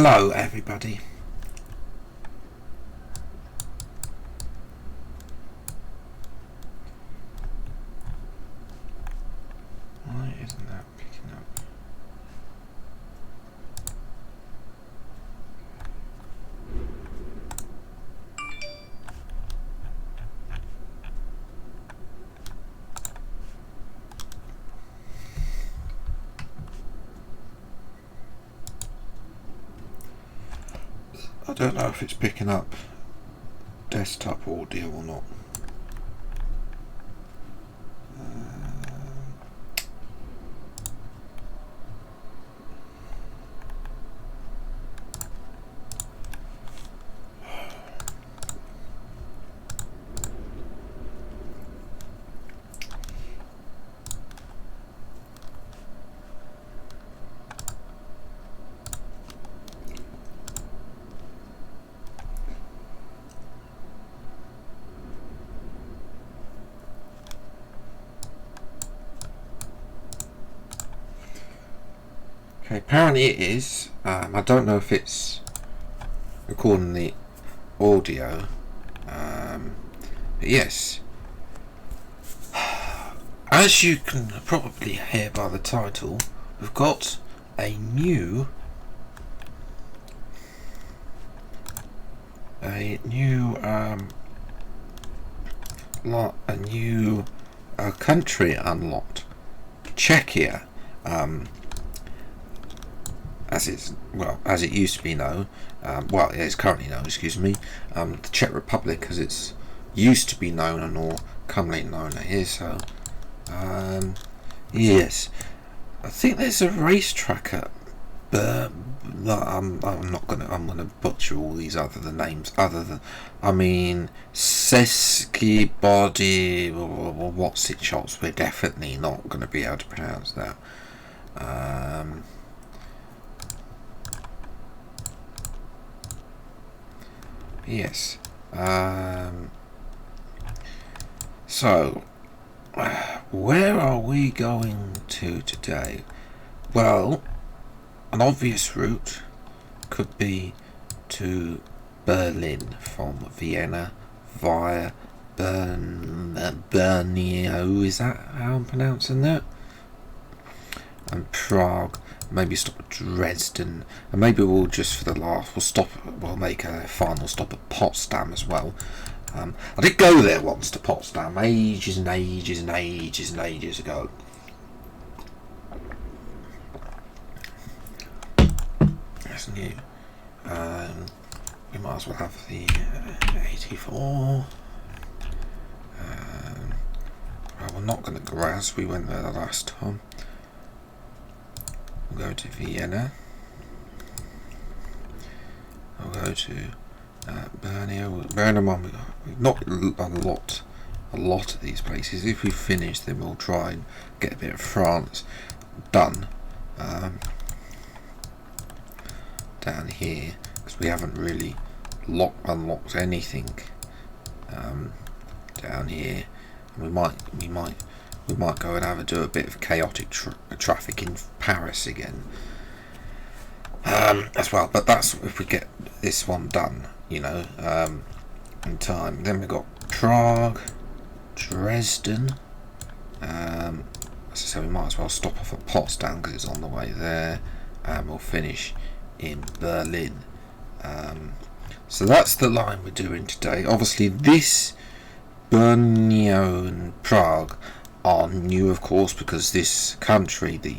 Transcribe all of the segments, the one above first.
Hello everybody. Why isn't that picking up? I don't know if it's picking up desktop audio or not. Okay, apparently it is. I don't know if it's recording the audio. But yes, as you can probably hear by the title, we've got a new country unlocked, Czechia. As it used to be known, it's currently known, excuse me, the Czech Republic as it's used to be known and or commonly known here. So, yes, I think there's a racetrack at, but I'm gonna butcher all these names. Seski Body or what's it shops. We're definitely not going to be able to pronounce that. Yes. So, where are we going to today? Well, an obvious route could be to Berlin from Vienna via Brno. Is that how I'm pronouncing that? And Prague. Maybe stop at Dresden, and maybe we'll just for the laugh we'll make a final stop at Potsdam as well. I did go there once to Potsdam ages and ages and ages and ages ago. That's new. We might as well have the 84. We're not going to Graz, we went there the last time. We'll go to Vienna. We'll go to Brno. Bear in mind, we've not a lot of these places. If we finish, then we'll try and get a bit of France done down here, because we haven't really unlocked anything down here. And we might go and do a bit of chaotic traffic in Paris again as well. But that's if we get this one done, in time. Then we've got Prague, Dresden. As I said, we might as well stop off at Potsdam because it's on the way there, and we'll finish in Berlin. So that's the line we're doing today. Obviously, this Brno and Prague are new, of course, because this country, the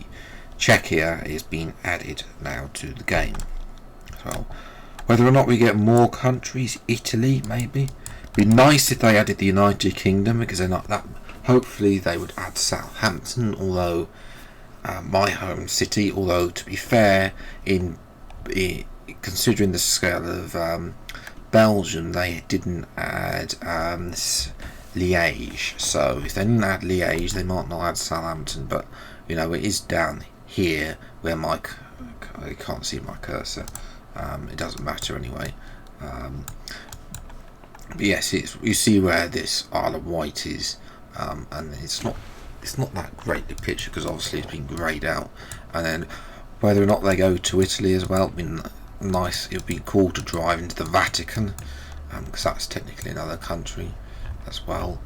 Czechia, is being added now to the game. So whether or not we get more countries, Italy maybe, be nice if they added the United Kingdom, because they're not that. Hopefully they would add Southampton, although my home city. Although to be fair, considering the scale of Belgium, they didn't add Liège, so if they didn't add Liège, they might not add Southampton. But it is down here where I can't see my cursor. It doesn't matter anyway. But yes, you see where this Isle of Wight is, and it's not that great the picture because obviously it's been greyed out. And then whether or not they go to Italy as well, nice. It would be cool to drive into the Vatican, because that's technically another country as well.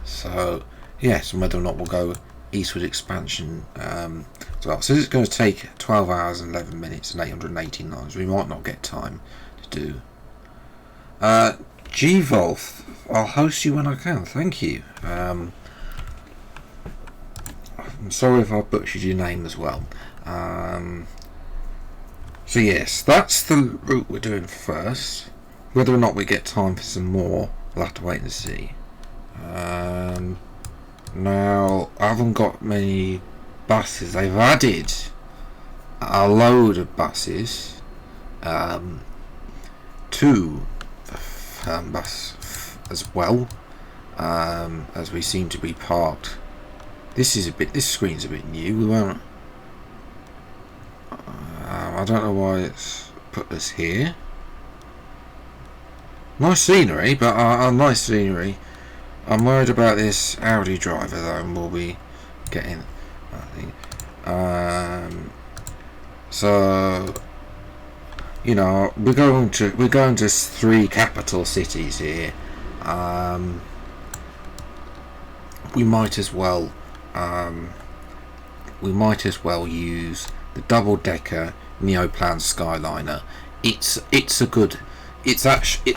So yes, and whether or not we'll go eastward expansion as well. So this is going to take 12 hours and 11 minutes and 818 lines. We might not get time to do. G-Volf, I'll host you when I can. Thank you. I'm sorry if I butchered your name as well. So yes, that's the route we're doing first. Whether or not we get time for some more, we'll have to wait and see. Now, I haven't got many buses. They've added a load of buses to the Fernbus as well, as we seem to be parked. This screen's a bit new. We won't. I don't know why it's put us here. Nice scenery, but nice scenery. I'm worried about this Audi driver though, and we'll be getting, I think. So you know, we're going to 3 capital cities here. We might as well use the double-decker Neoplan Skyliner. It's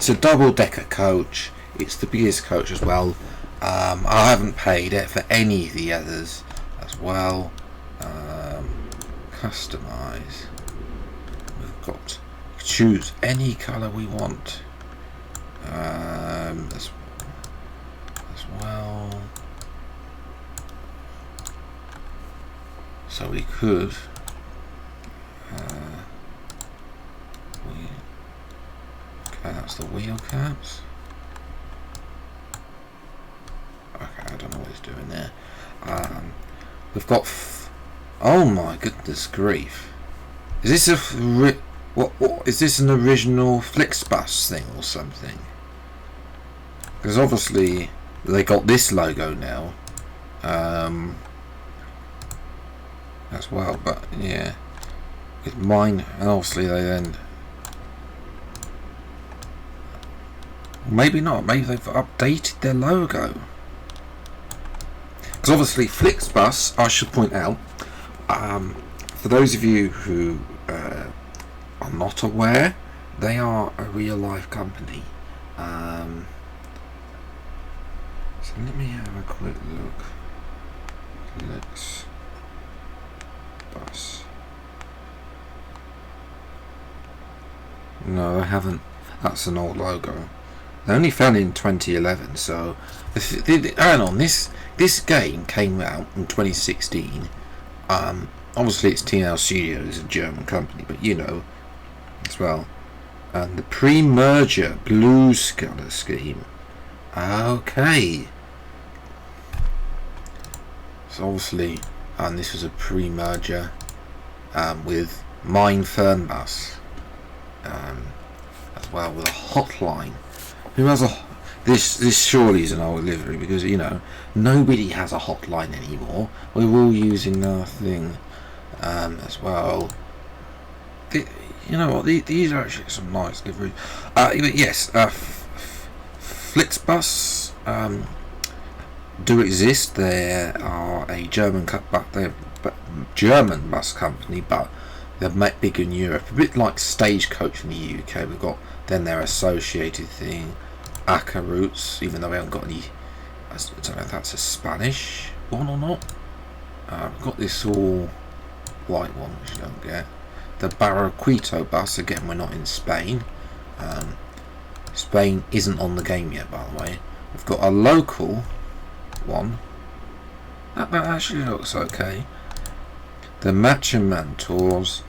a double-decker coach. It's the biggest coach as well. I haven't paid it for any of the others as well. Customize. We've got choose any colour we want. As well. So we could. Okay, that's the wheel caps. Okay, I don't know what he's doing there. We've got. Oh my goodness grief! Is this what is this an original Flixbus thing or something? Because obviously they got this logo now, as well. But yeah, with mine, and obviously they then. Maybe not. Maybe they've updated their logo. Because obviously Flixbus, I should point out, for those of you who are not aware, they are a real life company. So let me have a quick look. Flixbus. No, they haven't. That's an old logo. They only founded in 2011, so hang on, this game came out in 2016. Obviously it's TNL Studios, a German company, but you know as well. And the pre-merger blue colour scheme. Okay. So obviously, and this was a pre-merger with mine Fernbus, as well, with a hotline. Who has a this surely is an old livery, because you know nobody has a hotline anymore. We're all using our thing as well. You know what? These are actually some nice liveries. Yes, Flixbus do exist. They are a German German bus company, but they're big in Europe. A bit like Stagecoach in the UK. We've got then their associated thing, ACA routes, even though we haven't got any. I don't know if that's a Spanish one or not. We've got this all white one, which you don't get. The Barraquito bus, again, we're not in Spain. Spain isn't on the game yet, by the way. We've got a local one. That actually looks okay. The Machimantors.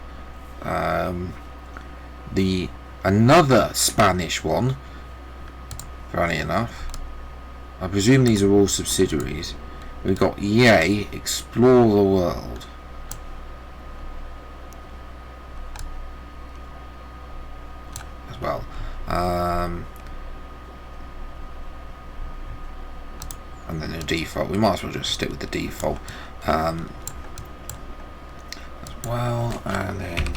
Another Spanish one. Funny enough. I presume these are all subsidiaries. We've got Yay, Explore the World. As well. And then the default. We might as well just stick with the default. As well. And then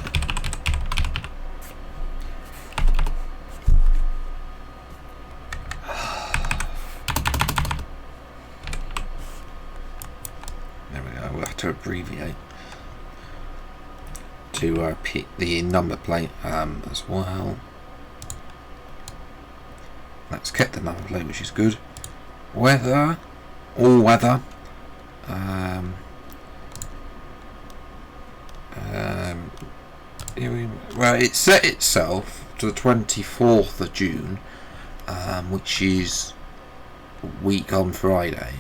to abbreviate to pick the number plate as well. That's kept the number plate, which is good. Weather, all weather. Well, it set itself to the 24th of June, which is a week on Friday.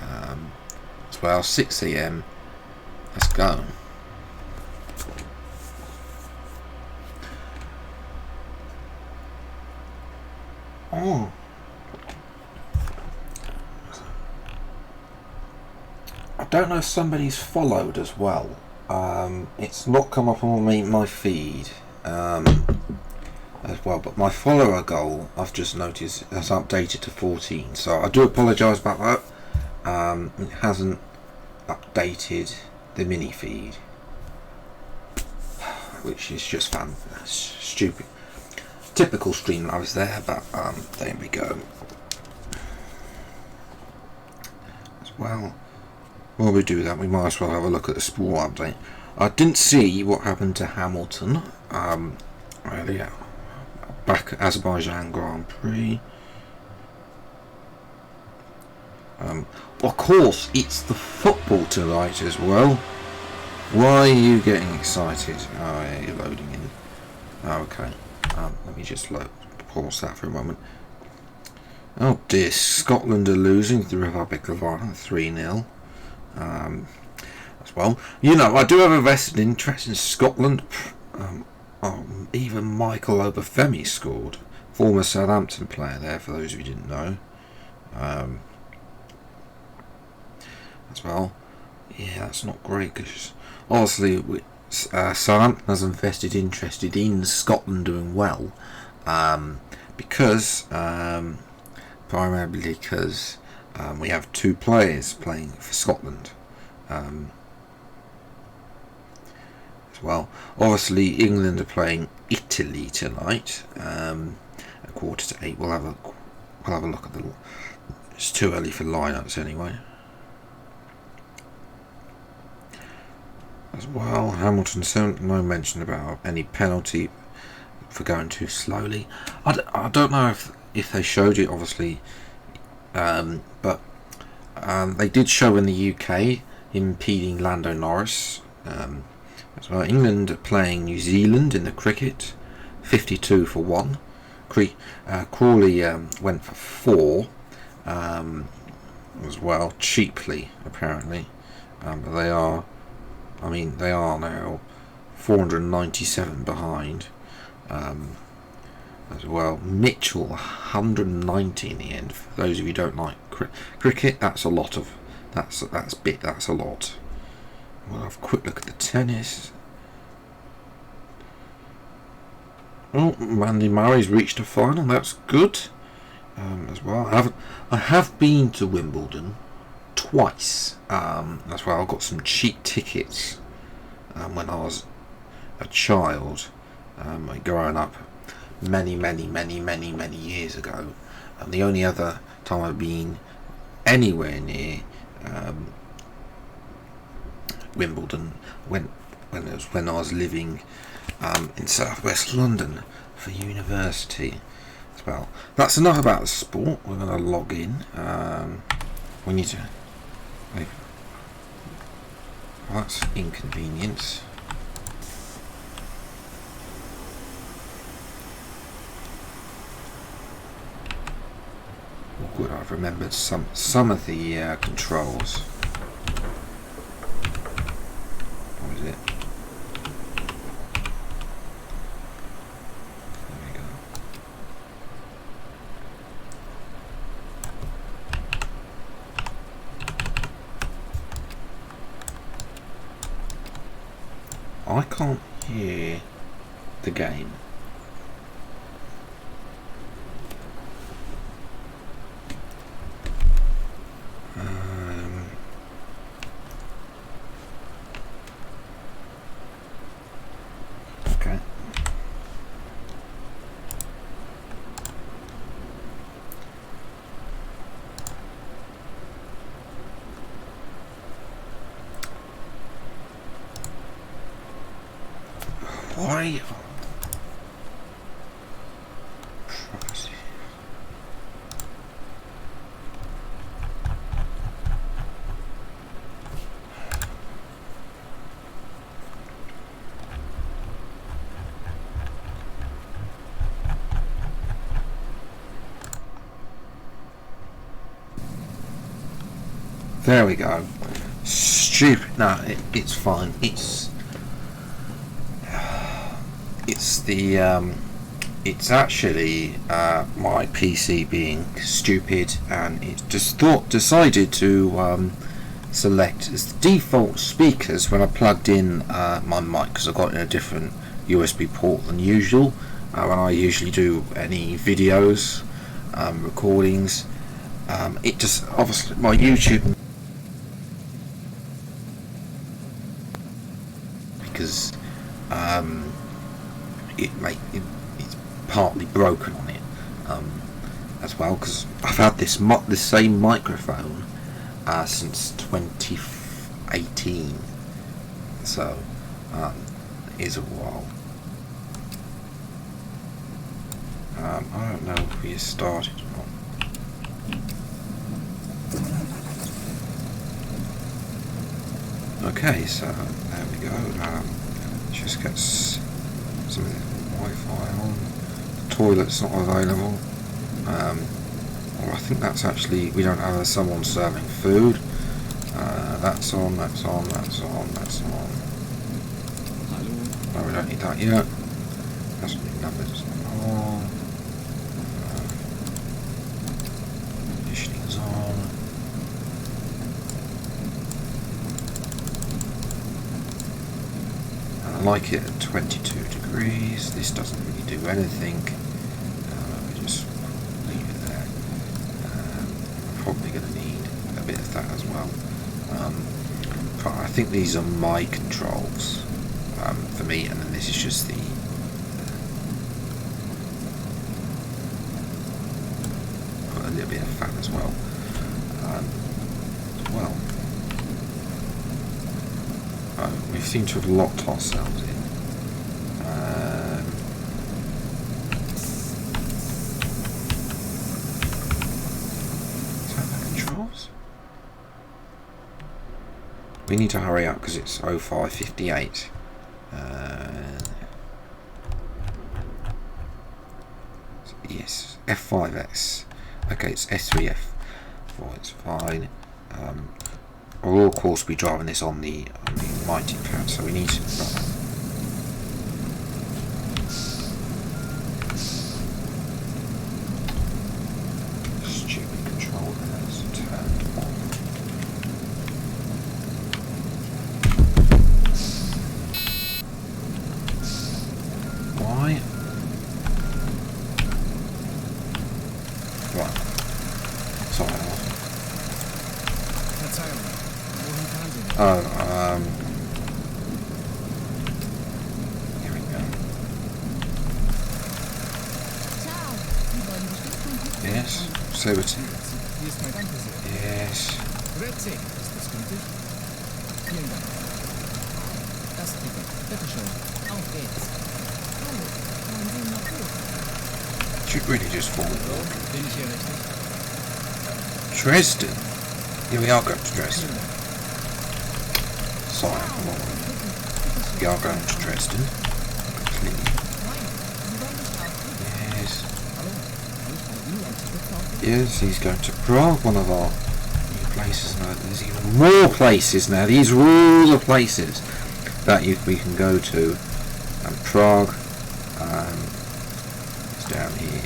As well, 6 AM. Let's go. Oh. I don't know if somebody's followed as well. It's not come up on my feed as well, but my follower goal, I've just noticed, has updated to 14, so I do apologise about that. It hasn't updated the mini feed, which is just stupid. Typical Streamlabs there, but there we go. As well, while we do that, we might as well have a look at the sport update. I didn't see what happened to Hamilton earlier, back at Azerbaijan Grand Prix. Of course, it's the football tonight as well. Why are you getting excited? Oh, yeah, you're loading in. Oh, okay. Let me just pause that for a moment. Oh dear, Scotland are losing to the Republic of Ireland 3-0. As well, you know, I do have a vested interest in Scotland. Even Michael Obafemi scored. Former Southampton player there, for those of you who didn't know. As well, yeah, that's not great because obviously Southampton has a vested interest in Scotland doing well, because primarily because we have two players playing for Scotland. As well, obviously England are playing Italy tonight at 7:45. We'll have a look at the. It's too early for lineups anyway. As well, Hamilton, no mention about any penalty for going too slowly. I don't know if they showed it, obviously, but they did show in the UK impeding Lando Norris. As well, England are playing New Zealand in the cricket, 52 for 1. Crawley went for 4 as well, cheaply apparently, but they are now 497 behind. As well, Mitchell 190 in the end. For those of you who don't like cricket, that's a lot of that's a lot. We'll have a quick look at the tennis. Oh, Andy Murray's reached a final. That's good. As well, I have been to Wimbledon twice. As well, I got some cheap tickets when I was a child, growing up many years ago. The only other time I've been anywhere near Wimbledon when I was living in southwest London for university as well. That's enough about the sport. We're going to log in. We need to. Well, that's inconvenience. Oh, good. I've remembered some of the controls. What is it? There we go. I can't hear the game. Okay. Why? There we go. Stupid. No, it's fine. It's the it's actually my PC being stupid, and it just decided to select as the default speakers when I plugged in my mic, because I got in a different USB port than usual when I usually do any videos recordings. It just obviously my YouTube, because it's partly broken on it as well, because I've had this same microphone since 2018, so it is a while. I don't know if we started or not. Okay, so there we go. Just get some Wi-Fi on. The toilet's not available. Or I think that's actually, we don't have someone serving food. That's on, that's on, that's on, that's on. No, we don't need that yet. That's numbers on. Conditioning's on. I like it at 22 degrees. This doesn't really do anything. We just leave it there. I'm probably going to need a bit of that as well. I think these are my controls for me, and then this is just the put a little bit of fan as well. We seem to have locked ourselves in. Is that the controls? We need to hurry up because it's 05:58. Yes, F5S. Okay, it's S3F. Oh, it's fine. I will of course be driving this on the mighty pad, so we need to stupid controller has turned on. Why? Right. Sorry. Oh, here we go. Yes, so it's... Yes. Should really just fall in. Dresden? Yeah, we are going to Dresden. Sorry, we are going to Dresden. Yes. Yes, he's going to Prague, one of our new places. No, there's even more places now. These are all the places that we can go to. And Prague is down here.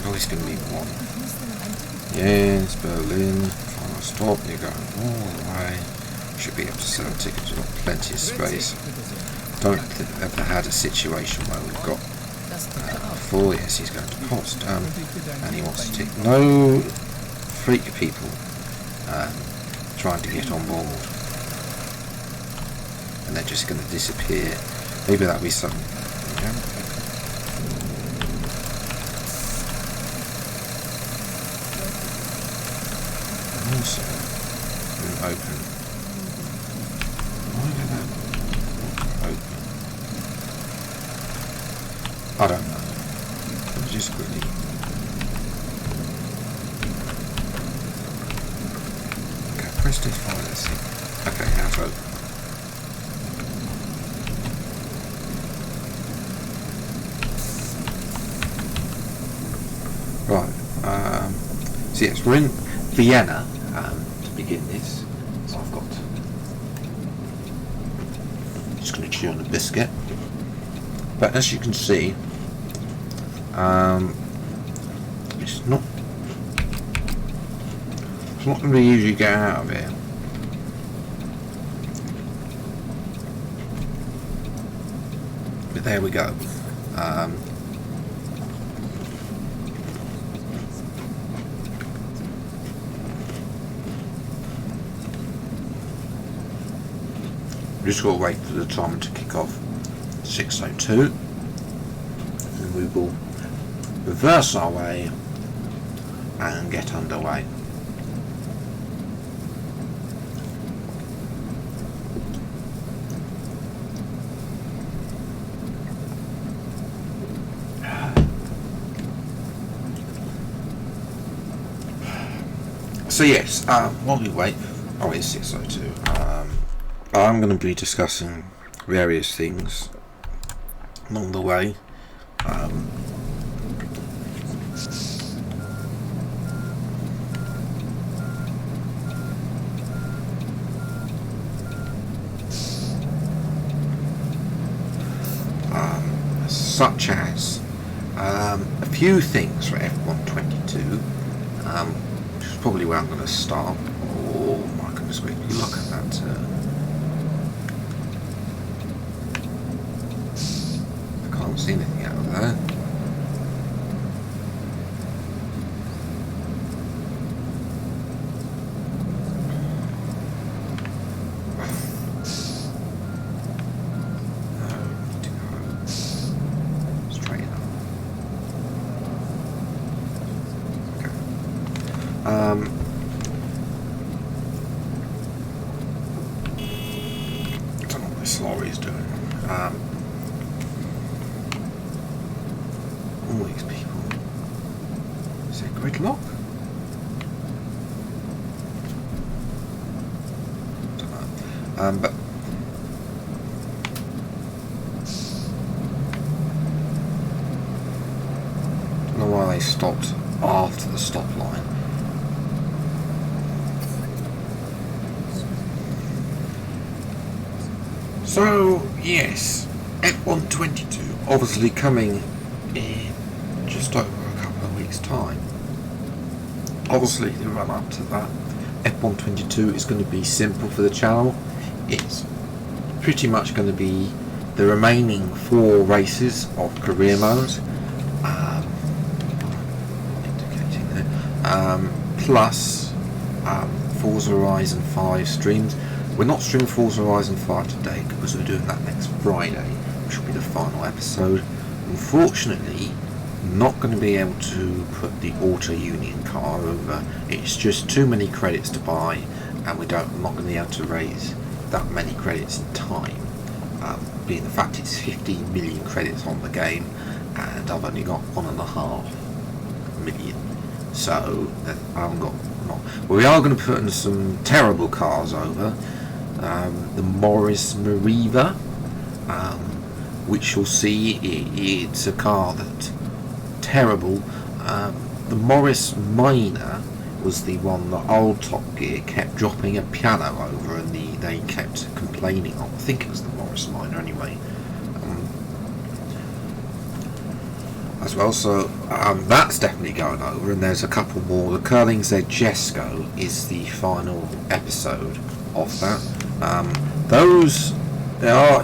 Always going to be one. Yes, Berlin. Final stop. You're going all the way. Should be able to sell tickets. We've got plenty of space. Don't think we've ever had a situation where we've got before. Yes, he's going to Potsdam, and he wants to take no freak people trying to get on board, and they're just going to disappear. Maybe that'll be something. Also, open. Why did that open? I don't know. Let me just quickly. Okay, press this file, let's see. Okay, now it's open. Right, so yes, we're in Vienna to begin this. So I've got, just going to chew on a biscuit. But as you can see, it's not going to be easy to get out of here. But there we go. Just got to wait for the timer to kick off. 6:02, and we will reverse our way and get underway. So yes, while we wait, oh it's 6:02. I'm going to be discussing various things along the way. Such as a few things for F122, which is probably where I'm going to start. Oh my goodness, look at that. Can't see anything out of there. No, need to go straight up. Okay. I don't know what this lorry is doing. All these people. Is it gridlock? Don't know. But don't know why they stopped after the stop line. So yes, F122 obviously coming in just over a couple of weeks' time. Obviously the run up to that, F122 is going to be simple for the channel. It's pretty much going to be the remaining 4 races of career mode, indicating there, plus Forza Horizon 5 streams. We're not streaming Forza Horizon 5 today because we're doing that next Friday, which will be the final episode. Unfortunately, not going to be able to put the Auto Union car over. It's just too many credits to buy, and I'm not going to be able to raise that many credits in time. Being the fact it's 15 million credits on the game, and I've only got 1.5 million. So I haven't got. Well, we are going to put in some terrible cars over. The Morris Mariva, which you'll see it's a car that terrible. The Morris Minor was the one that old Top Gear kept dropping a piano over, and they kept complaining on. I think it was the Morris Minor anyway. As well, so that's definitely going over, and there's a couple more. The Curling Z Jesco is the final episode of that.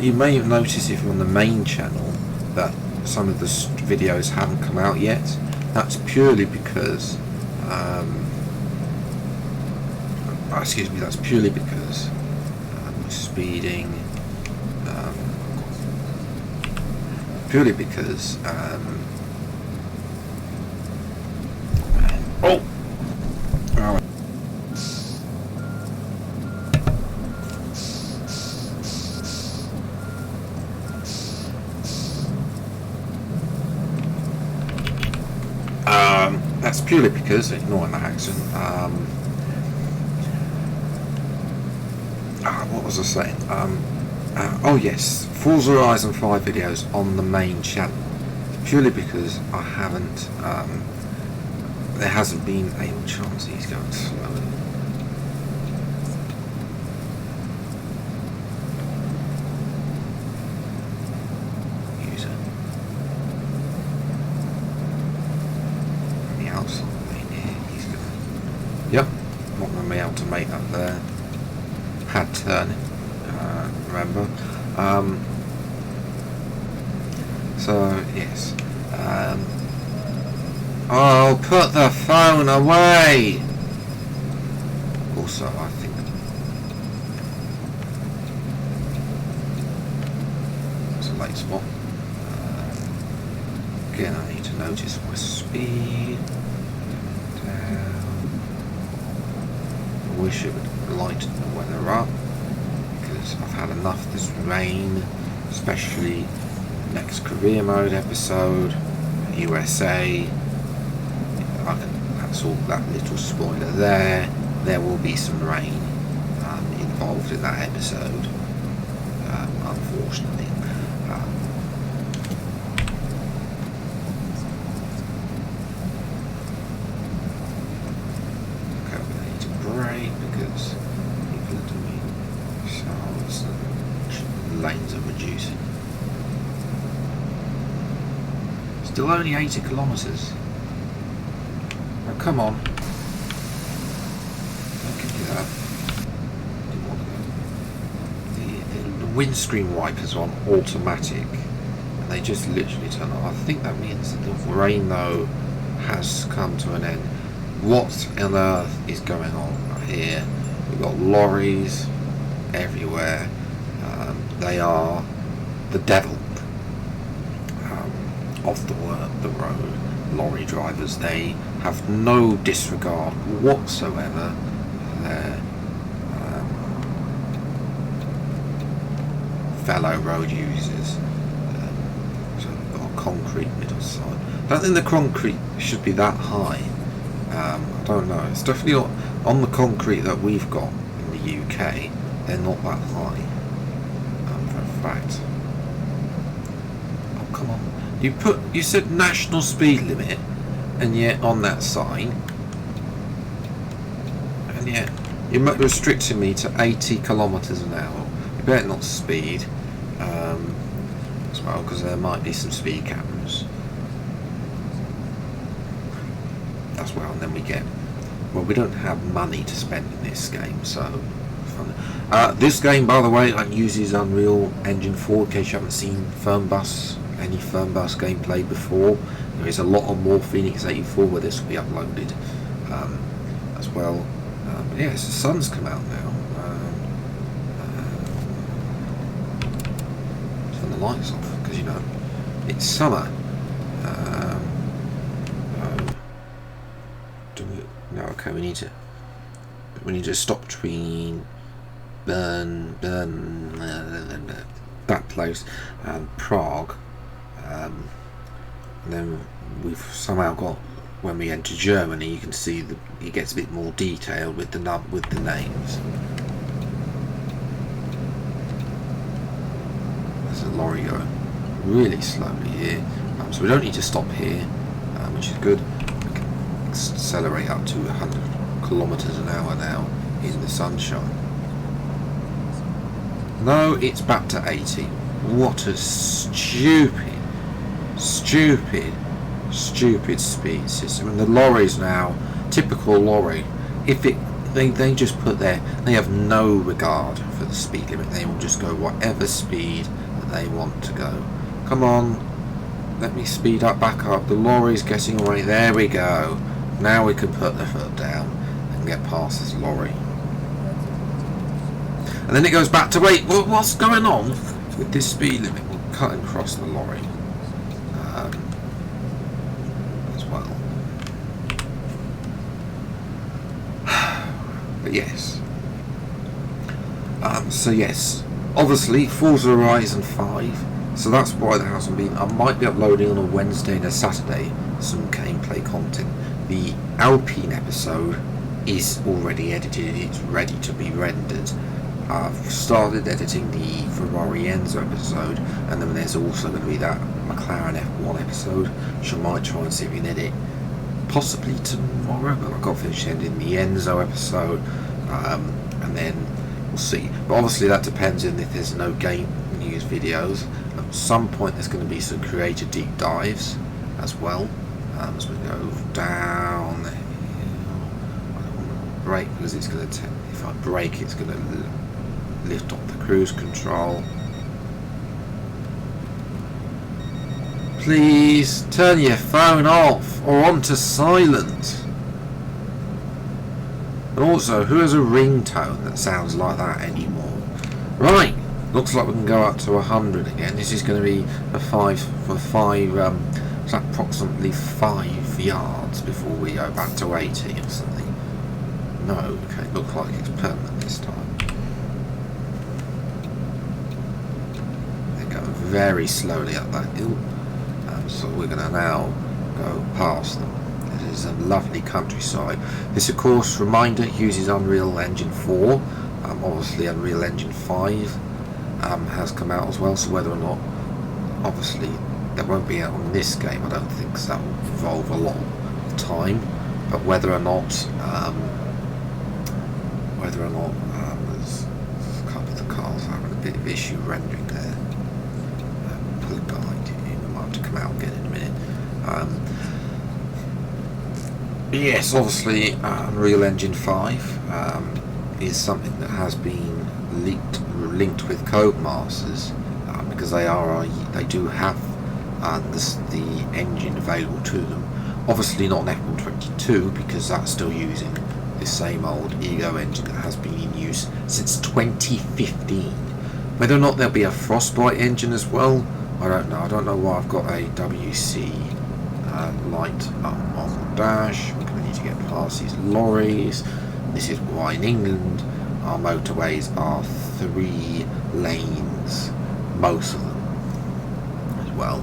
You may have noticed if you're on the main channel that some of the videos haven't come out yet. That's purely because that's purely because speeding, purely because that's purely because, ignoring that accent, what was I saying? Oh yes, Forza Horizon 5 videos on the main channel, purely because I haven't, there hasn't been a chance he's going slowly. User. The outside lane here, he's going. Yep, not going to be able to make that there. Had turning, remember. So yes. Oh, put the phone away! Also, I think it's a late spot. Again, I need to notice my speed. Down. I wish it would lighten the weather up, because I've had enough of this rain, especially next career mode episode, USA. That's all, that little spoiler there. There will be some rain involved in that episode, unfortunately. Okay, we need to brake because people are doing so the lanes are reducing. Still only 80 kilometres. Oh, come on. Don't give me that. The windscreen wipers are on automatic. And they just literally turn off. I think that means that the rain, though, has come to an end. What on earth is going on here? We've got lorries everywhere. They are the devil of the road. Lorry drivers, they have no disregard whatsoever for their fellow road users. So we've got a concrete middle side. I don't think the concrete should be that high. I don't know. It's definitely on the concrete that we've got in the UK. They're not that high. For a fact. Oh, come on. You said national speed limit, and yet on that sign, and yet you're restricting me to 80 kilometres an hour. You better not speed, as well, because there might be some speed cameras as well. And then we don't have money to spend in this game, so. This game, by the way, uses Unreal Engine 4. In case you haven't seen any Fernbus gameplay before, there is a lot of more Phoenix 84 where this will be uploaded as well. Yes, the sun's come out now. Turn the lights off because it's summer. Okay, we need to stop between that place and Prague. And then we've somehow got, when we enter Germany, you can see that it gets a bit more detailed with the names. There's a lorry going really slowly here, so we don't need to stop here, which is good. We can accelerate up to 100 kilometers an hour now in the sunshine. No, it's back to 80. What a stupid speed system. And the lorries now, typical lorry, they just they have no regard for the speed limit. They will just go whatever speed that they want to go. Come on, let me speed up, back up. The lorry's getting away. There we go. Now we can put the foot down and get past this lorry. And then it goes back to wait. What's going on with this speed limit? We'll cut and cross the lorry as well. But yes. So yes, obviously Forza Horizon 5. So that's why there hasn't been. I might be uploading on a Wednesday and a Saturday some gameplay content the Alpine episode is already edited, it's ready to be rendered. I've started editing the Ferrari Enzo episode, and then there's also going to be that McLaren F1 episode, which I might try and see if we can edit possibly tomorrow, but I've got to finish ending the Enzo episode, and then we'll see. But obviously that depends on if there's no game news videos. At some point there's going to be some creator deep dives as well, as we go down the hill. I don't want to brake because it's going to if I brake it's going to lift off the cruise control. Please turn your phone off or onto silent. And also, who has a ringtone that sounds like that anymore? Right, looks like we can go up to 100 again. This is going to be it's approximately 5 yards before we go back to 80 or something. No, okay, looks like it's permanent this time. They're going very slowly up that hill. So we're going to now go past them. It is a lovely countryside. This, of course, reminder, uses Unreal Engine 4. Obviously Unreal Engine 5 has come out as well, so whether or not, obviously that won't be out on this game, I don't think, because that will involve a lot of time. But whether or not there's a couple of the cars having a bit of issue rendering there. Pull it behind you. To come out again in a minute. Yes, obviously Unreal Engine 5 is something that has been linked with Codemasters, because they do have the engine available to them. Obviously not an F122, because that's still using the same old Ego engine that has been in use since 2015. Whether or not there'll be a Frostbite engine as well, I don't know. I don't know why I've got a WC light on the dash. I'm going to need to get past these lorries. This is why in England our motorways are 3 lanes, most of them as well,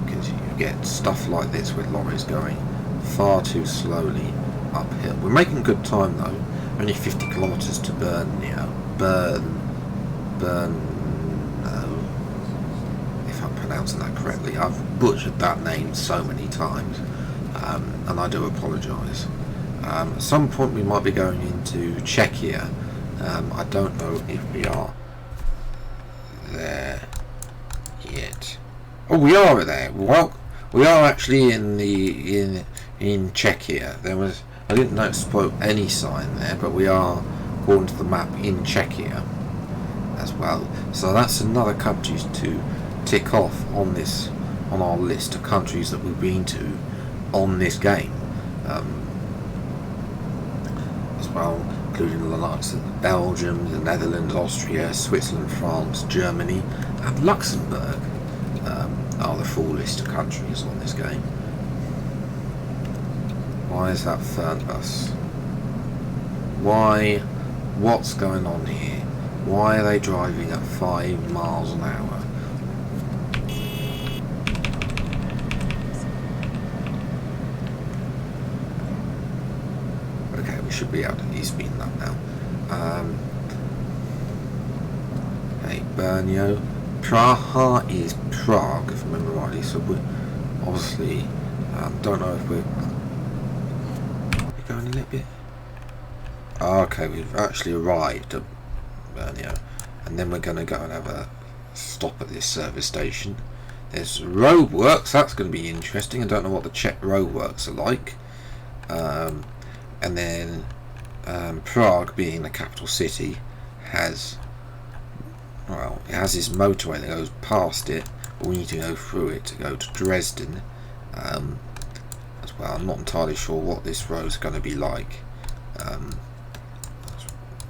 because you get stuff like this with lorries going far too slowly uphill. We're making good time though. Only 50 kilometres to Bern, pronouncing that correctly. I've butchered that name so many times, and I do apologise. At some point we might be going into Czechia. I don't know if we are there yet. Oh, we are there. Well, we are actually in Czechia. I didn't notice any sign there, but we are, according to the map, in Czechia as well. So that's another country to tick off on our list of countries that we've been to on this game, as well, including the likes of Belgium, the Netherlands, Austria, Switzerland, France, Germany, and Luxembourg are the full list of countries on this game. Why is that Fernbus? Why? What's going on here? Why are they driving at 5 miles an hour? Should be able to be speeding up now. Hey, Brno. Praha is Prague, if I remember rightly. So we obviously don't know if we're going a little bit. Okay, we've actually arrived at Brno, and then we're going to go and have a stop at this service station. There's roadworks. That's going to be interesting. I don't know what the Czech roadworks are like. And then Prague, being the capital city, has this motorway that goes past it, but we need to go through it to go to Dresden as well. I'm not entirely sure what this road's going to be like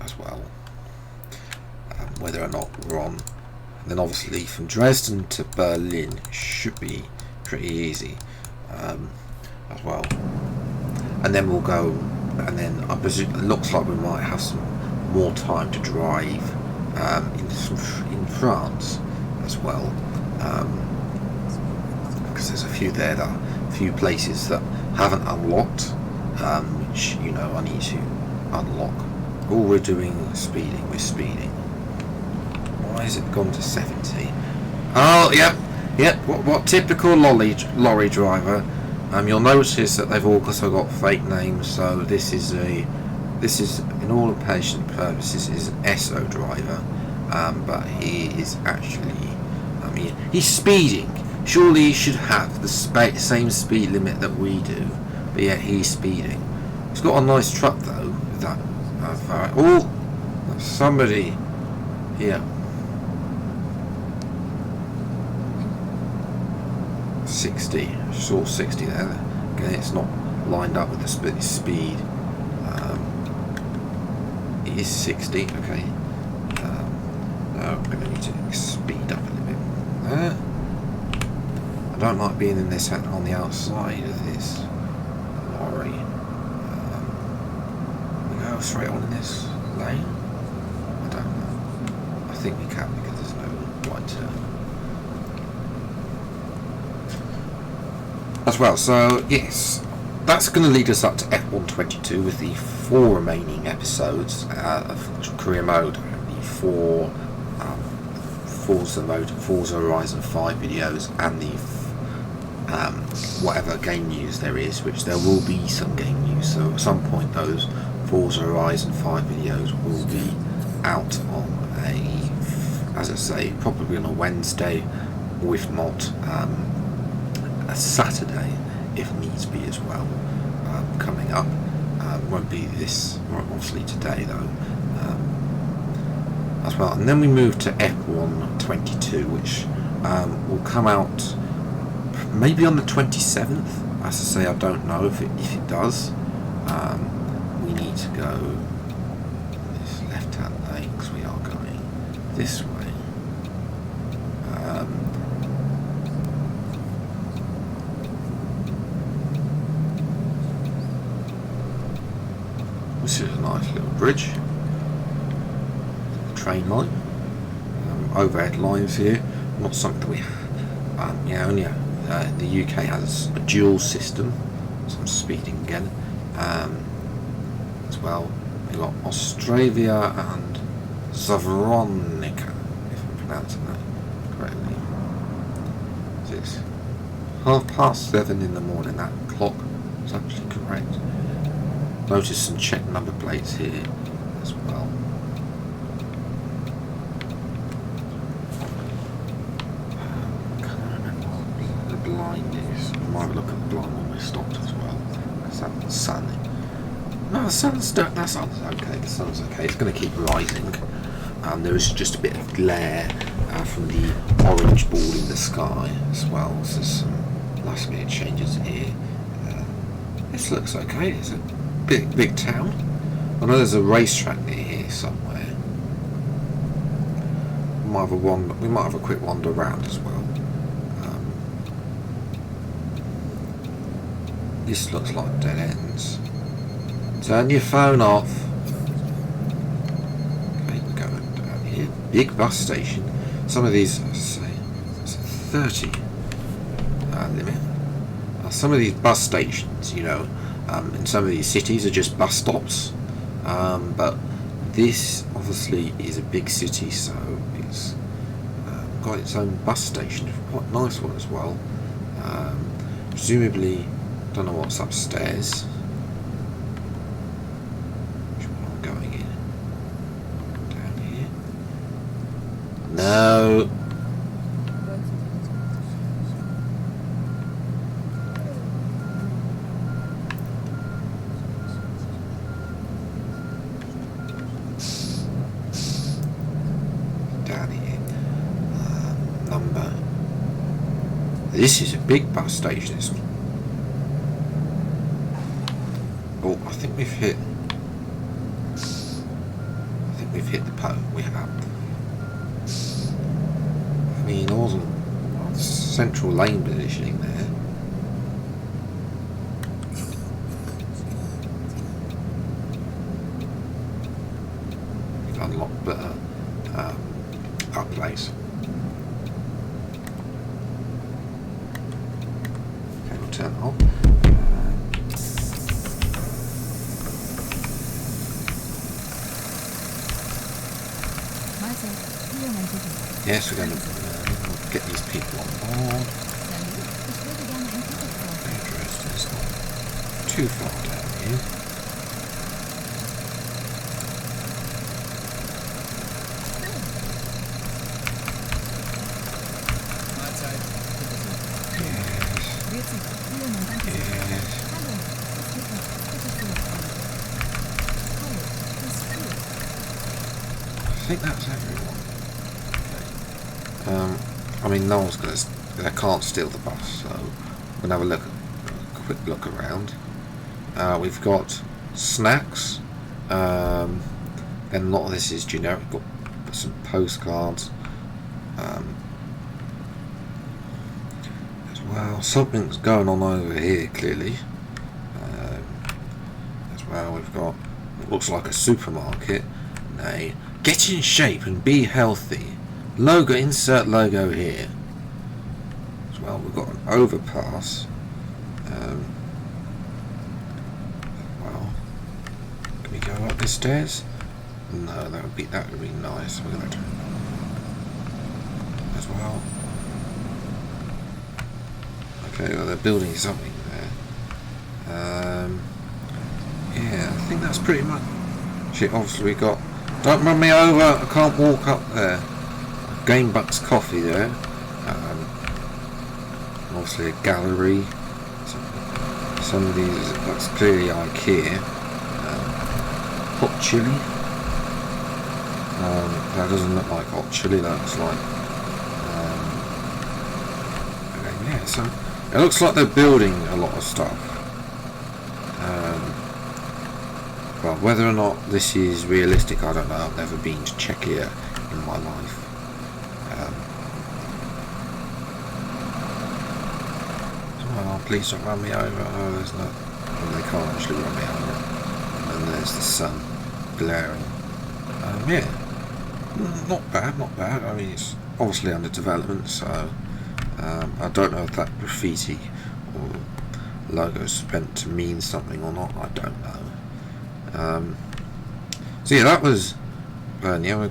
as well, whether or not we're on. And then obviously from Dresden to Berlin should be pretty easy as well. And then we'll go. And then I presume it looks like we might have some more time to drive in France as well, because there's a few places that haven't unlocked which, you know, I need to unlock. All we're doing is speeding. We're speeding. Why has it gone to 70? Oh, yep. What typical lorry driver. You'll notice that they've also got fake names. So this is in all intents and purposes is an SO driver, but he is actually, I mean, he's speeding. Surely he should have the same speed limit that we do, but yet he's speeding. He's got a nice truck though. That oh, somebody here. 60. I saw 60 there. Okay, it's not lined up with the speed. It is 60. Okay. No, we're going to need to speed up a little bit. I don't like being in this on the outside of this lorry. We go straight on in this lane. I don't know. I think we can because there's no right turn. As well, so yes, that's going to lead us up to F122 with the 4 remaining episodes of career mode, the 4 Forza Horizon 5 videos, and the whatever game news there is, which there will be some game news. So at some point, those Forza Horizon 5 videos will be out on as I say, probably on a Wednesday, or if not, a Saturday if needs be as well, coming up. Won't be this, obviously today though, as well. And then we move to F122, which will come out maybe on the 27th. As I say, I don't know if it does. We need to go this left hand lane because we are going this way. This is a nice little bridge, train line, overhead lines here. Not something we, the UK has a dual system, so I'm speeding again. As well, we've got Australia and Zavronica, if I'm pronouncing that correctly. It's 7:30 in the morning. That clock is actually correct. Notice some check number plates here as well. Can I remember what the blind is? I might have a look at the blind when we stopped as well. Because that's sunny. No, the sun's okay. The sun's okay. It's going to keep rising. There is just a bit of glare from the orange ball in the sky as well. So there's some last minute changes here. This looks okay. It's a big town. I know there's a racetrack near here somewhere. We might have a quick wander around as well. This looks like dead ends. Turn your phone off. Okay, we're going down here. Big bus station. Some of these say it's a 30 limit. Some of these bus stations, you know, in some of these cities are just bus stops, but this obviously is a big city, so it's got its own bus station, quite a nice one as well. Presumably, don't know what's upstairs. Which one am I going in? Down here? No. This is a big bus station. Oh, I think we've hit the pole. We have. I mean, it wasn't central lane positioning there. We've unlocked better our place. Turn off. Yes, we're going to get these people on board. Dresden's not too far down here. I think that's everyone. I mean, no one's gonna. They can't steal the bus, so we'll have a quick look around. We've got snacks. And a lot of this is generic. We've got some postcards. As well, something's going on over here clearly. As well, we've got what looks like a supermarket. Nay. Get in shape and be healthy. Logo, insert logo here. As well, we've got an overpass. Well, can we go up the stairs? No, that would be nice. We're gonna do as well. Okay, well, they're building something there. Yeah, I think that's pretty much it. Obviously, we got. Don't run me over, I can't walk up there. Gamebucks Coffee there. Obviously a gallery. Some of these, that's clearly IKEA. Hot chili. That doesn't look like hot chili, that looks like... okay, yeah, so it looks like they're building a lot of stuff. Well, whether or not this is realistic, I don't know. I've never been to Czechia in my life. Oh, please don't run me over. Oh, there's no... Well, they can't actually run me over. And there's the sun glaring. Yeah. Not bad, not bad. I mean, it's obviously under development, so... I don't know if that graffiti or logo is meant to mean something or not. I don't know. So yeah, that was yeah,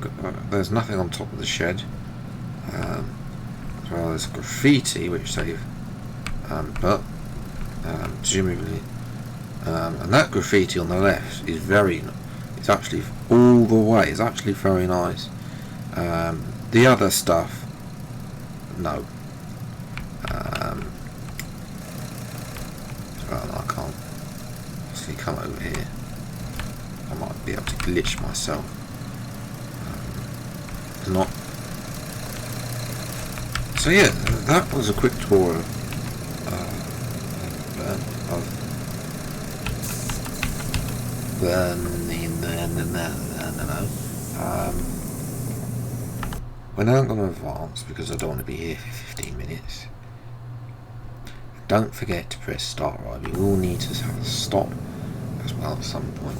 there's nothing on top of the shed. As well, there's graffiti which they've presumably and that graffiti on the left is it's actually all the way, it's actually very nice. The other stuff, no. Well, I can't obviously come over here. I might be able to glitch myself. Not. So yeah, that was a quick tour of we're now going to advance because I don't want to be here for 15 minutes. Don't forget to press start right. We will need to have a stop as well at some point.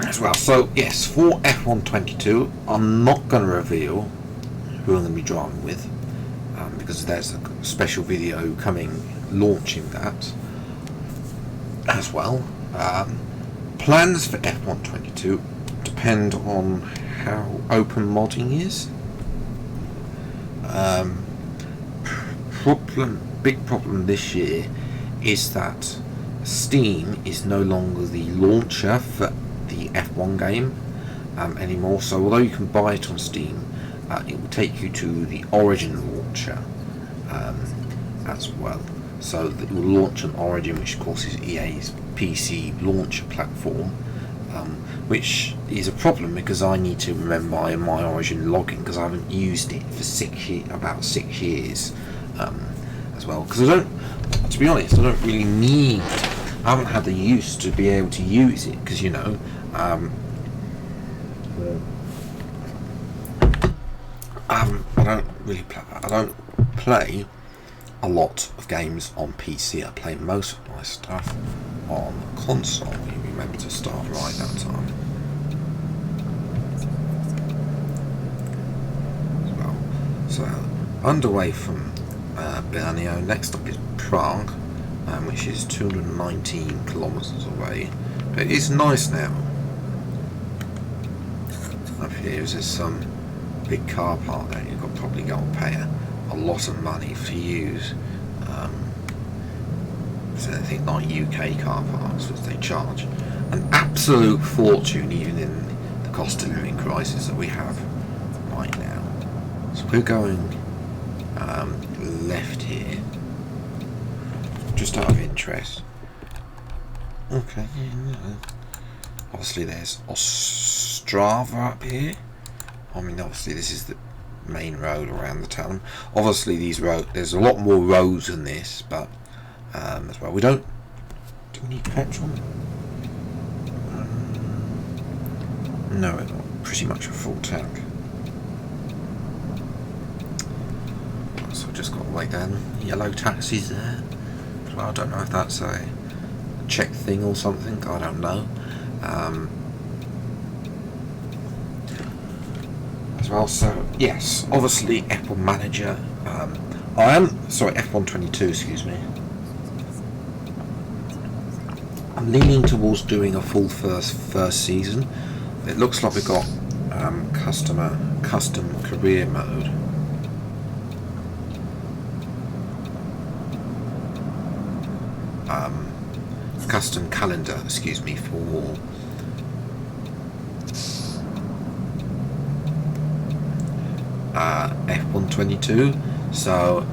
As well, so yes, for F122, I'm not going to reveal who I'm going to be driving with because there's a special video launching that as well. Plans for F122 depend on how open modding is. Big problem this year is that Steam is no longer the launcher for the F1 game anymore. So although you can buy it on Steam, it will take you to the Origin launcher as well. So that will launch on Origin, which of course is EA's PC launcher platform, which is a problem because I need to remember my Origin login because I haven't used it for about 6 years as well. Because to be honest, I don't really need. I haven't had the use to be able to use it because I don't really play. I don't play a lot of games on PC. I play most of my stuff on console. You remember to start right that time. So underway from Vienna. Next up is Prague, which is 219 kilometers away. But it's nice now. up here is there's some big car park there. You've got to probably go and pay a lot of money to use. It's anything like UK car parks, which they charge an absolute fortune, even in the cost of living crisis that we have right now. So we're going left here, just out of interest. Okay, obviously there's Ostrava up here. I mean, obviously this is the main road around the town. Obviously there's a lot more roads than this, but as well, do we need petrol? No, it's not pretty much a full tank. So I've just got to wait down. Yellow taxis there. Well, I don't know if that's a Czech thing or something. I don't know. As well, so yes, obviously F1 Manager. F122. Excuse me. I'm leaning towards doing a full first season. It looks like we've got custom career mode. Custom calendar, excuse me, for F122. So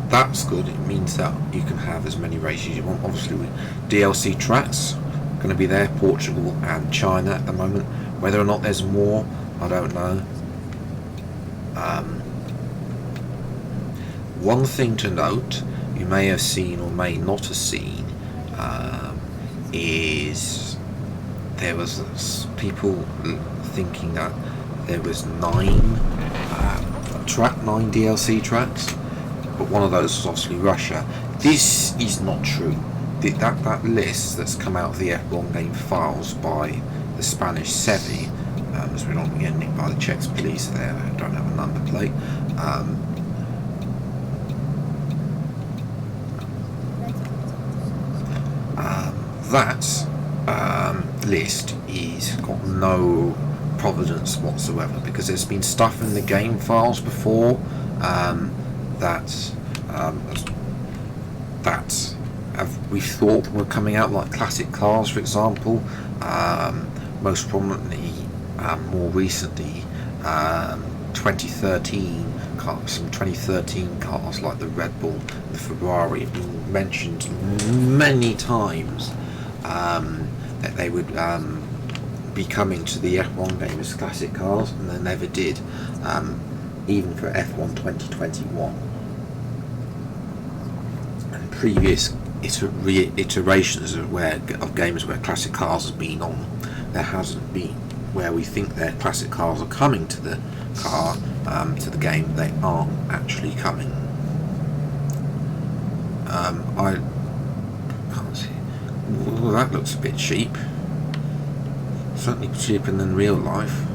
that's good. It means that you can have as many races you want. Obviously, with DLC tracks going to be there, Portugal and China at the moment. Whether or not there's more, I don't know. One thing to note, you may have seen or may not have seen, is there was people thinking that there was 9 DLC tracks, but one of those was obviously Russia. This is not true. That list that's come out of the F1 game files by the Spanish SEVI, as we're not getting nicked by the Czech police there, I don't have a number plate. That list is got no provenance whatsoever, because there's been stuff in the game files before that we thought were coming out, like classic cars, for example. Most prominently, more recently, 2013 cars, some 2013 cars like the Red Bull, the Ferrari, have been mentioned many times that they would be coming to the F1 game as classic cars, and they never did, even for F1 2021. And previous iterations of games where classic cars has been on, there hasn't been. Where we think their classic cars are coming to the to the game, they aren't actually coming. I can't see. Well, that looks a bit cheap. Certainly cheaper than real life.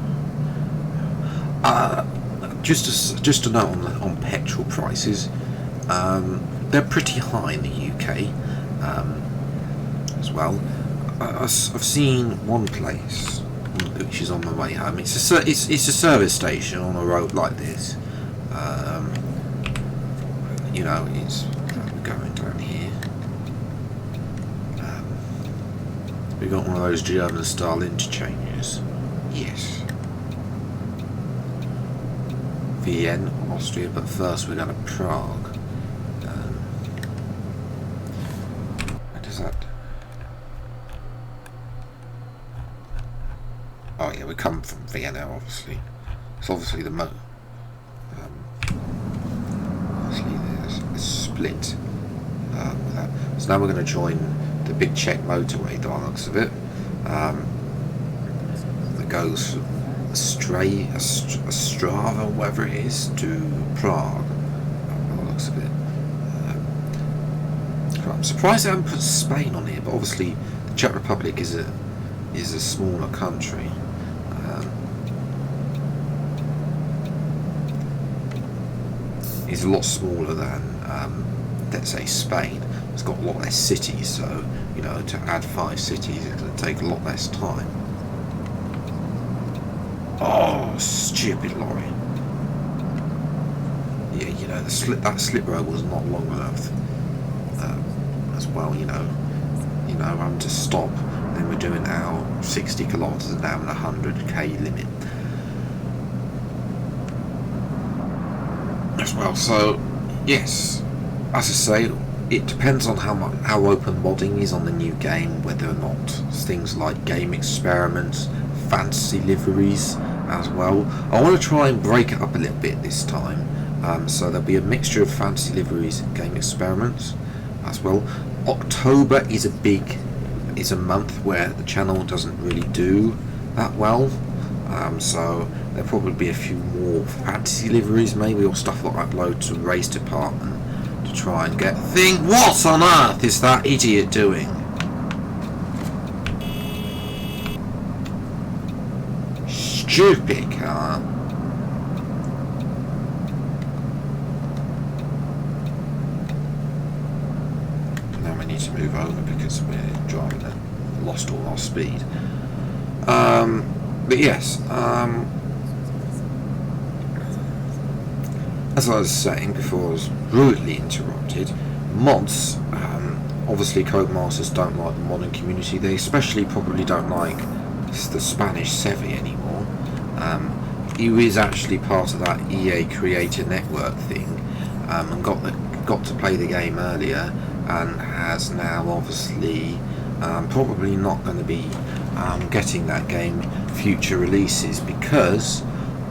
Just a note on petrol prices. They're pretty high in the UK as well. I've seen one place which is on my way home. It's a service station on a road like this. You know, it's going down here. We got one of those German style interchanges. Yes. Vienna, Austria, but first we're going to Prague. Where does that? Oh yeah, we come from Vienna, obviously. It's obviously the obviously there's a split. So now we're going to join the big Czech motorway, by the looks of it. That goes from Ostrava, whatever it is, to Prague, by the looks of it. I'm surprised they haven't put Spain on here, but obviously the Czech Republic is a smaller country. It's a lot smaller than, let's say, Spain. It's got a lot less cities, so you know, to add 5 cities, it's going to take a lot less time. Oh, stupid lorry. Yeah, you know, that slip road was not long enough. As well, you know, having to stop. Then we're doing our 60 kilometers an hour and 100k limit as well. So, yes, as I say, it depends on how open modding is on the new game, whether or not things like game experiments, fantasy liveries as well. I want to try and break it up a little bit this time. So there'll be a mixture of fantasy liveries and game experiments as well. October is a month where the channel doesn't really do that well. So there'll probably be a few more fantasy liveries maybe, or stuff that I upload to race department to try and get what on earth is that idiot doing? Stupid car. Now we need to move over because we're driving and lost all our speed. But yes, as I was saying before I was rudely interrupted, mods, obviously Codemasters don't like the modding community. They especially probably don't like the Spanish Sevi anymore. He is actually part of that EA Creator Network thing, and got to play the game earlier, and has now obviously probably not going to be getting that game future releases,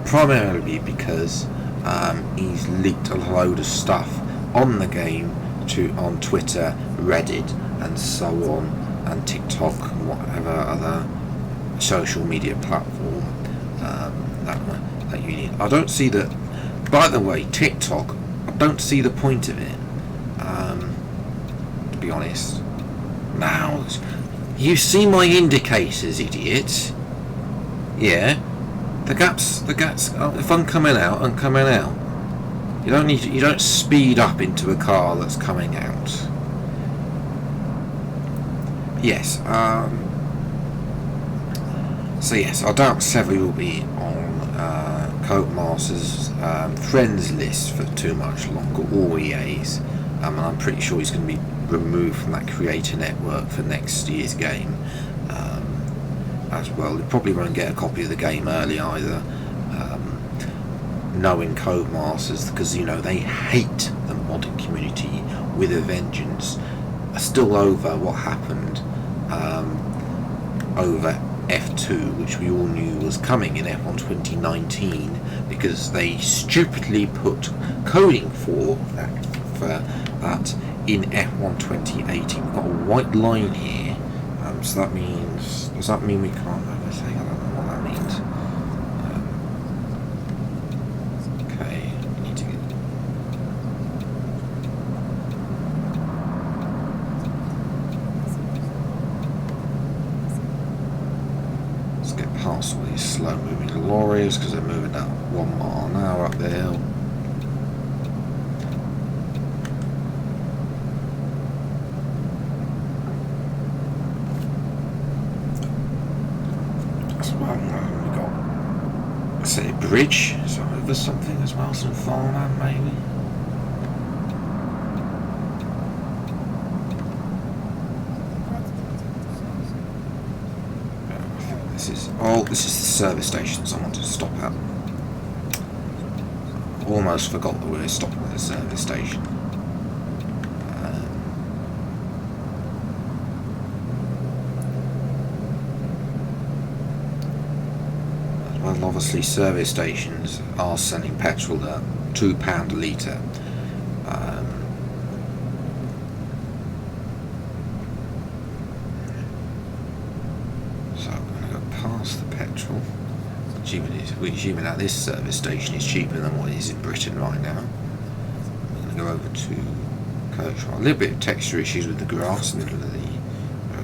primarily because he's leaked a load of stuff on the game on Twitter, Reddit and so on, and TikTok and whatever other social media platform that you need. I don't see that. By the way, TikTok, I don't see the point of it, to be honest. Now, you see my indicators, idiot. Yeah, the gaps. If I'm coming out, I'm coming out. You don't speed up into a car that's coming out. Yes. So yes, I doubt Sevi will be on Codemasters' friends list for too much longer, or EA's. And I'm pretty sure he's going to be removed from that creator network for next year's game as well. He probably won't get a copy of the game early either, knowing Codemasters, because they hate the modding community with a vengeance. Still over what happened over F2, which we all knew was coming in F1 2019, because they stupidly put coding for that in F1 2018. We've got a white line here, so that means, does that mean we can't have a thing? I don't know what that means. Okay, we need to get... Let's get past all these slow moving lorries, because they're moving at 1 mile an hour up the hill. Bridge, so over something as well, some farmland maybe. This is the service station, so I want to stop at. Almost forgot that we were stopping at the service station. Well, obviously service stations are selling petrol at £2 a litre. So I'm going to go past the petrol, which even at this service station is cheaper than what it is in Britain right now. I'm going to go over to Kirkshire. A little bit of texture issues with the grass in the middle of the...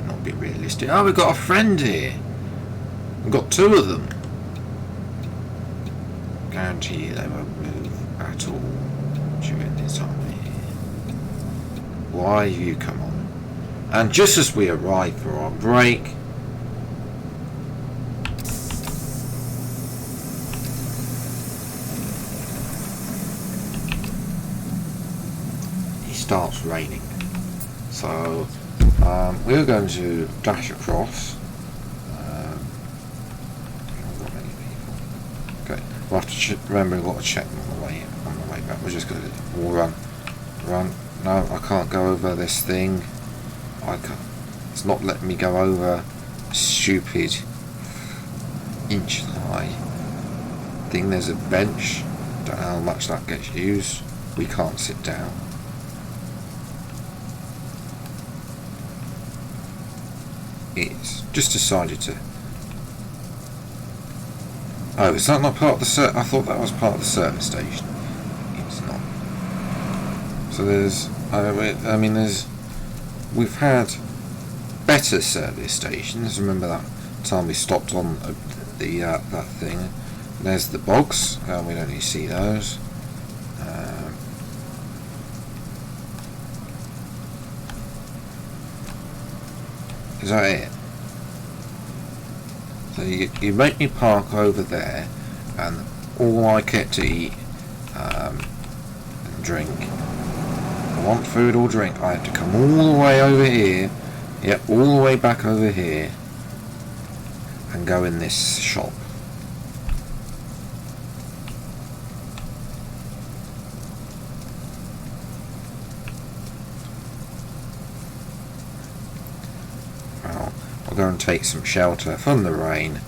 not a bit realistic. Oh, we've got a friend here. We've got two of them. Guarantee they won't move at all during this time here. Why you come on? And just as we arrive for our break, starts raining. So we're going to dash across. Okay, we'll have to remember we've got to check on the way back. We're just going to run. No, I can't go over this thing. I can't. It's not letting me go over a stupid inch high thing. There's a bench. Don't know how much that gets used. We can't sit down. It's just decided to. Oh, is that not part of the I thought that was part of the service station. It's not. So there's. I mean, we've had better service stations. Remember that time we stopped on that thing. There's the bogs. We don't need to see those. Is that it? So you make me park over there, and all I get to eat and drink. If I want food or drink, I have to come all the way over here. Yep, all the way back over here, and go in this shop. Well, I'll go and take some shelter from the rain,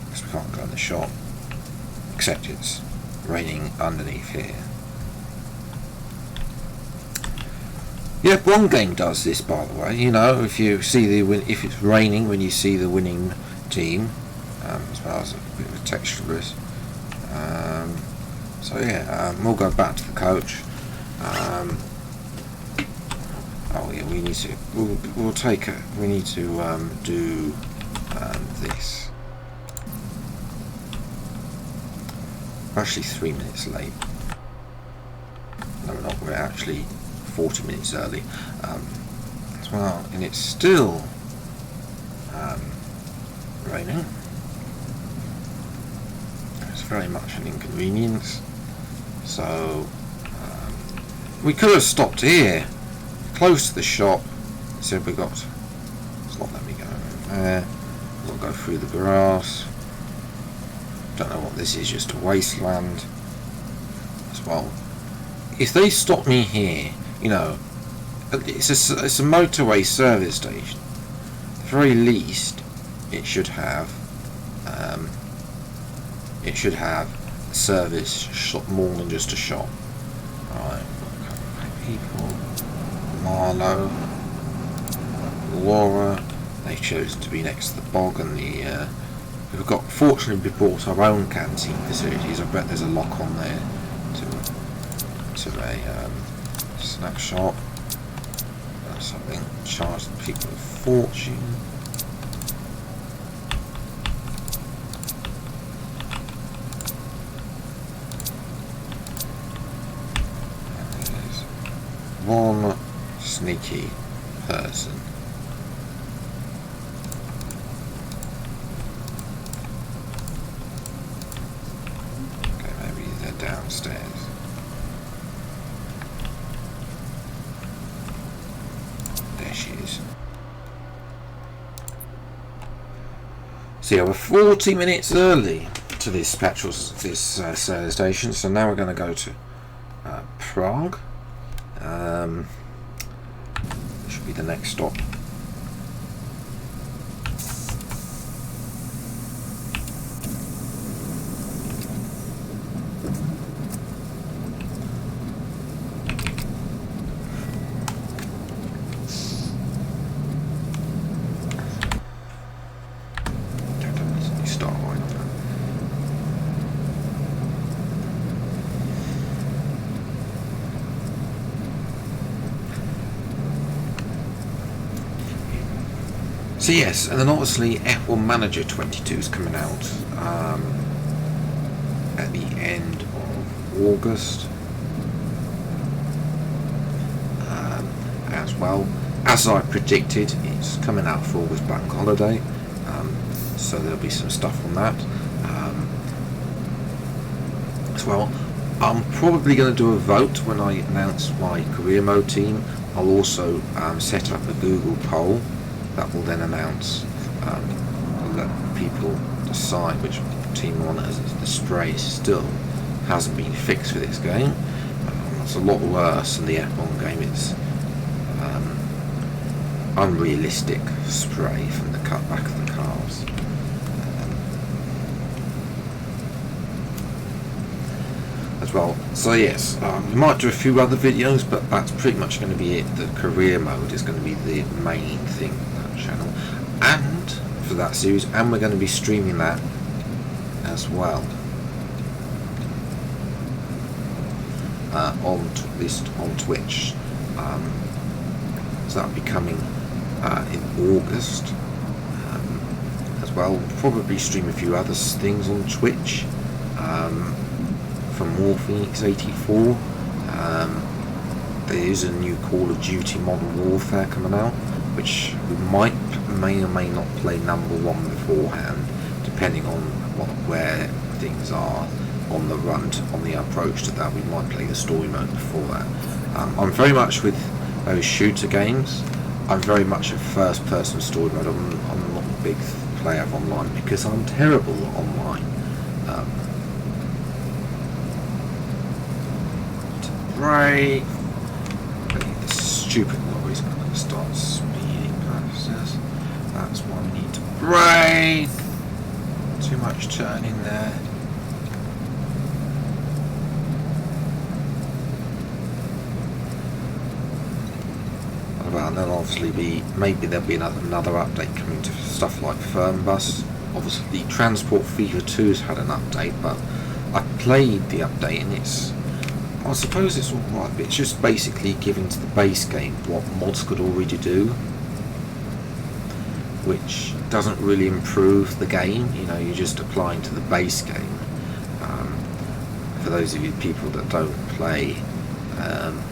because we can't go in the shop, except it's raining underneath here. Yep, one game does this, by the way. You know, if you see if it's raining when you see the winning team, as well as a bit of a textureless. So yeah, we'll go back to the coach. Oh yeah, we need to. We'll take a. We need to do this. We're actually 3 minutes late. No, we're not. We're actually 40 minutes early as well, and it's still raining. It's very much an inconvenience. So we could have stopped here, close to the shop. Said we got. It's not letting me go over there. We'll go through the grass. Don't know what this is. Just a wasteland as well. If they stop me here, you know, it's a motorway service station. At the very least, it should have a service shop more than just a shop. Right, people, Marlow, Laura. They chose to be next to the bog and the. We've got. Fortunately, we bought our own canteen facilities. I bet there's a lock on there to a snack shop. Something charged people a fortune. And there's one sneaky person. Okay, maybe they're downstairs. So yeah, we're 40 minutes early to this service station. So now we're going to go to Prague. Should be the next stop. So yes, and then obviously F1 Manager 22 is coming out at the end of August as well. As I predicted, it's coming out for August Bank Holiday, so there'll be some stuff on that as well. I'm probably going to do a vote when I announce my career mode team. I'll also set up a Google poll that will then announce, let people decide which team I want, as the spray still hasn't been fixed for this game. It's a lot worse than the F1 game. It's unrealistic spray from the back of the cars. As well. So yes, we might do a few other videos, but that's pretty much going to be it. The career mode is going to be the main thing on that channel, and for that series, and we're going to be streaming that as well on Twitch. So that'll be coming in August as well. We'll probably stream a few other things on Twitch. For more Phoenix 84, there is a new Call of Duty Modern Warfare coming out, which we may or may not play number one beforehand, depending on where things are on the run, on the approach to that. We might play the story mode before that. I'm very much with those shooter games. I'm very much a first-person story mode. I'm not a big player of online because I'm terrible online. Right, this stupid lorry's going to start speeding past us. That's why we need to brake. Too much turning there. Well, and there'll obviously maybe there'll be another update coming to stuff like Fernbus. Obviously, Transport Fever 2's had an update, but I played the update and I suppose it's alright, but it's just basically giving to the base game what mods could already do, which doesn't really improve the game. You know, you're just applying to the base game. For those of you people that don't play, I'm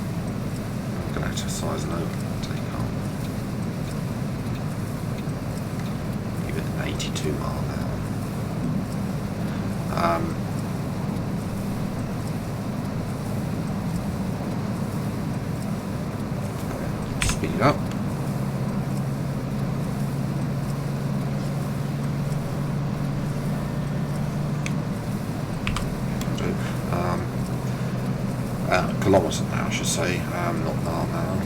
going to exercise note, take on. Give it an 82 mile an hour. Speed it up. Kilometres an hour, I should say, not mile an hour.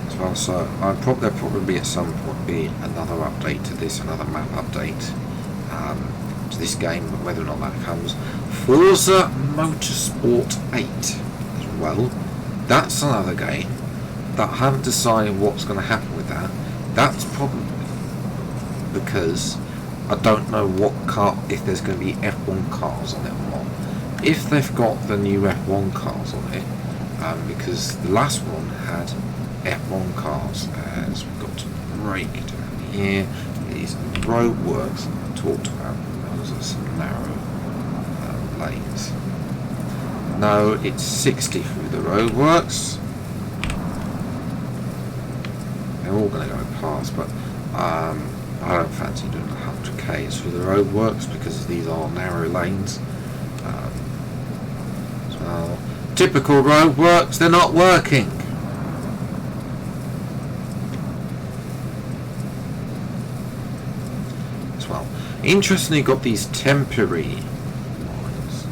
As well, so there'll probably at some point be another update to this, another map update to this game, but whether or not that comes. Forza Motorsport 8 as well. That's another game that I haven't decided what's going to happen with that. That's probably because I don't know if there's going to be F1 cars on it or not. If they've got the new F1 cars on it, because the last one had F1 cars, as we've got to brake down here. These roadworks I talked about. Those are some narrow lanes. No, it's 60 through the roadworks. They're all going to go past, but I don't fancy doing 100 k's through the roadworks because these are narrow lanes. So typical roadworks, they're not working. As well, interestingly, got these temporary lines.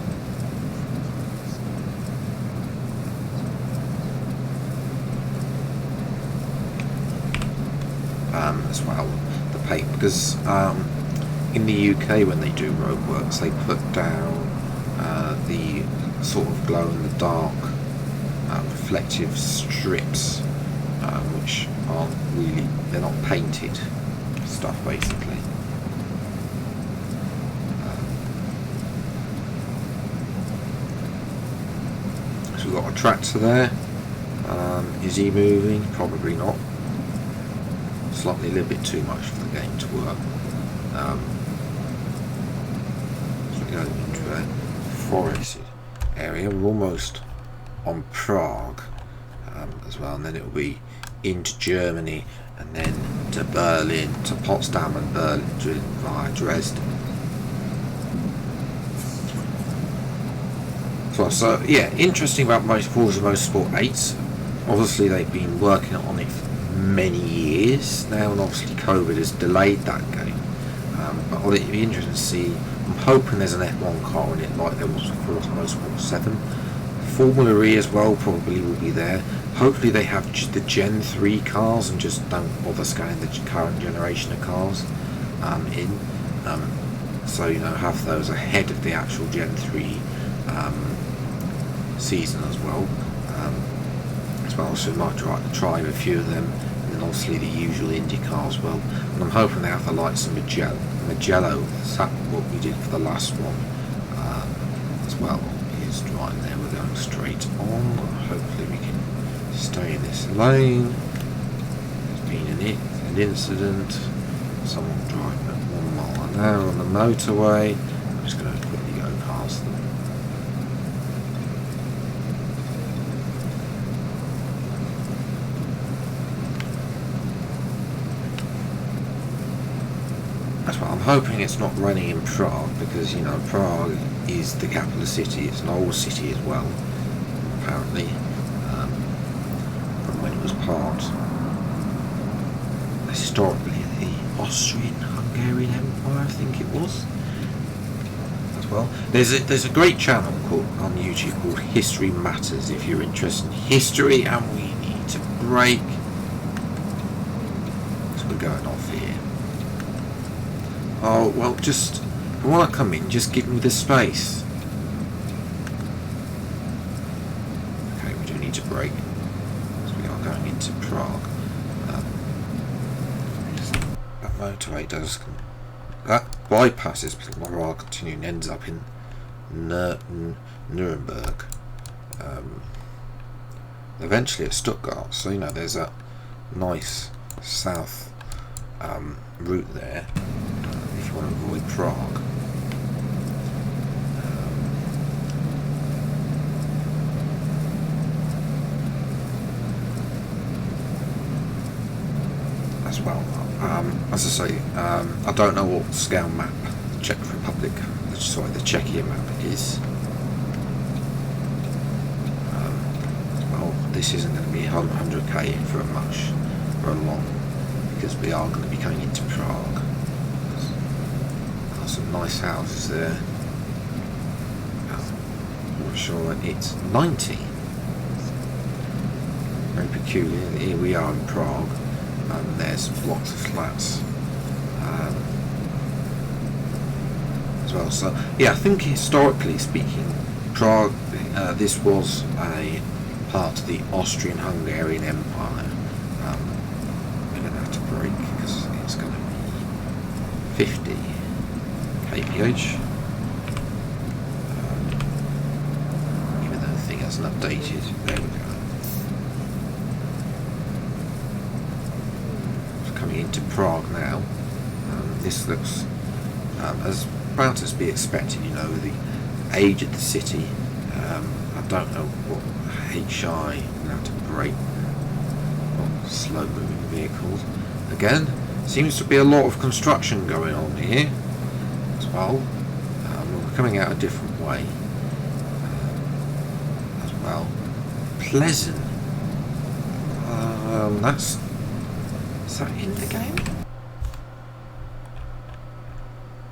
As well. Because in the UK when they do roadworks they put down the sort of glow in the dark reflective strips which aren't really, they're not painted stuff basically. So we've got a tractor there. Is he moving? Probably not. Slightly a little bit too much for the game to work. So we go into a forested area. We're almost on Prague as well, and then it will be into Germany, and then to Berlin, to Potsdam and Berlin via Dresden. So yeah, interesting about Forza Motorsport 8. Obviously they've been working on it for many years now, and obviously COVID has delayed that game. But it'll be interesting to see. I'm hoping there's an F1 car in it like there was for Forza Motorsport 7. Formula E as well probably will be there. Hopefully they have the Gen 3 cars and just don't bother scanning the current generation of cars in. So, you know, have those ahead of the actual Gen 3 season as well. So we might try a few of them, and then obviously the usual Indy cars as well. And I'm hoping they have the likes of Mugello, what we did for the last one as well. Is right there, we're going straight on. Hopefully we can stay in this lane. There's been an incident. Someone driving at 1 mile an hour on the motorway. I'm just going to quickly go past them. I'm hoping it's not running in Prague, because, you know, Prague is the capital city. It's an old city as well, apparently, from when it was part, historically, the Austrian-Hungarian Empire, I think it was, as well. There's a great channel on YouTube called History Matters, if you're interested in history, and we need to brake. So we're going off here. Oh, well, just, when I come in, just give me the space. Okay, we do need to brake, because we are going into Prague. That motorway does, that bypasses Prague continue and ends up in Nuremberg. Eventually at Stuttgart, so, you know, there's a nice south route there. If you want to avoid Prague. As well. As I say, I don't know what scale map the Czech Republic, the Czechia map is. Well, this isn't going to be 100k for a long, because we are going to be coming into Prague. Some nice houses there. I'm not sure it's 90. Very peculiar. Here we are in Prague, and there's lots of flats as well. So yeah, I think historically speaking, Prague, this was a part of the Austrian-Hungarian Empire. We're going to have to brake because it's going to be 50. kph, even though the thing hasn't updated. There we go. So coming into Prague now. This looks as about as be expected, you know, the age of the city. I don't know what HI, we'll have to brake on slow moving vehicles. Again, seems to be a lot of construction going on here. Well, we're coming out a different way as well. Pleasant. Is that in the game?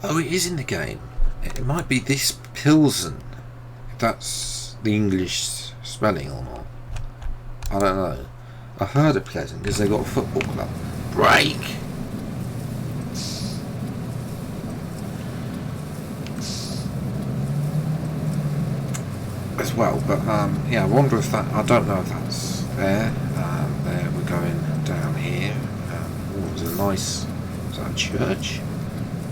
Oh, it is in the game. It might be this Pilsen, if that's the English spelling or not. I don't know. I've heard of Pleasant because they've got a football club. Break! As well, but yeah, I wonder if that, I don't know if that's there. There we're going down here. Oh, there's a nice, is that a church?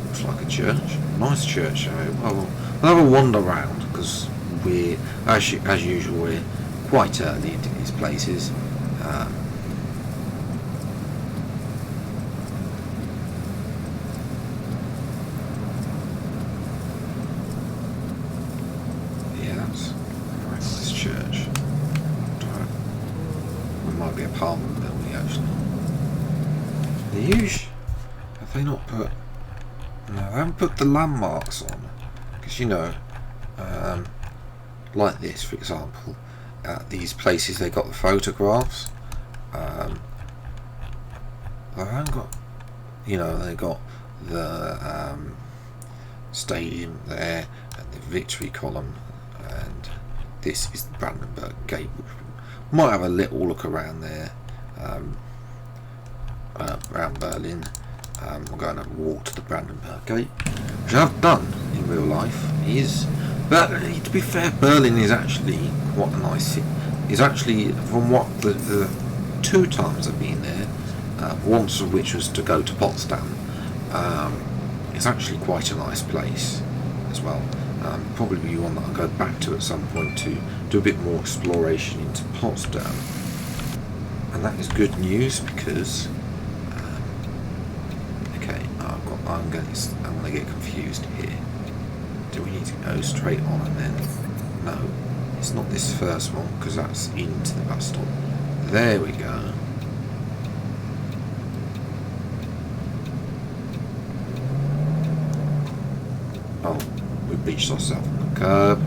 Looks like a church. Nice church. Well, we'll have a wander around because we're, as usual, we're quite early into these places. Church. We might be a parliament building actually. put... No, they haven't put the landmarks on. Because, you know, like this, for example, at these places they got the photographs. They haven't got, you know, they got the stadium there and the victory column, and this is the Brandenburg Gate, which we might have a little look around there, around Berlin. We're going to walk to the Brandenburg Gate, which I've done in real life. But to be fair, Berlin is actually quite a nice city. It's actually, from what the 2 times I've been there, once of which was to go to Potsdam, it's actually quite a nice place as well. Probably one that I'll go back to at some point to do a bit more exploration into Potsdam, and that is good news because okay, I'm going to get confused here. Do we need to go straight on and then no? It's not this first one because that's into the bus stop. There we go. Oh, we beached ourselves on the curb.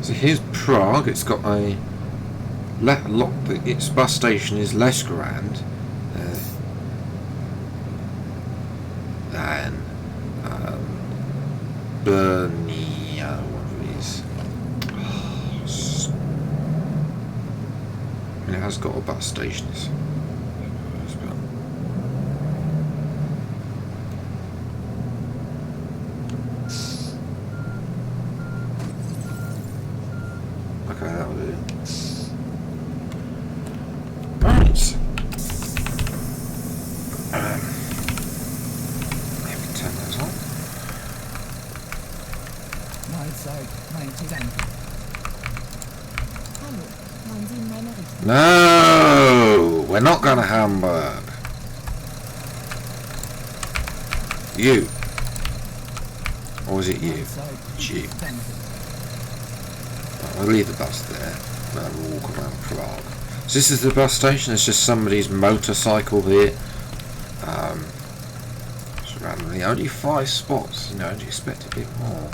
So here's Prague. It's got a its bus station is less grand than Bernia, whatever it is. I mean, it has got a bus station. Okay, that'll do. Right. Maybe turn those on. No, we're not going to Hamburg. You. Or is it you? It's you. I'll leave the bus there. We'll walk around Prague. So this is the bus station. It's just somebody's motorcycle here. Just randomly, only 5 spots. You know, do you expect a bit more?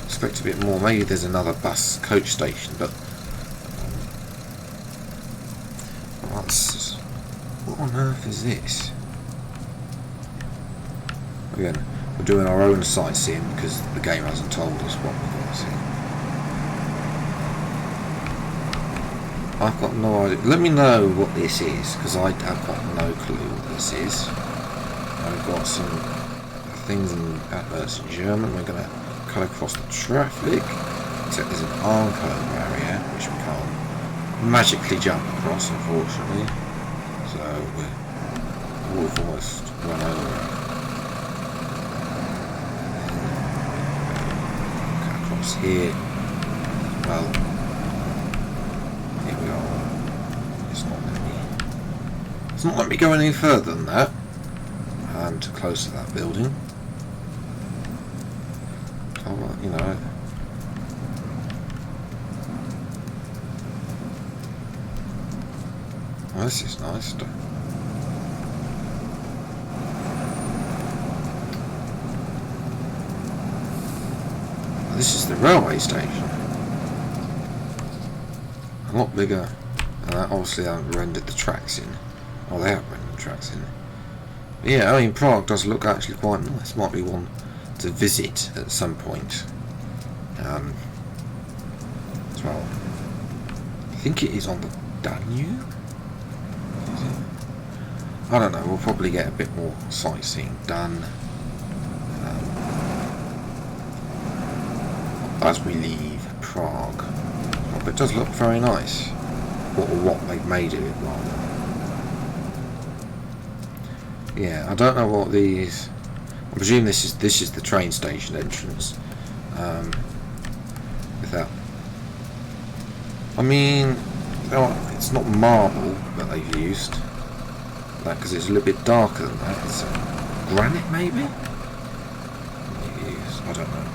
Expect a bit more. Maybe there's another bus coach station, but what on earth is this? Again, we're doing our own sightseeing because the game hasn't told us what we've got to see. I've got no idea. Let me know what this is, because I've got no clue what this is. I've got some things and adverts in German. We're going to cut across the traffic, except there's an Arco barrier which we can't magically jump across, unfortunately. So we've almost run over it. Here, well, here we are. It's not letting me go any further than that. And too close to that building. Oh, well, you know. Oh, this is nice. This is the railway station. A lot bigger. And obviously they haven't rendered the tracks in. Oh, they have rendered the tracks in. But yeah, I mean, Prague does look actually quite nice. Might be one to visit at some point. As well. I think it is on the Danube? Is it? I don't know, we'll probably get a bit more sightseeing done. As we leave Prague. Oh, but it does look very nice. What they've made of it, rather. Yeah, I don't know what these. I presume this is the train station entrance. Without. I mean, it's not marble that they've used. That because it's a little bit darker than that. It's granite, maybe. I don't know.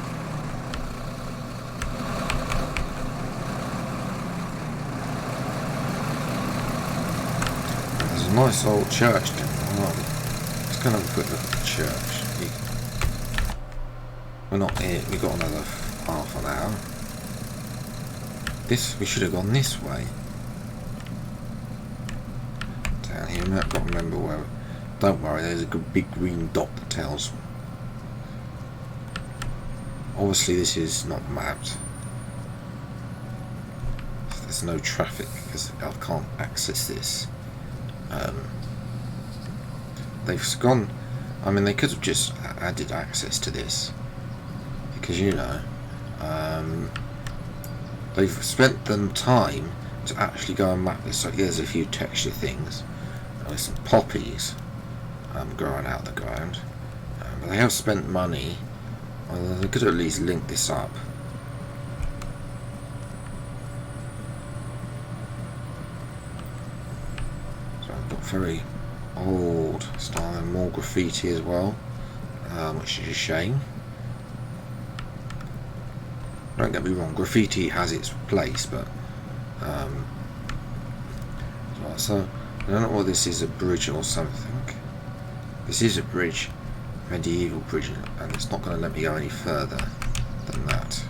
And there's a nice old church down there. Let's go and have a quick look at the church. We're not here. We've got another half an hour. We should have gone this way. Down here, I've got to remember where. Don't worry, there's a good big green dot that tells. Obviously, this is not mapped. There's no traffic because I can't access this. They've gone. I mean, they could have just added access to this because they've spent the time to actually go and map this. So there's a few texture things. There's some poppies growing out of the ground, but they have spent money. They could at least link this up. So I've got very old style and more graffiti as well, which is a shame. Don't get me wrong, graffiti has its place, but so I don't know whether this is a bridge or something. This is a bridge, medieval bridge, and it's not going to let me go any further than that.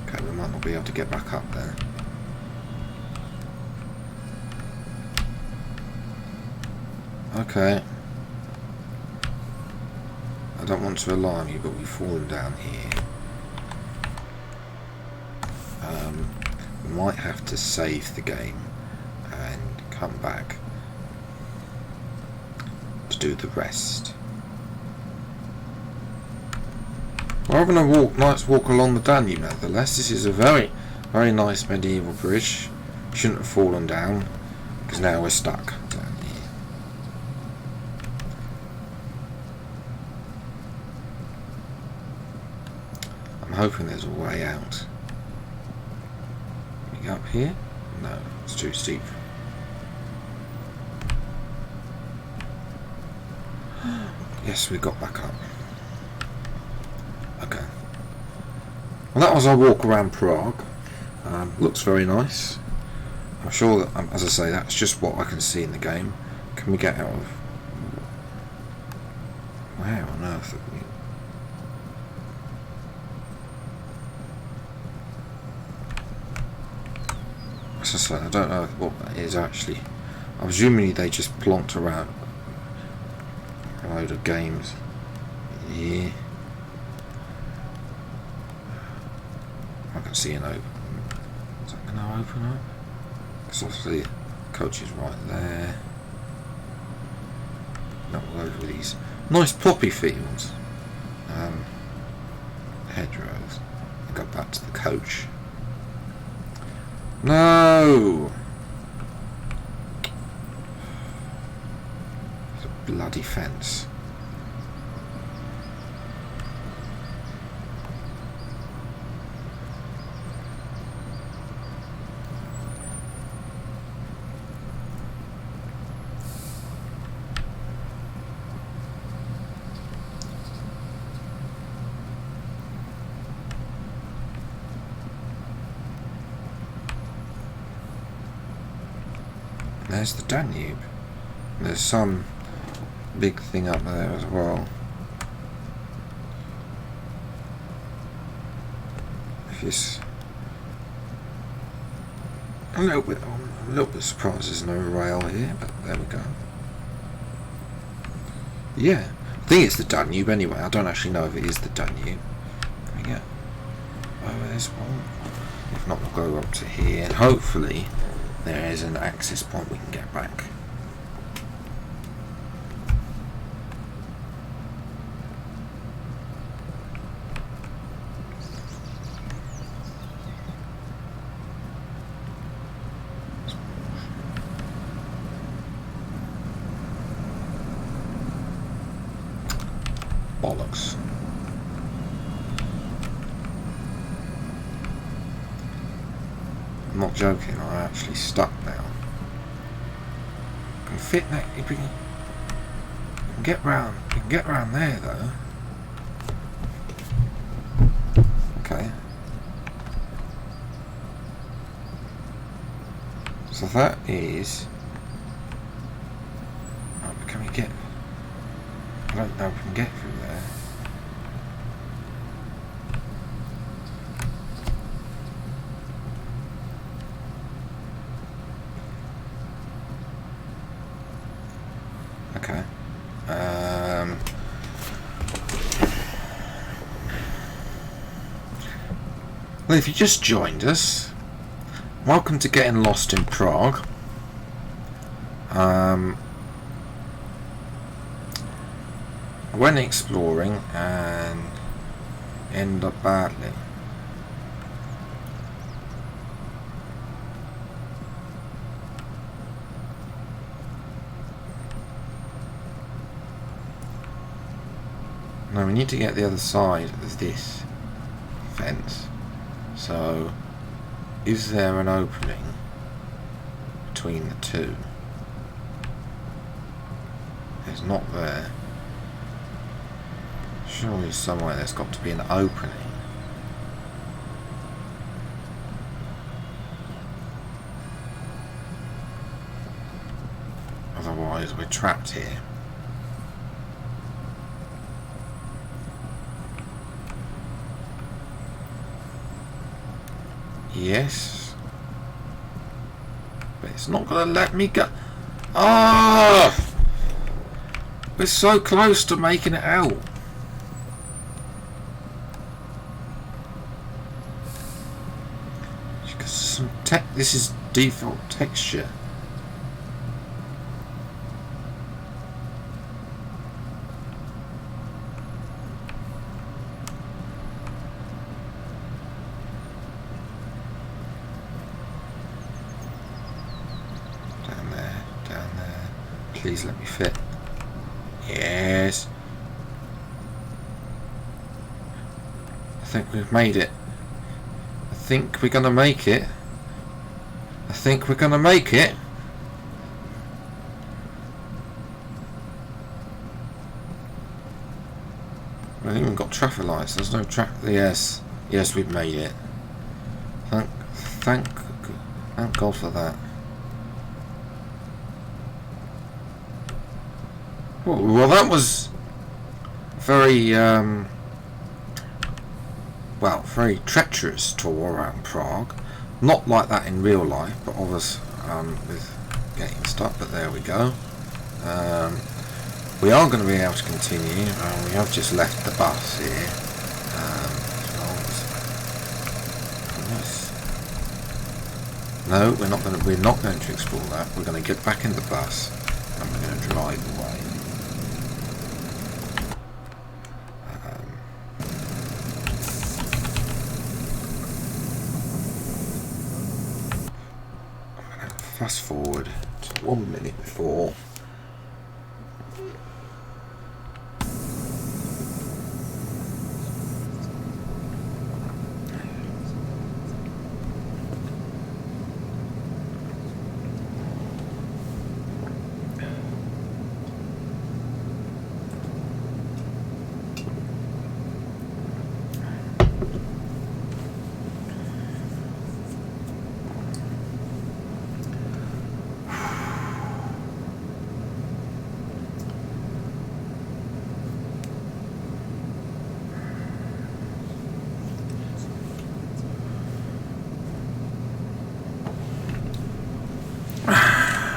Okay, we might not be able to get back up there. Okay. I don't want to alarm you, but we've fallen down here. We might have to save the game and come back to do the rest. We're having a nice walk along the Danube nevertheless. This is a very, very nice medieval bridge. Shouldn't have fallen down because now we're stuck down here. I'm hoping there's a way out. Up here? No, it's too steep. Yes, we got back up. Okay. Well, that was our walk around Prague. Looks very nice. I'm sure that, as I say, that's just what I can see in the game. Can we get out of... Where on earth are we? As I said, I don't know what that is actually. I'm assuming they just plonked around a load of games. Yeah. I can see an open. Is that going to open up? Because obviously the coach is right there. Not all over these nice poppy fields. Hedgerows. I go back to the coach. No! It's a bloody fence. There's the Danube. There's some big thing up there as well. If I'm a little bit surprised there's no rail here, but there we go. Yeah, I think it's the Danube anyway. I don't actually know if it is the Danube. Can we get over this one? If not, we'll go up to here, and hopefully there is an access point we can get back. Bollocks. I'm not joking, I'm actually stuck now. can fit that. If we can get round, we can get round there though. Okay. So that is. Oh, can we get? I don't know if we can get through there. Okay. Well, if you just joined us, welcome to Getting Lost in Prague. I went exploring and ended up badly. Now we need to get the other side of this fence. So, is there an opening between the two? There's not there. Surely somewhere there's got to be an opening. Otherwise we're trapped here. Yes. But it's not going to let me go. Ah! Oh! We're so close to making it out. Because some this is default texture. Down there. Please let me fit. Yes. I think we've made it. I think we're gonna make it. I think we're gonna make it. We haven't even got traffic lights. There's no traffic. Yes. Yes, we've made it. Thank God for that. Well, that was very, very treacherous tour around Prague. Not like that in real life, but obviously with getting stuck. But there we go. We are going to be able to continue. We have just left the bus here. No, we're not going to. We're not going to explore that. We're going to get back in the bus and we're going to drive away. Fast forward to 1 minute before.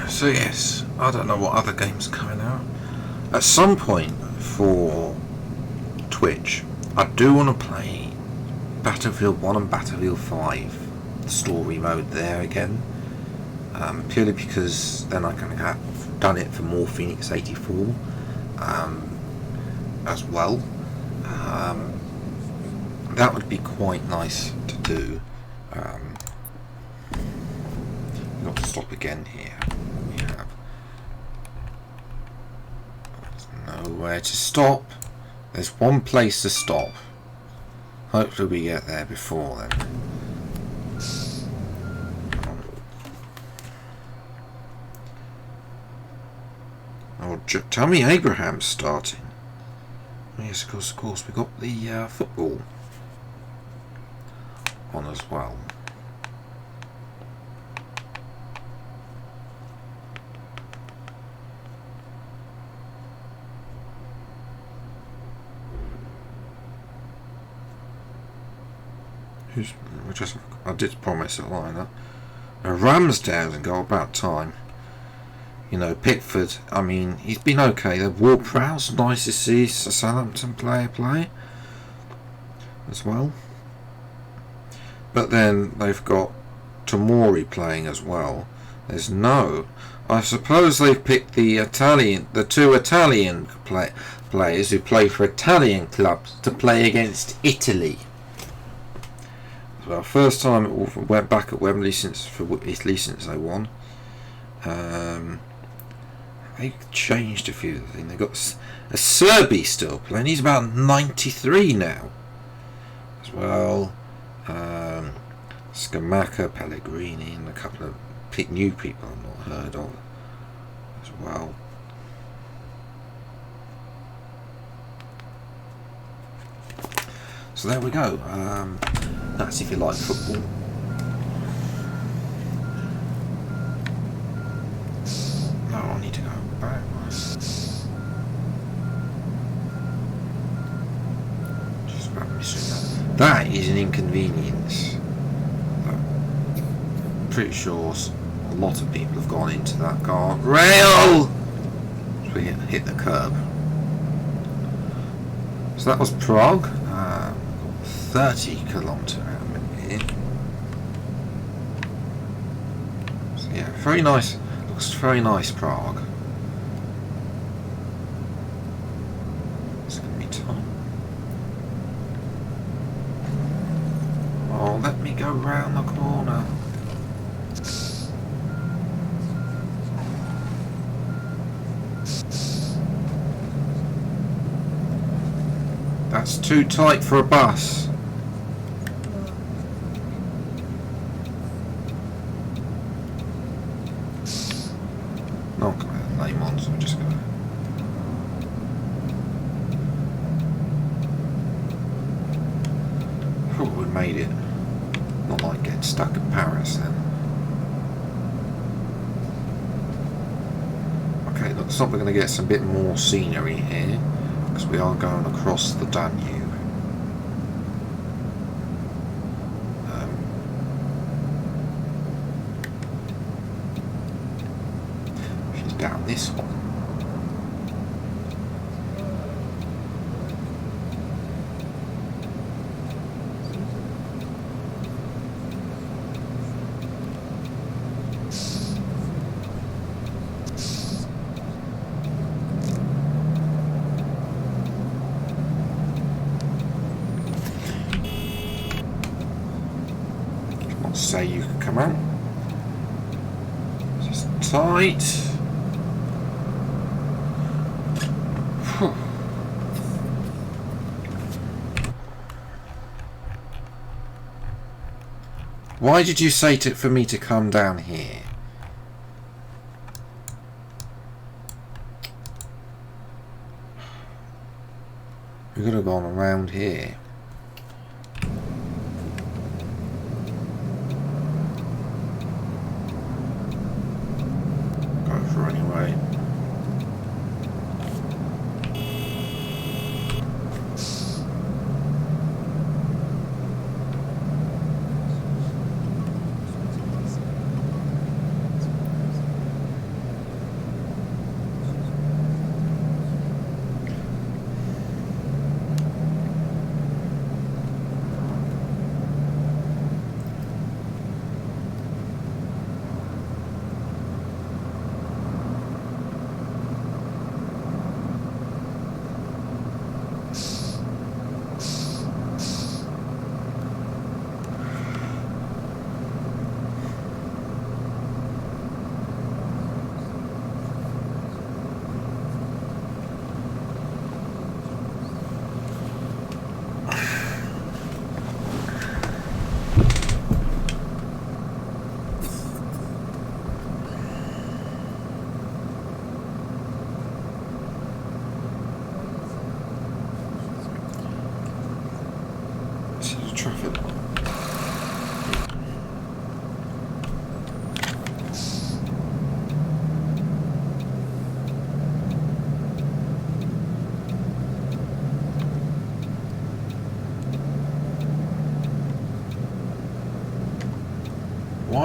So yes, I don't know what other games are coming out. At some point for Twitch, I do want to play Battlefield 1 and Battlefield 5, the story mode there again. Purely because then I can have done it for more Phoenix 84 as well. That would be quite nice to do. Got to stop again here. There's nowhere to stop. There's one place to stop. Hopefully we get there before then. Oh, tell me Abraham's starting. Yes, of course, we got the football on as well. I did promise a lineup. Ramsdale and goal, about time. You know, Pickford, I mean, he's been okay. The Ward-Prowse, nice to see. Southampton play as well. But then they've got Tomori playing as well. I suppose they've picked the two Italian players who play for Italian clubs to play against Italy. Well, first time it went back at Wembley for Italy since they won. They changed a few things. They've got a Serbi still playing. He's about 93 now. As well. Scamacca, Pellegrini, and a couple of new people I've not heard of as well. So there we go. That's if you like football. No, I need to go back. Just about missing that. That is an inconvenience. I'm pretty sure a lot of people have gone into that guardrail. So we hit the curb. So that was Prague. 30-kilometre here. So yeah, very nice. Looks very nice, Prague. It's gonna be time. Oh, let me go round the corner. That's too tight for a bus. Not going to name on, so I'm just going to. I thought we made it. Not like getting stuck in Paris then. Okay, looks like we're going to get some bit more scenery here, because we are going across the Danube. She's down this one. Say you can come out. Just tight. Whew. Why did you say for me to come down here? We could have gone around here. Anyway.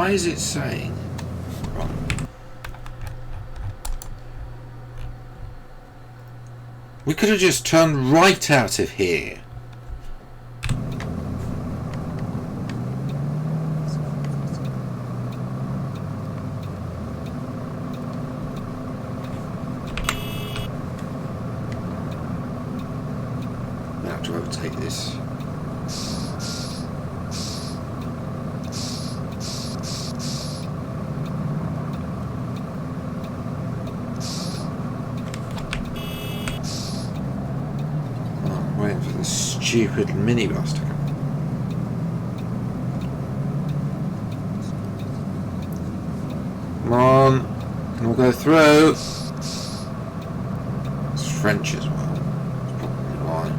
Why is it saying? Right. We could have just turned right out of here. I have to overtake this. Stupid minibus to come. Come on, can we go through? It's French as well. That's probably why.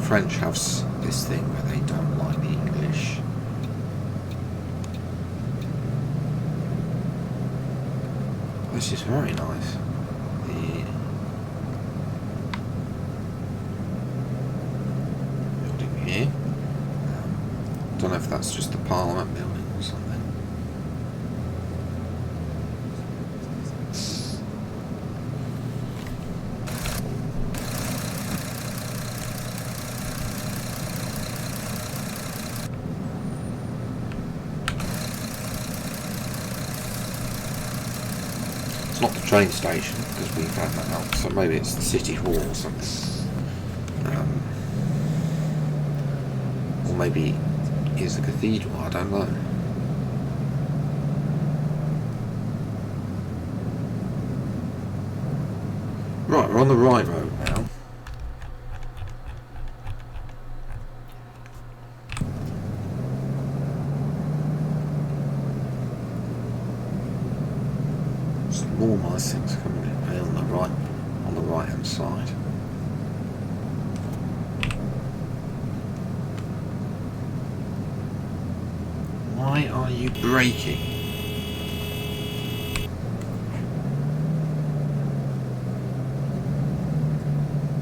French have this thing where they don't like the English. This is very nice. Don't know if that's just the Parliament building or something. It's not the train station because we found that out, so maybe it's the city hall or something. Or maybe is the cathedral, I don't know. Right, we're on the right road now. Some more nice things coming in on the right hand side. Why are you braking?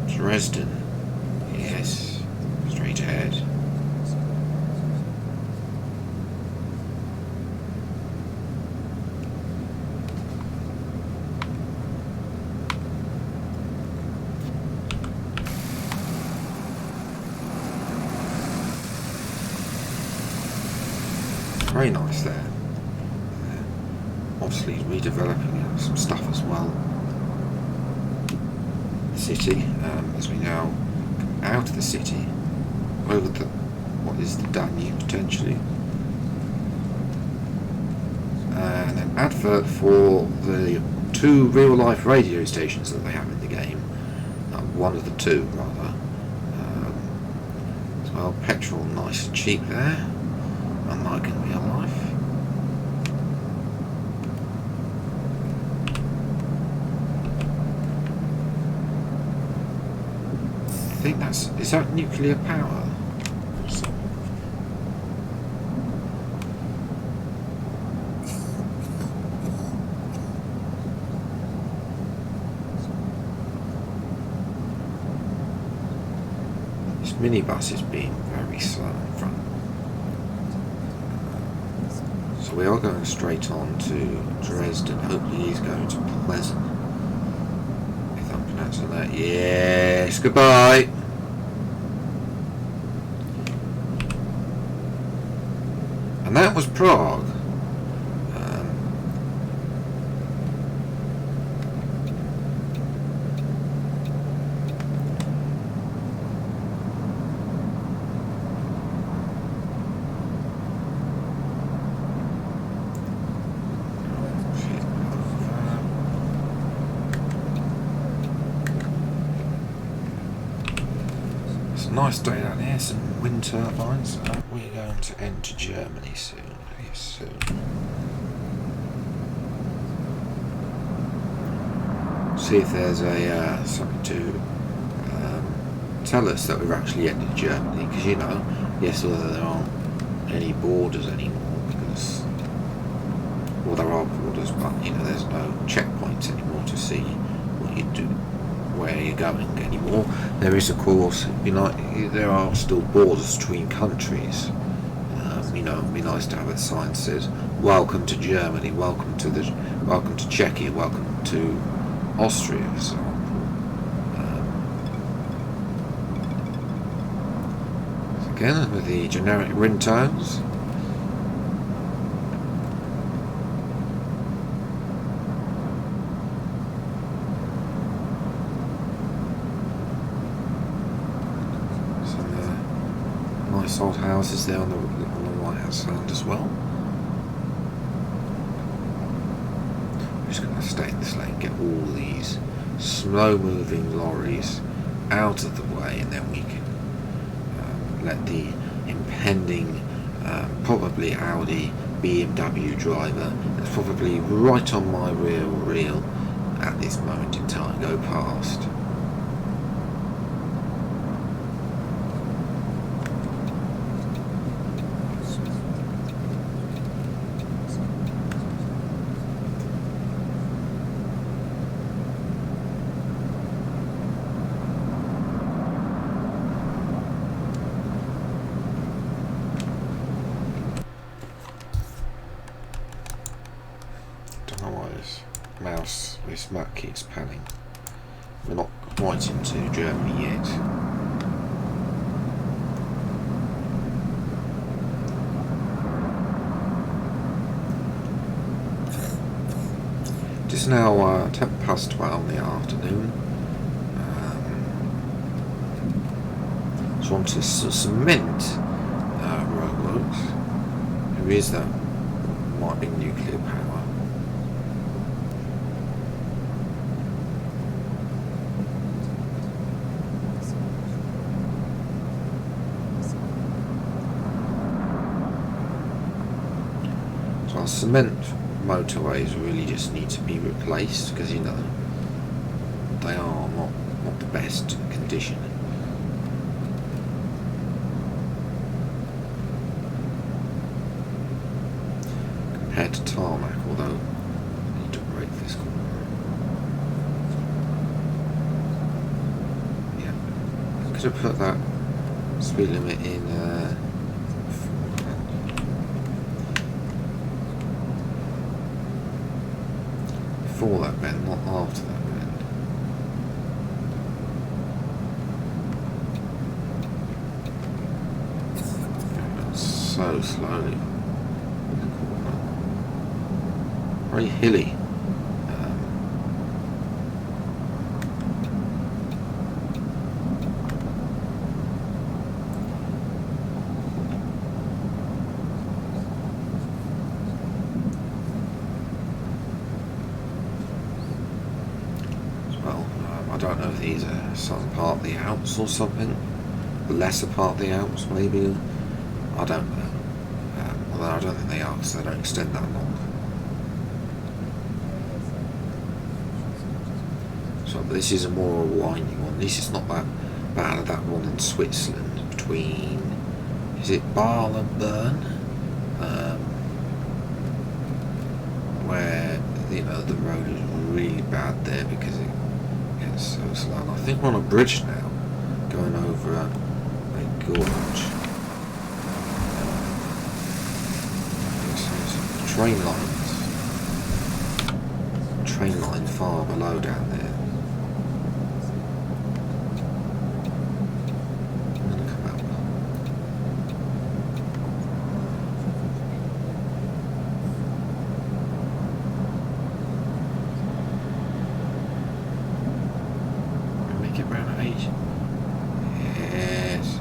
Dresden. Yes. Straight ahead. Very nice there. Obviously redeveloping some stuff as well. The city, as we now come out of the city, over the what is the Danube potentially. And an advert for the 2 real-life radio stations that they have in the game. One of the 2, rather. As well, petrol nice and cheap there. Unlike in real life. I think is that nuclear power? This minibus is being very slow in front. So we are going straight on to Dresden. Hopefully he's going to Pleasant. If I'm pronouncing that. Yes, goodbye. And that was Prague. Nice day down here, some wind turbines. We're going to enter Germany soon. Yes, soon. See if there's a something to tell us that we've actually entered Germany, because you know, yes, whether there aren't any borders anymore, because well, there are borders, but you know, there's no checkpoints anymore to see what you do. Where you're going anymore. There is, of course, you know, there are still borders between countries. you know, it'd be nice to have a sign that says "Welcome to Germany," welcome to Czechia, welcome to Austria, for example. Again with the generic ringtones. Nice old houses there on the right hand side as well. I'm just going to stay in this lane, get all these slow moving lorries out of the way, and then we can let the impending probably Audi BMW driver that's probably right on my rear wheel at this moment in time go past. This map keeps panning. We're not quite into Germany yet. Just now 10 past 12 in the afternoon. So on to cement roadworks. Who is that? Might be nuclear power. Cement motorways really just need to be replaced because, you know, they are not the best condition. Compared to tarmac, although I need to brake this corner. Yeah, I could have put that speed limit in before that bend, not after that bend. So slowly. Very hilly. I don't know if these are some part of the Alps or something, the lesser part of the Alps maybe, I don't know, although I don't think they are because they don't extend that long. So but this is a more winding one. This is not that bad as that one in Switzerland between, is it Bâle and Bern, where, you know, the road is really bad there because it gets so slow. And I think we're on a bridge now, going over a gorge. Train line far below down there. I'm gonna come up. Make it round at 8. Yes.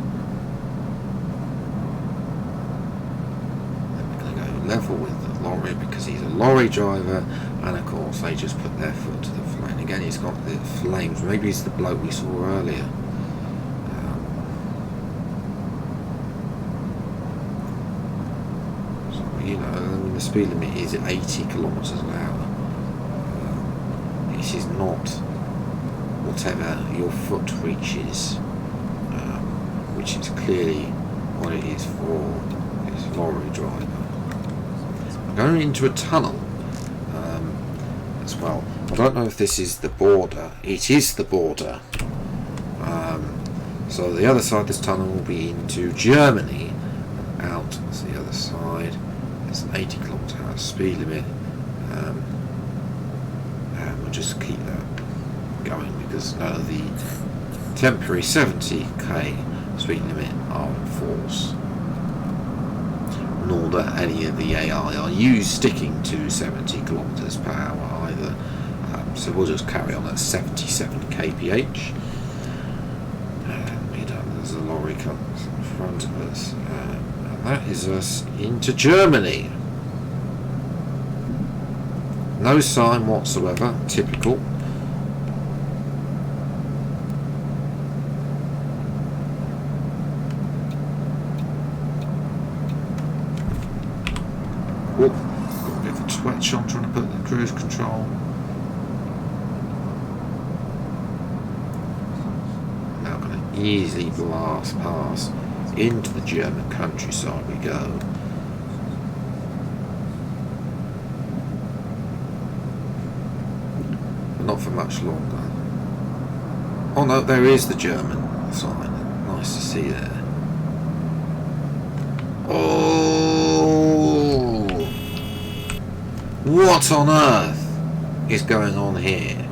Then we're gonna go level with the lorry because he's a lorry driver, and of course they just put their foot to the flame. Again, he's got the flames. Maybe it's the bloke we saw earlier. So, you know, I mean, the speed limit is 80 kilometers an hour. This is not whatever your foot reaches, which is clearly what it is for this lorry driver. Going into a tunnel as well. I don't know if this is the border. It is the border. So the other side of this tunnel will be into Germany, out to the other side. 80 km/h speed limit, and we'll just keep that going because none of the temporary 70k speed limit are in force, nor that any of the AI are used sticking to 70 km/h either. So we'll just carry on at 77 kph. And there's a lorry comes in front of us, and that is us into Germany. No sign whatsoever, typical. Whoop, got a bit of a twitch on trying to put the cruise control. Now going to easily blast past into the German countryside we go. But not for much longer. Oh no, there is the German sign. Nice to see there. Oh! What on earth is going on here?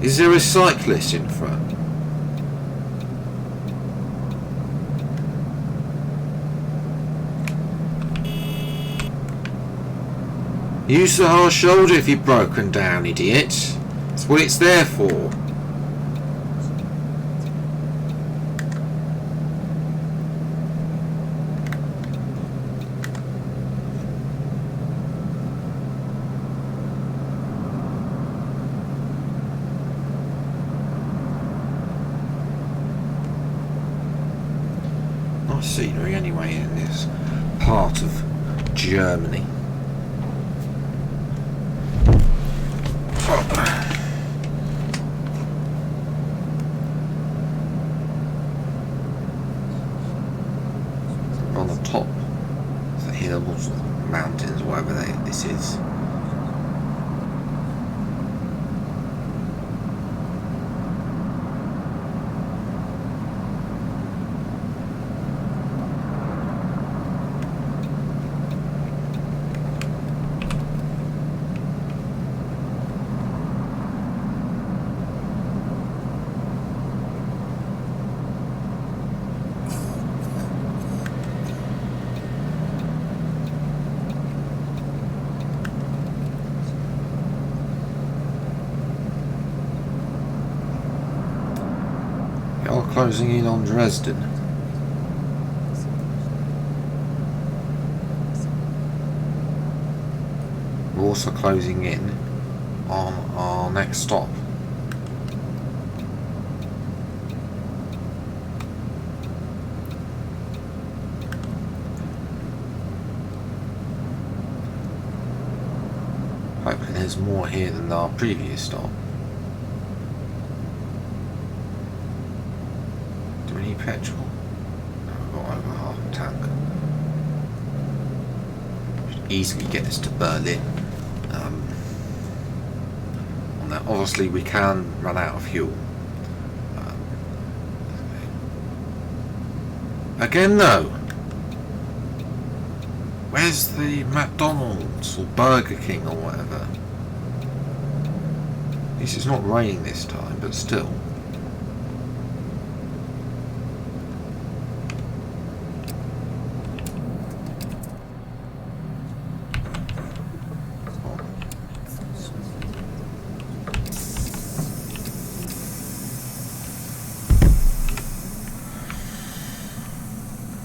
Is there a cyclist in front? Use the hard shoulder if you're broken down, idiot. That's what it's there for. Nice scenery anyway in this part of Germany. On the top of the hills, mountains, whatever this is. Closing in on Dresden. We're also closing in on our next stop. Hopefully there's more here than our previous stop. Petrol. No, we've got over half a tank. Should easily get us to Berlin. Now, obviously, we can run out of fuel. Again, though. Where's the McDonald's or Burger King or whatever? At least it's not raining this time, but still.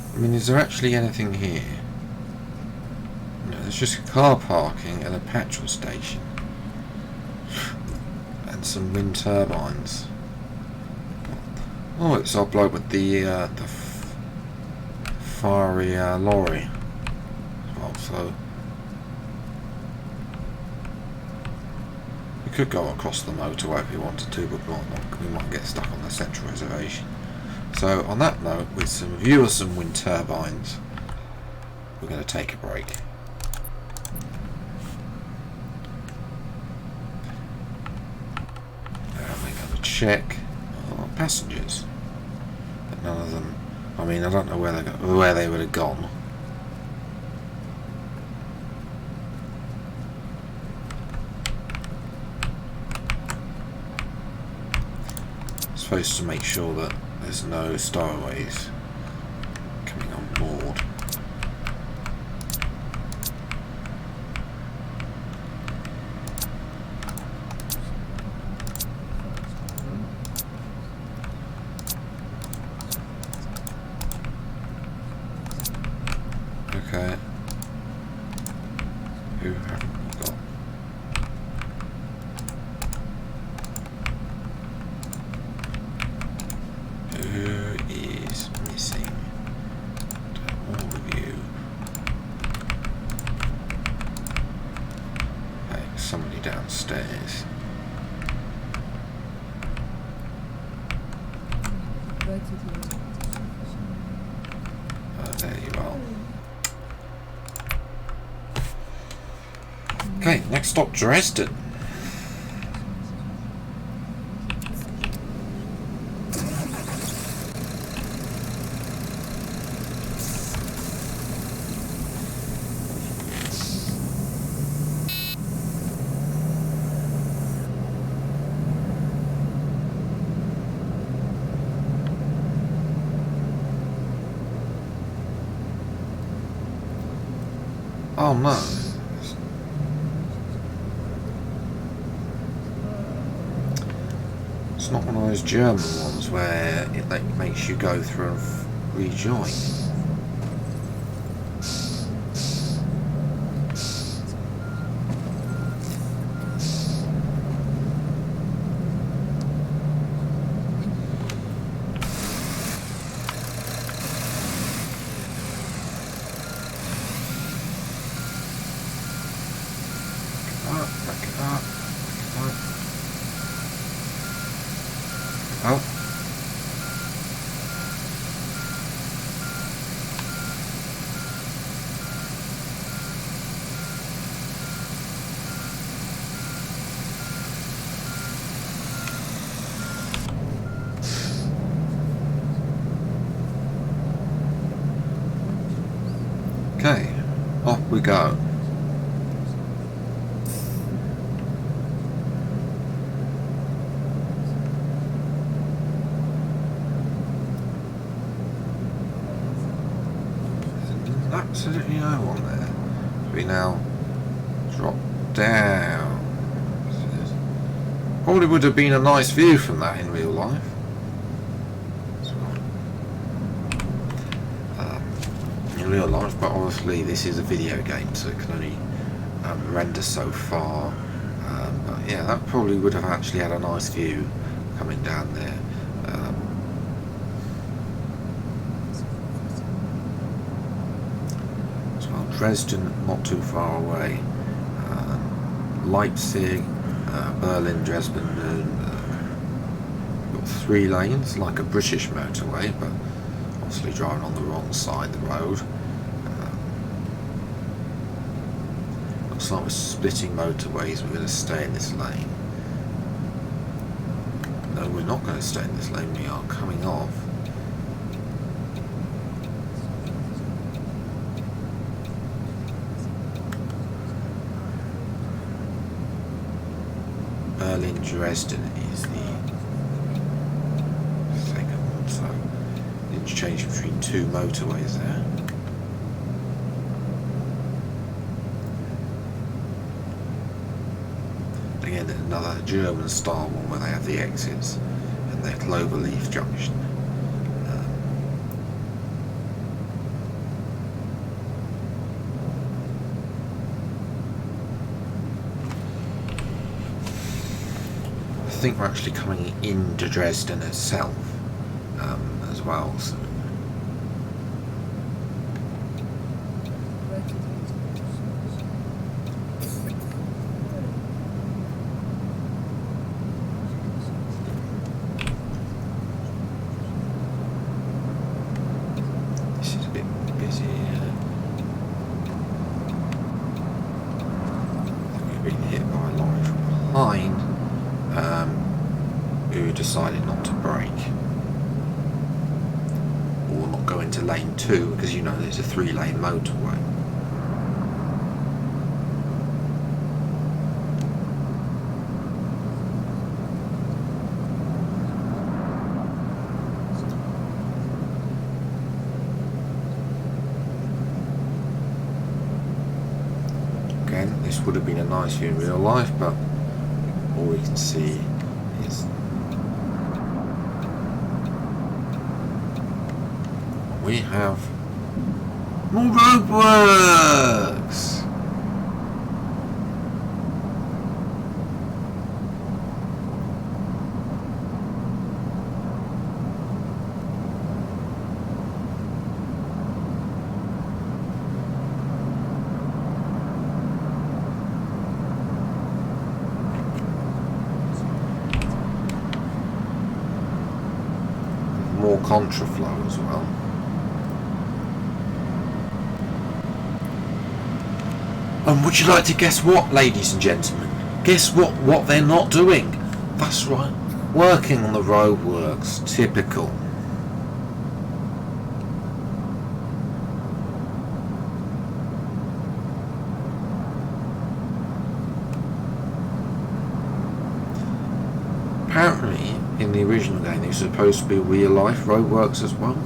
I mean, is there actually anything here? No, there's just car parking and a petrol station. And some wind turbines. Oh, it's our bloke with the fiery lorry. Well, so we could go across the motorway if we wanted to, but we might get stuck on the central reservation. So on that note, with some view of some wind turbines, we're going to take a break. check passengers. But none of them. I mean, I don't know where they would have gone. Supposed to make sure that there's no stowaways coming on board. Okay. Who haven't we got? Who is missing? All of you. Hey, somebody downstairs. There you are. Okay, next stop, Dresden. Oh no. It's not one of those German ones where it makes you go through and rejoin. Oh. Okay, off we go. Absolutely no one there. We now drop down. Probably would have been a nice view from that in real life. In real life, but obviously this is a video game, so it can only render so far. But yeah, that probably would have actually had a nice view coming down there. Dresden, not too far away. Leipzig, Berlin, Dresden, got 3 lanes like a British motorway, but obviously driving on the wrong side of the road. Looks like we're splitting motorways. We're going to stay in this lane. No, we're not going to stay in this lane. We are coming off. Berlin Dresden is the second one, so interchange between 2 motorways there. Again, another German style one where they have the exits and their Cloverleaf junction. I think we're actually coming into Dresden itself as well. So. This is a bit busy. I think we've been hit by a lorry from behind. Who just into lane 2 because you know there's a 3-lane motorway. Again, this would have been a nice view in real life, but all we can see is we have more roadworks. More contraflow as well. And would you like to guess what, ladies and gentlemen? Guess what they're not doing? That's right, working on the roadworks. Typical. Apparently, in the original game, they're supposed to be real-life roadworks as well.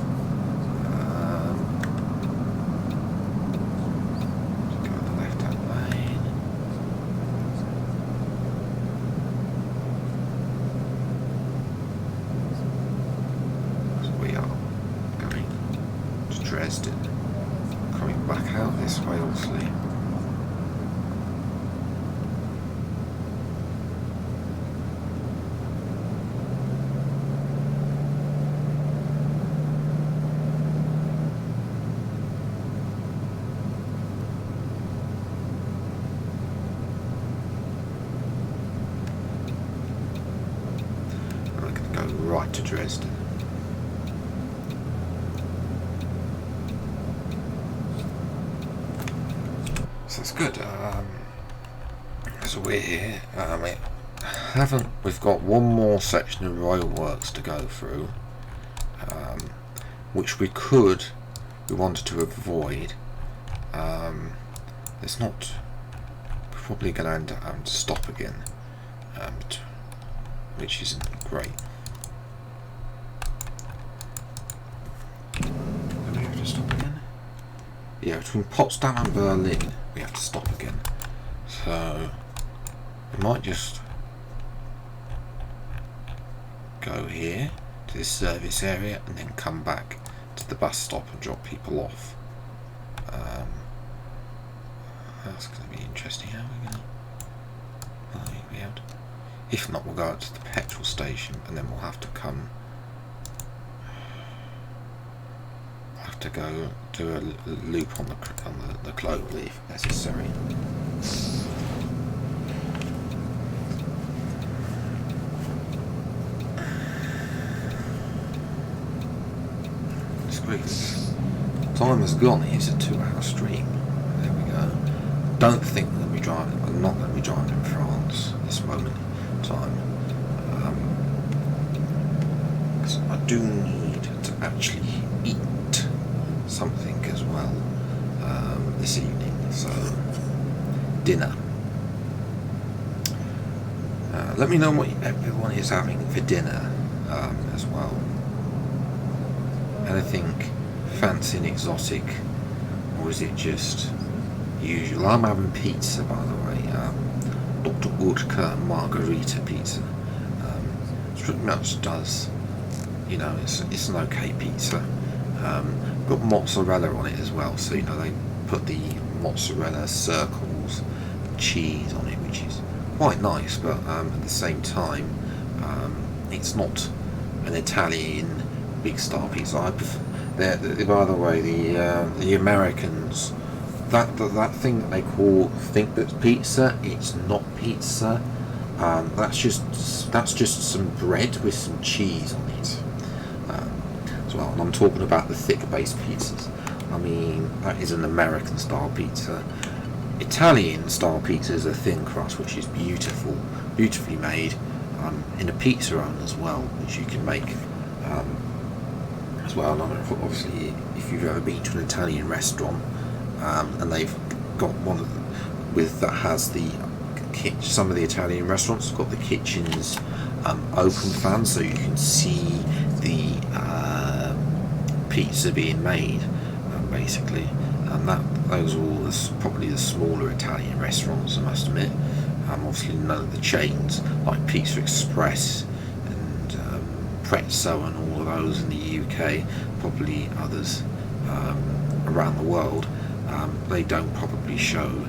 Dresden. Coming back out this way, obviously. And we're going to go right to Dresden. So it's good. So we're here. We've got one more section of roadworks to go through, which we wanted to avoid. It's not. We're probably going to end up having to stop again, which isn't great. Do we have to stop again? Yeah, between Potsdam and Berlin we have to stop again, so we might just go here to this service area and then come back to the bus stop and drop people off. That's going to be interesting. How are we going to? If not, we'll go out to the petrol station and then we'll have to go do a loop on the globe if necessary. Time has gone. It's a 2-hour stream. There we go. Don't think I'm going to be driving. I'm not going to be driving in France at this moment in time. Because I do need to actually eat something as well this evening. So dinner. Let me know what everyone is having for dinner as well. Anything fancy and exotic, or is it just usual? I'm having pizza, by the way. Dr. Utker Margarita pizza. It pretty much does, you know, it's an okay pizza. Got mozzarella on it as well, so you know they put the mozzarella circles cheese on it, which is quite nice, but at the same time it's not an Italian big star pizza. I prefer, by the way, the Americans, that thing that they think that's pizza, it's not pizza. That's just some bread with some cheese on it as well. And I'm talking about the thick base pizzas. I mean, that is an American style pizza. Italian style pizza is a thin crust, which is beautifully made in a pizza oven as well, which you can make as well. And obviously, if you've ever been to an Italian restaurant, and they've got one of them that has the some of the Italian restaurants have got the kitchens open plan, so you can see the pizza being made, basically. And those are all probably the smaller Italian restaurants, I must admit. Obviously none of the chains like Pizza Express and Prezzo and all of those in the UK, probably others around the world, they don't probably show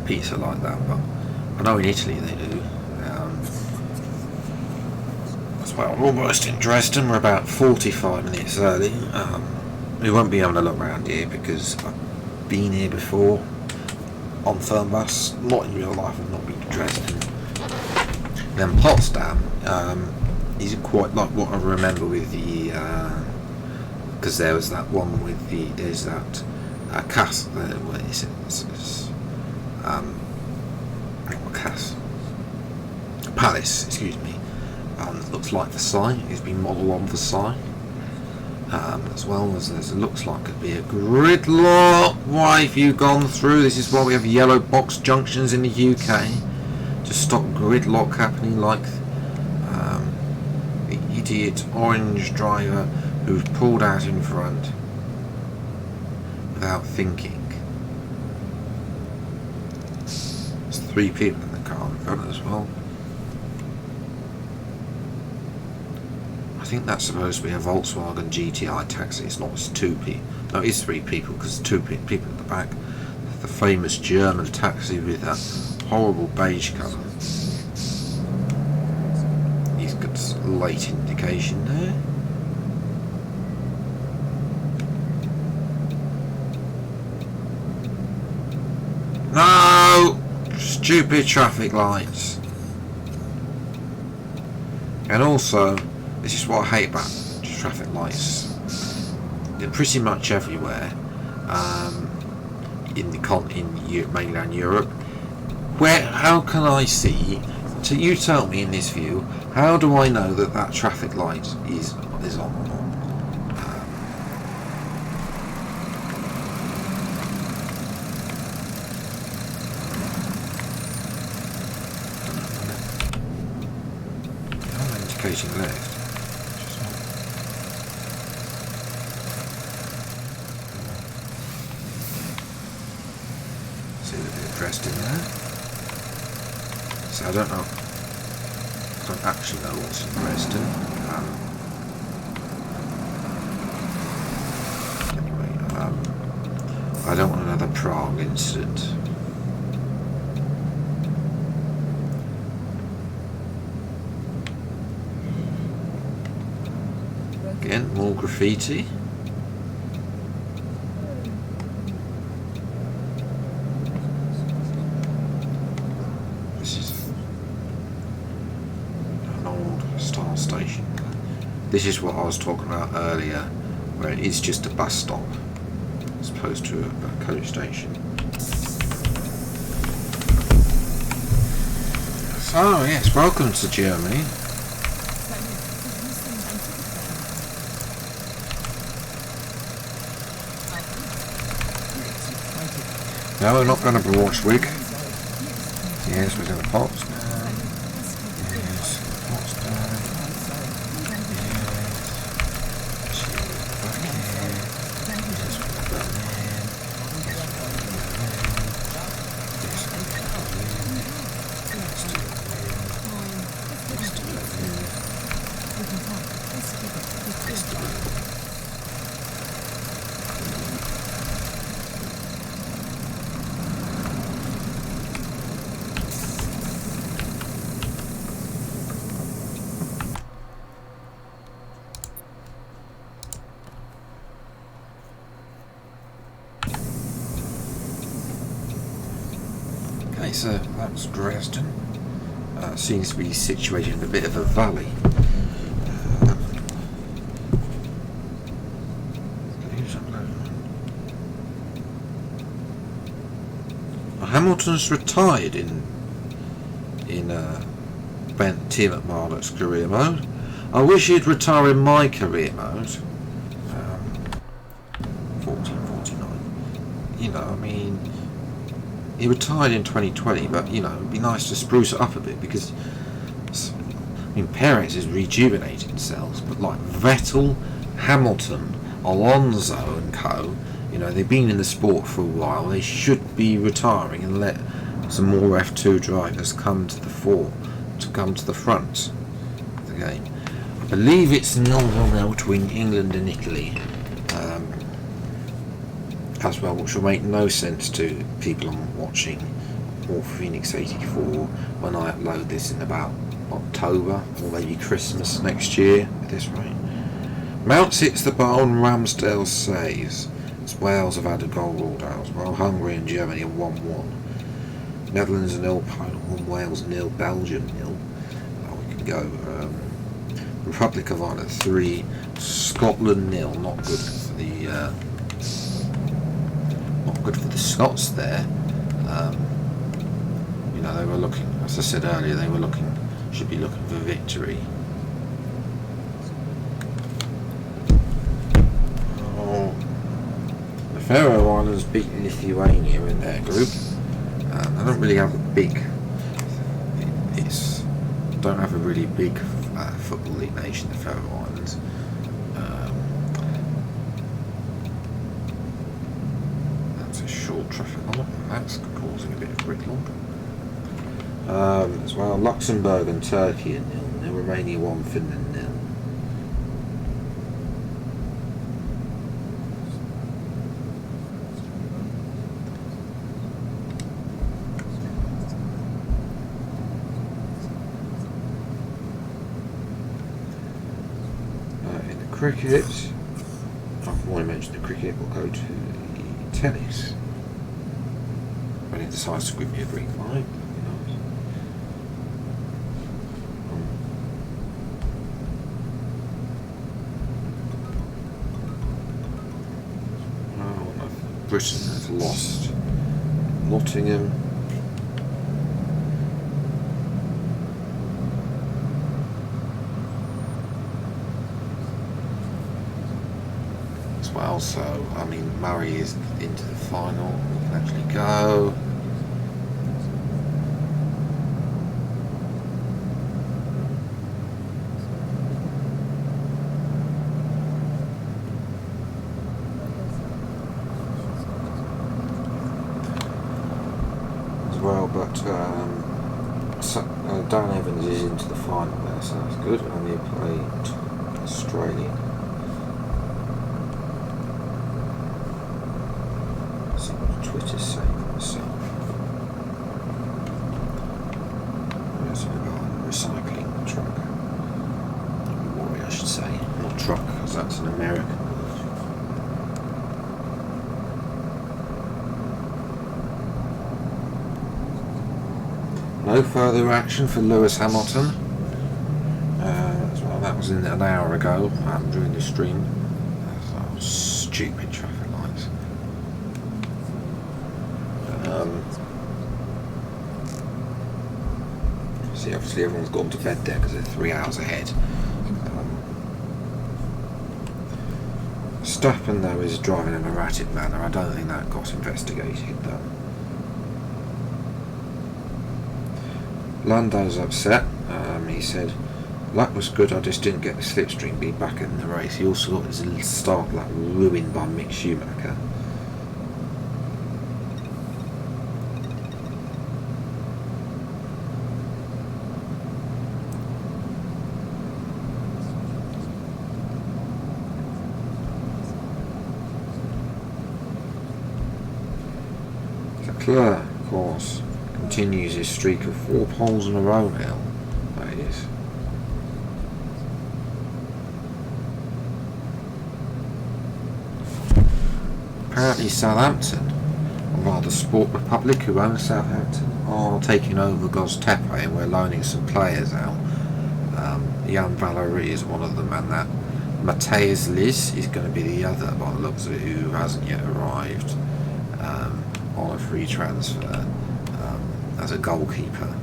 pizza like that, but I know in Italy they do. As well, we're almost in Dresden. We're about 45 minutes early. We won't be able to look around here because I've been here before on Fernbus, not in real life. I've not been to Dresden. Then Potsdam is quite like what I remember with the because there was that one with there's that castle. What is it? Not a castle. Palace, excuse me. Looks like Versailles. It's been modelled on Versailles. As well as it looks like it'd be a gridlock. Why have you gone through? This is why we have yellow box junctions in the UK to stop gridlock happening, like the idiot orange driver who's pulled out in front without thinking. There's 3 people in the car in front as well. I think that's supposed to be a Volkswagen GTI taxi. It's not. It's 2 people. No, it is 3 people because 2 people at the back. The famous German taxi with that horrible beige colour. He's got a late indication there. No! Stupid traffic lights. And also, this is what I hate about traffic lights. They're pretty much everywhere in mainland Europe. How can I see? So you tell me in this view. How do I know that traffic light is on or not? Indicating left. See the bit of Dresden there. So I don't know. I don't actually know what's in Dresden. Anyway, I don't want another Prague incident. Again, more graffiti. This is an old style station. This is what I was talking about earlier, where it is just a bus stop as opposed to a coach station. So yes, welcome to Germany. No, we're not going to Braunschweig. Yes, we're going to Potsdam. Yes, Potsdam. Yes. Back here. Yes, we're Berlin. Yes, we're Okay, so that's Dresden. Seems to be situated in a bit of a valley. Hamilton's retired in Tim at Marlot's career mode. I wish he'd retire in my career mode. 1449. You know, I mean, he retired in 2020, but you know, it'd be nice to spruce it up a bit because I mean, Perez is rejuvenating themselves, but like Vettel, Hamilton, Alonso, and co. You know, they've been in the sport for a while. They should be retiring and let some more F2 drivers come to the front of the game. I believe it's 0-0 between England and Italy as well, which will make no sense to people watching or Phoenix 84 when I upload this in about October or maybe Christmas next year at this rate. Mounts hits the bar and Ramsdale saves. Wales have had a goal ruled out as well. Hungary and Germany are 1-1. Netherlands 0, Poland 1, Wales 0, Belgium 0. We can go. Republic of Ireland 3, Scotland 0. Not good for the Scots there. You know, they were looking, as I said earlier, should be looking for victory. Faroe Islands beat Lithuania in their group. They don't really have a really big football league nation, the Faroe Islands. That's a short traffic light, and that's causing a bit of gridlock. As well, Luxembourg and Turkey are 0-0, Romania 1, Finland 0. Cricket, I've already mentioned the cricket, we'll go to the tennis. When it decides to give me a green light, Britain has lost Nottingham. Well, so I mean, Murray is into the final. We can actually go. As well, but Dan Evans is into the final there, so that's good. And they play Australia. Twitter's saying myself. It's about recycling truck. Lorry, I should say. Not truck, because that's an American word. No further action for Lewis Hamilton. As well, that was in an hour ago during the stream. Stupid traffic lights. See, obviously everyone's gone to bed there because they're 3 hours ahead. Verstappen though is driving in an erratic manner. I don't think that got investigated though. Lando's upset. He said, "Luck was good, I just didn't get the slipstream beat back in the race." He also got his start like ruined by Mick Schumacher. Leclerc, of course, continues his streak of 4 poles in a row now. That is. Apparently Southampton, or rather Sport Republic, who owns Southampton, are taking over Göztepe and we're loaning some players out. Jan Valery is one of them, and that Mateus Liz is going to be the other, by the looks of it, who hasn't yet arrived on a free transfer as a goalkeeper,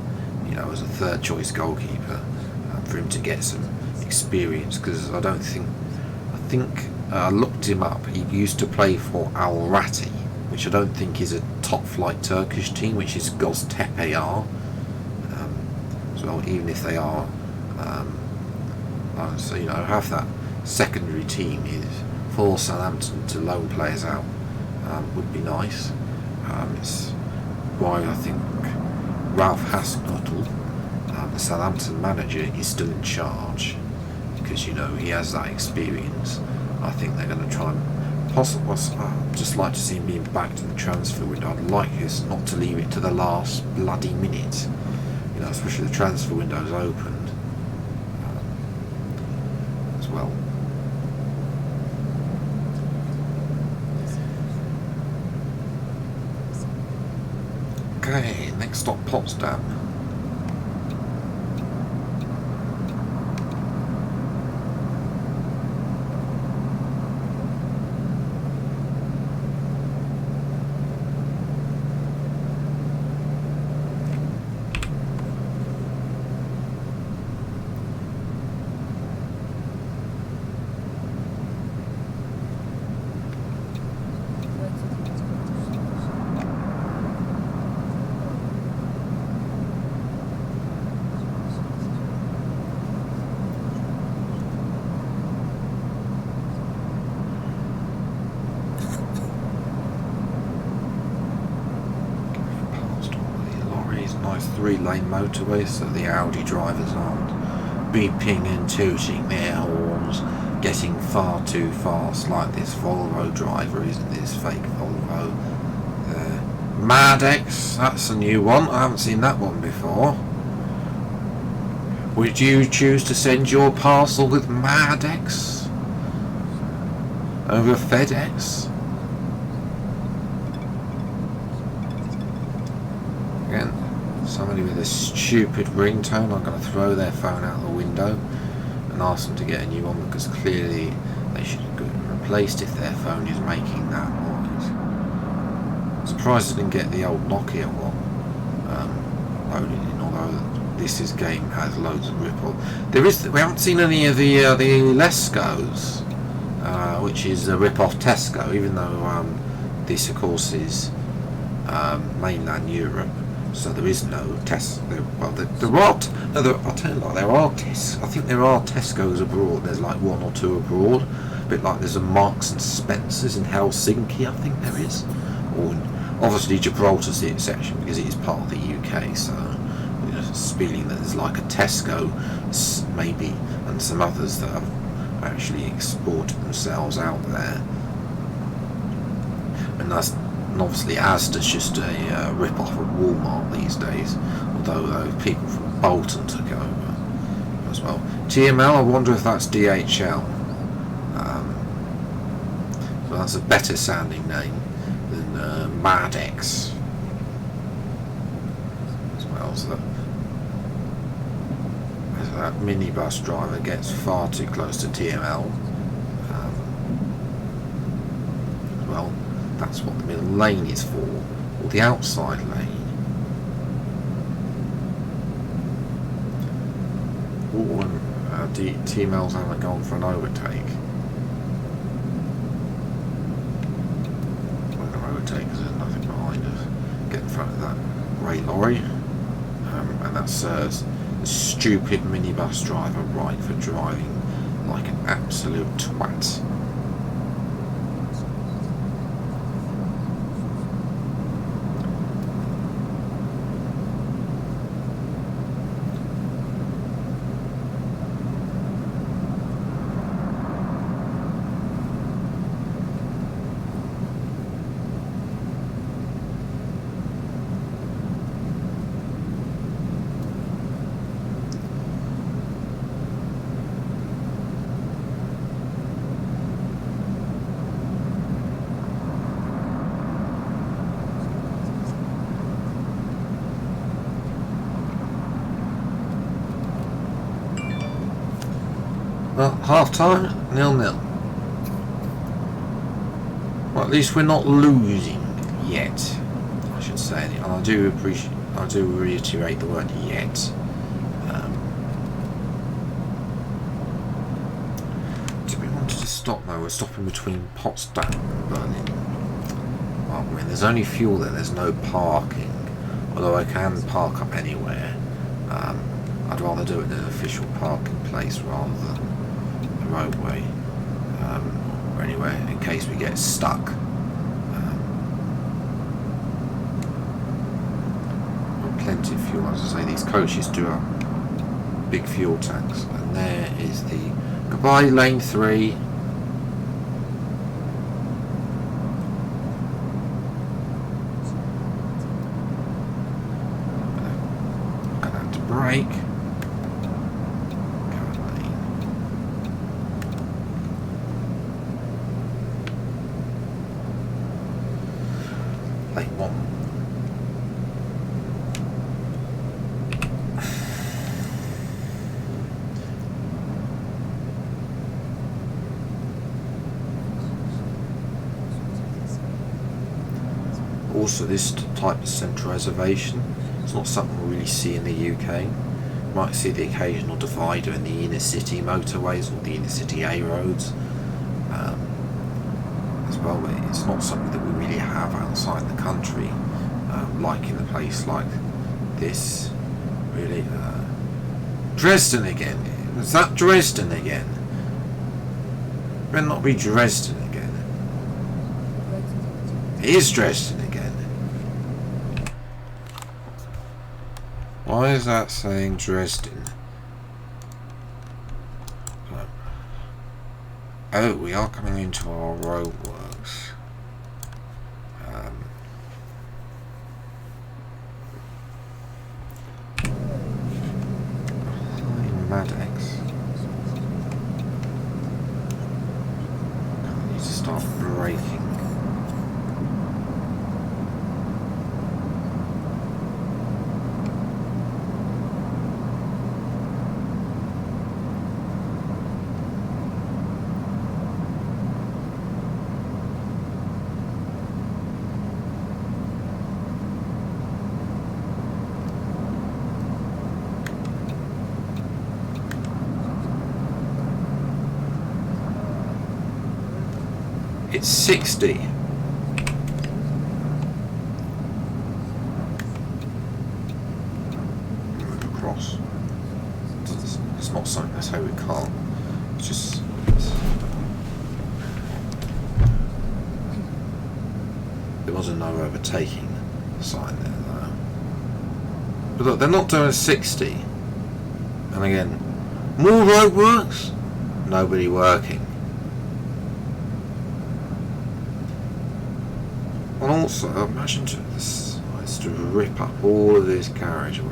you know, as a third choice goalkeeper, for him to get some experience, because I think I looked him up. He used to play for Al Rati, which I don't think is a top flight Turkish team, which is Göztepe are. So even if they are, so you know, have that secondary team is for Southampton to loan players out would be nice. It's why I think Ralph Hasenhüttl, the Southampton manager, is still in charge, because you know he has that experience. I think they're going to try and possibly. I'd just like to see him being back to the transfer window. I'd like us not to leave it to the last bloody minute. You know, especially the transfer window's opened as well. Okay, next stop, Potsdam. Nice 3-lane motorway, so the Audi drivers aren't beeping and tooting their horns, getting far too fast like this Volvo driver is, this fake Volvo. Madex, that's a new one. I haven't seen that one before. Would you choose to send your parcel with Madex over FedEx? Again, somebody with a stupid ringtone. I'm going to throw their phone out the window and ask them to get a new one, because clearly they should have replaced if their phone is making that noise. I'm surprised I didn't get the old Nokia one loaded in, although this game has loads of ripple. We haven't seen any of the Lescos, which is a rip-off Tesco, even though this of course is mainland Europe. So there is no Tesco. Well, there are. I'll tell you what, there are Tesco. I think there are Tesco's abroad. There's like 1 or 2 abroad. A bit like there's a Marks and Spencers in Helsinki. I think there is. Or obviously Gibraltar's the exception because it is part of the UK. So it's feeling that there's like a Tesco, maybe, and some others that have actually exported themselves out there. And that's. And obviously Asda's just a rip-off of Walmart these days, although people from Bolton took it over as well. TML, I wonder if that's DHL. So that's a better sounding name than Madex as well. So that minibus driver gets far too close to TML as well. That's what the middle lane is for, or the outside lane. Oh, and TMLs haven't gone for an overtake. We're going to overtake because there's nothing behind us. Get in front of that grey lorry, and that's the stupid minibus driver right for driving like an absolute twat. Well, half time, 0-0. Well, at least we're not losing yet, I should say. And I do reiterate the word yet. stop now. We're stopping between Potsdam and Berlin. I mean, there's only fuel there. There's no parking. Although I can park up anywhere. I'd rather do it in an official parking place rather than the roadway. Or anywhere in case we get stuck. Plenty of fuel, as I say. These coaches do have big fuel tanks. And there is the goodbye lane 3. Gonna have to brake. Lane 1. Also, this type of central reservation is not something we really see in the UK. You might see the occasional divider in the inner city motorways or the inner city A roads as well, but it's not something that we really have outside the country, like in a place like this. Really, Dresden again. Was that Dresden again? It better not be Dresden again. It is Dresden again. Why is that saying Dresden? Oh, we are coming into our roadworks. Maddox. I need to start braking. It's 60. Move across. It's not something I say we can't. It's just. There was a no overtaking sign there though. But look, they're not doing 60. And again, more roadworks? Nobody working. And also, imagine this is to rip up all of this carriageway.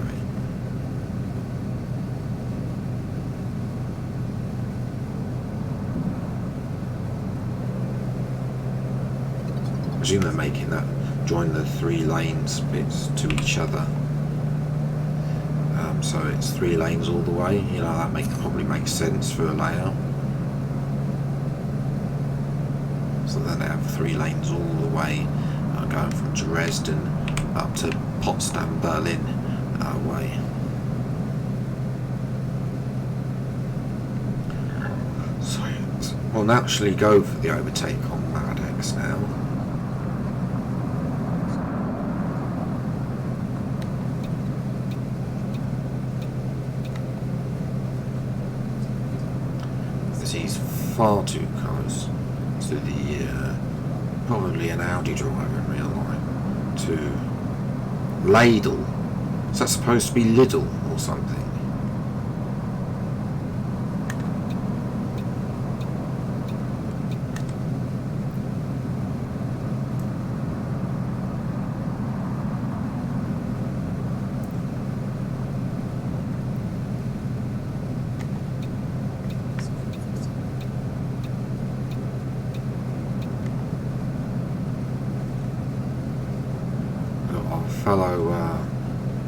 I presume they're making that join the 3 lanes bits to each other. So it's 3 lanes all the way. You know, that probably makes sense for a layout. So then they have 3 lanes all the way. Going from Dresden up to Potsdam, Berlin way. So we'll naturally go for the overtake on Maddox now. As he's far too close to the probably an Audi driver in real life, to Ladle. Is that supposed to be Lidl or something? Fellow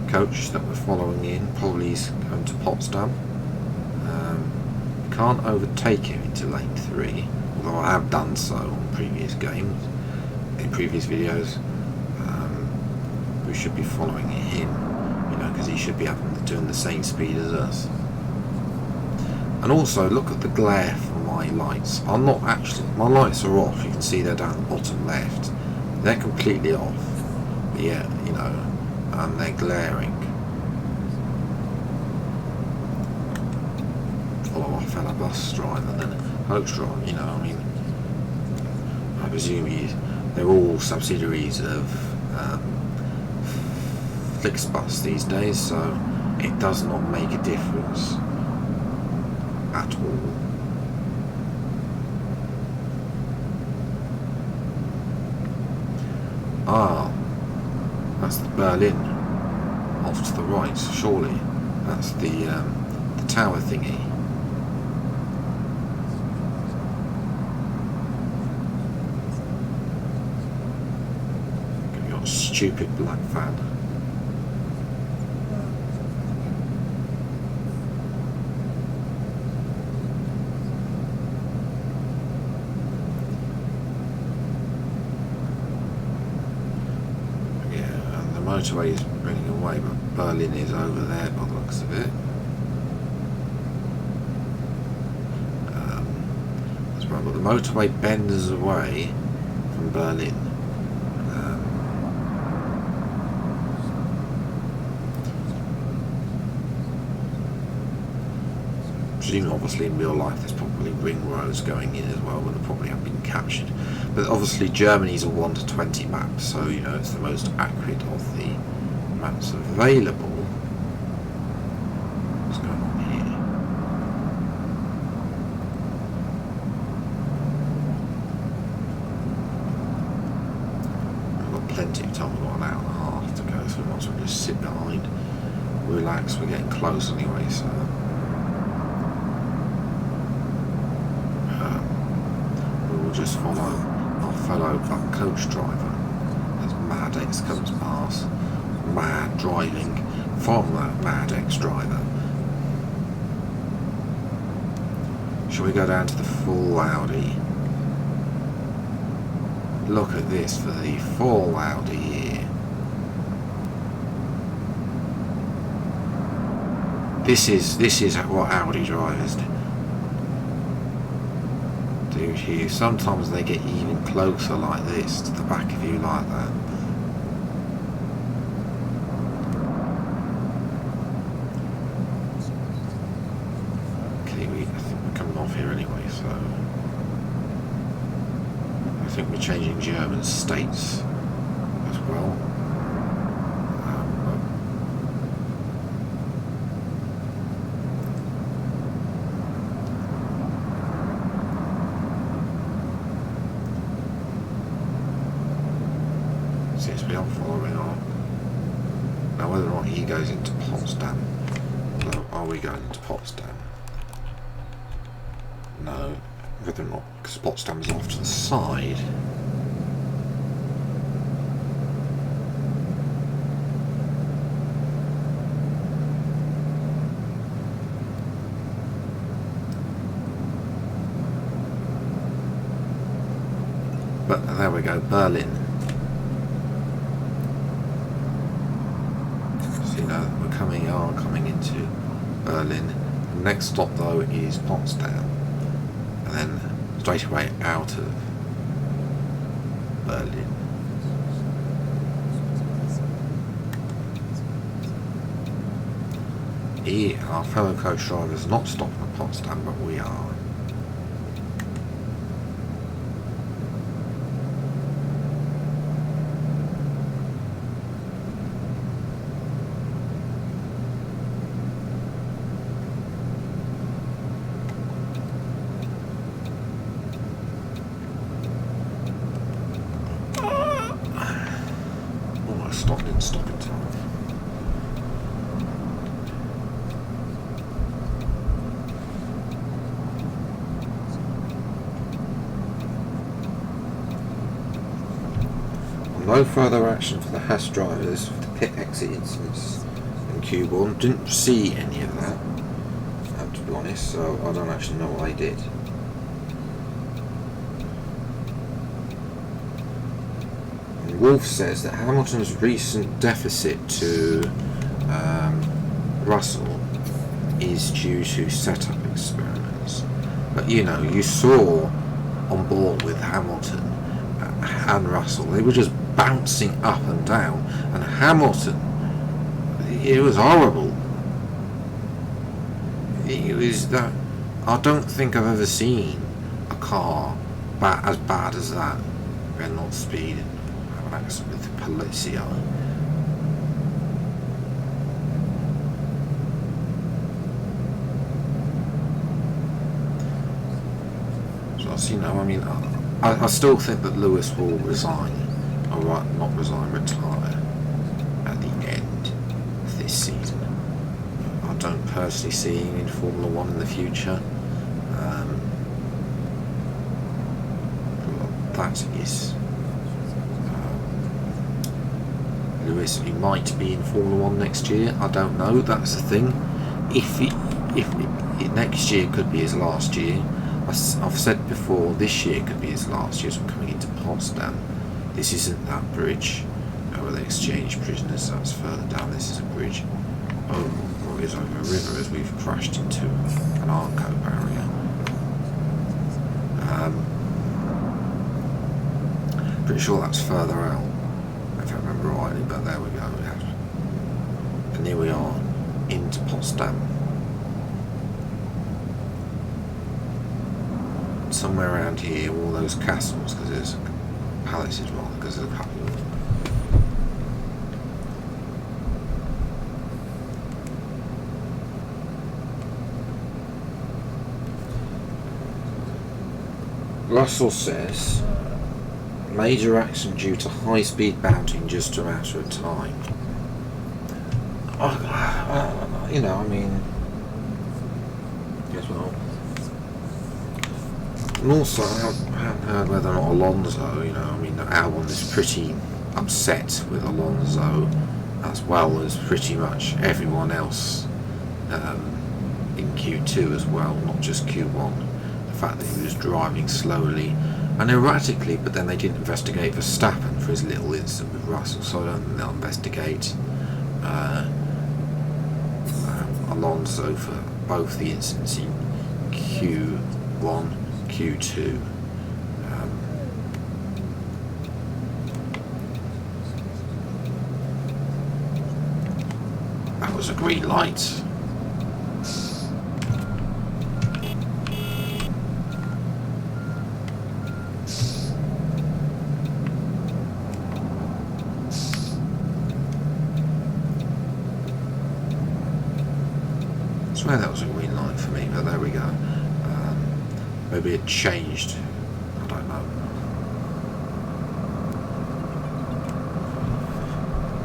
coach that we're following in, probably he's going to Potsdam. Can't overtake him into lane 3, although I have done so on previous games, in previous videos. We should be following him, you know, because he should be doing the same speed as us. And also look at the glare from my lights. I'm not actually, my lights are off. You can see they're down the bottom left. They're completely off. But yeah, you know, and they're glaring. Follow our fellow bus driver, then coach driver. You know, I mean, I presume they're all subsidiaries of Flixbus these days, so it does not make a difference at all. Ah, that's the Berlin off to the right, surely. That's the tower thingy. You've got a stupid black van. Motorway is running away, but Berlin is over there by the looks of it. That's right, but the motorway bends away from Berlin. Presumably, obviously, in real life, there's probably ring roads going in as well, but they probably have been captured. But obviously, Germany's a 1 to 20 map, so you know it's the most accurate of the maps available. What's going on here? We've got plenty of time. We've got an hour and a half to go, so we might as well just sit behind, relax. We're getting close anyway, so. Just follow our fellow coach driver as Mad X comes past. Mad driving from that Mad X driver. Shall we go down to the full Audi? Look at this for the full Audi here. This is what Audi drivers do. Here. Sometimes they get even closer like this to the back of you like that. Okay, I think we're coming off here anyway, so I think we're changing German states as well. I'm following on. Now whether or not he goes into Potsdam. No, are we going into Potsdam? No. Whether or not, because Potsdam's off to the side. But there we go, Berlin. Coming into Berlin. The next stop though is Potsdam, and then straight away out of Berlin. Our fellow coach driver is not stopping at Potsdam, but we are. Stopping time. No further action for the Haas drivers for the pit exit incidents in Q1. Didn't see any of that, to be honest, so I don't actually know what they did. Wolf says that Hamilton's recent deficit to Russell is due to setup experiments. But you know, you saw on board with Hamilton and Russell, they were just bouncing up and down, and Hamilton, it was horrible. It was that. I don't think I've ever seen a car as bad as that. Reynolds speed, have an accident with the Policio. So, you know, I mean, I still think that Lewis will resign, or not resign, retire at the end of this season. I don't personally see him in Formula One in the future. That is Lewis. He might be in Formula One next year. I don't know. That's the thing. If next year could be his last year. I've said before, this year could be his last year. So I'm coming into Potsdam. This isn't that bridge where they exchange prisoners. That's further down. This is a bridge over a river as we've crashed into an Arco barrier. Pretty sure that's further out, if I remember rightly, but there we go. And here we are into Potsdam. Somewhere around here, all those castles, because there's palaces rather, because there's a couple of them. Russell says major accident due to high-speed bouncing, just a matter of time. You know, I mean, as well. And also, I haven't heard whether or not Alonso, you know, I mean, Albon is pretty upset with Alonso, as well as pretty much everyone else in Q2 as well, not just Q1. The fact that he was driving slowly and erratically, but then they didn't investigate Verstappen for his little incident with Russell, so I don't think they'll investigate Alonso for both the incidents in Q1, Q2. That was a green light. I swear that was a green light for me, but there we go. Maybe it changed. I don't know.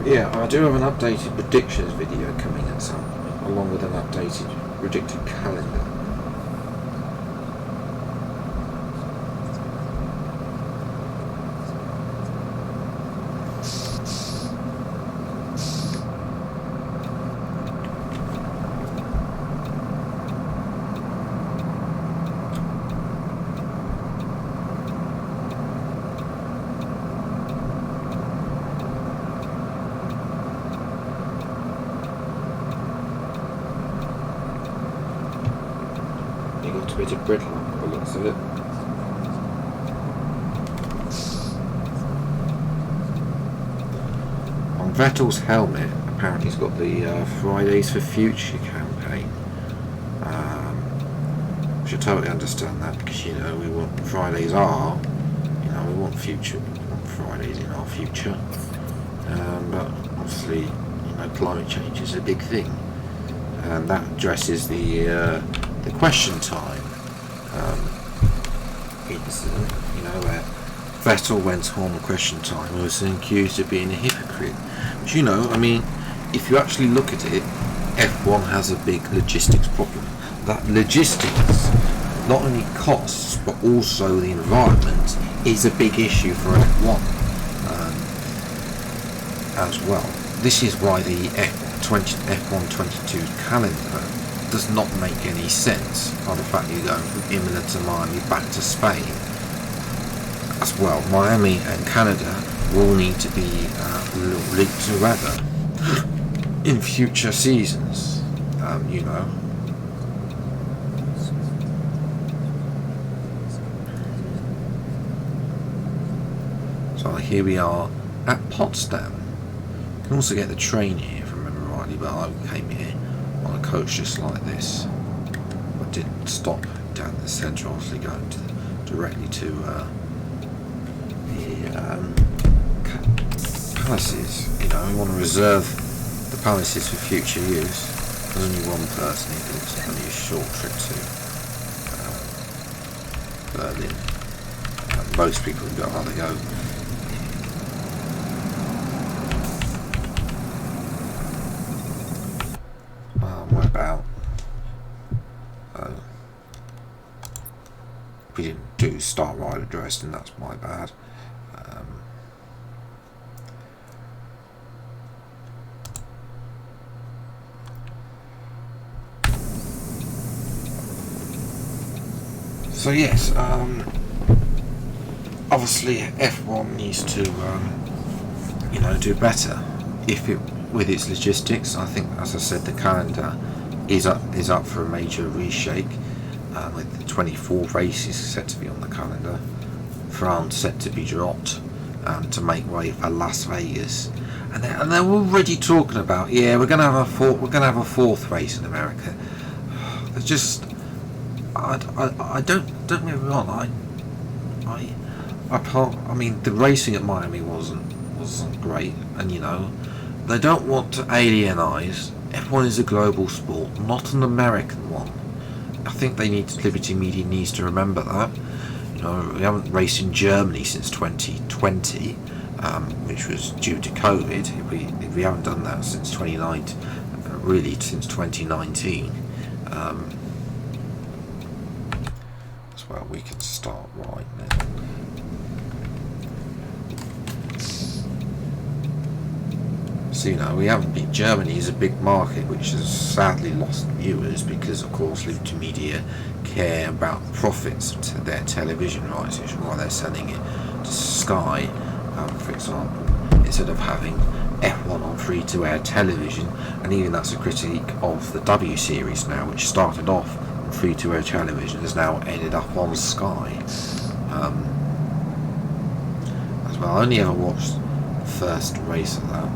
Yeah, I do have an updated predictions video coming at some point, along with an updated predicted calendar. Bit of brittle by the looks of it. On Vettel's helmet, apparently he's got the Fridays for Future campaign, which I totally understand that, because you know we want Fridays are, you know, we want future, we want Fridays in our future, but obviously you know climate change is a big thing, and that addresses the question time incident, you know, where Vettel went on question time and was accused of being a hypocrite. But you know, I mean, if you actually look at it, F1 has a big logistics problem. That logistics, not only costs but also the environment, is a big issue for F1 as well. This is why the F1 22 calendar does not make any sense, by the fact you're going from Imola to Miami back to Spain as well. Miami and Canada will need to be linked together in future seasons, you know. So here we are at Potsdam. You can also get the train here, if I remember rightly, but I came here on a coach just like this. I didn't stop down the centre, obviously going directly to the palaces. You know, we want to reserve the palaces for future use. There's only one person here, because it's only a short trip to Berlin. Most people have got other go. What about? We didn't do start right at Dresden. That's my bad. So yes, obviously F1 needs to, you know, do better with its logistics. I think, as I said, the calendar is up for a major reshake, with the 24 races set to be on the calendar. France set to be dropped to make way for Las Vegas, and they're already talking about, yeah, we're going to have a fourth race in America. They're just, I don't get me wrong. I mean, the racing at Miami wasn't great, and you know, they don't want to alienise. F1 is a global sport, not an American one. I think Liberty Media needs to remember that. You know, we haven't raced in Germany since 2020, which was due to COVID. If we haven't done that since 2019, really since 2019. Well, we can start right now. So, you know, we haven't been. Germany is a big market which has sadly lost viewers because, of course, Liberty Media care about profits to their television rights, which is why they're selling it to Sky, for example, instead of having F1 on free-to-air television. And even that's a critique of the W Series now, which started off free-to-air television, has now ended up on Sky. As well, I only ever watched the first race of that.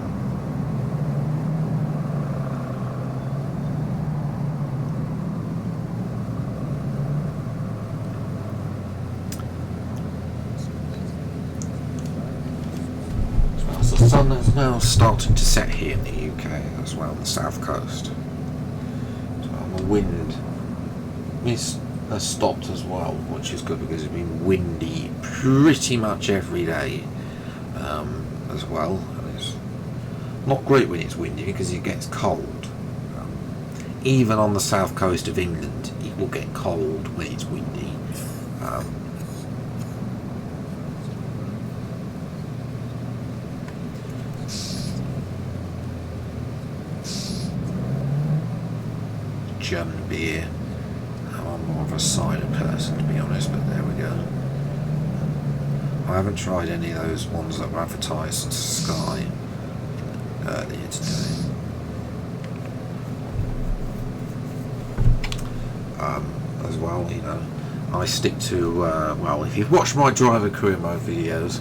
So the sun is now starting to set here in the UK as well, on the south coast. So the wind has stopped as well, which is good because it's been windy pretty much every day, as well. And it's not great when it's windy because it gets cold. Even on the south coast of England, it will get cold when it's windy. German beer. I'm more of a cider person, to be honest, but there we go. I haven't tried any of those ones that were advertised on Sky earlier today. As well, you know, I stick to, well, if you've watched my driver career mode videos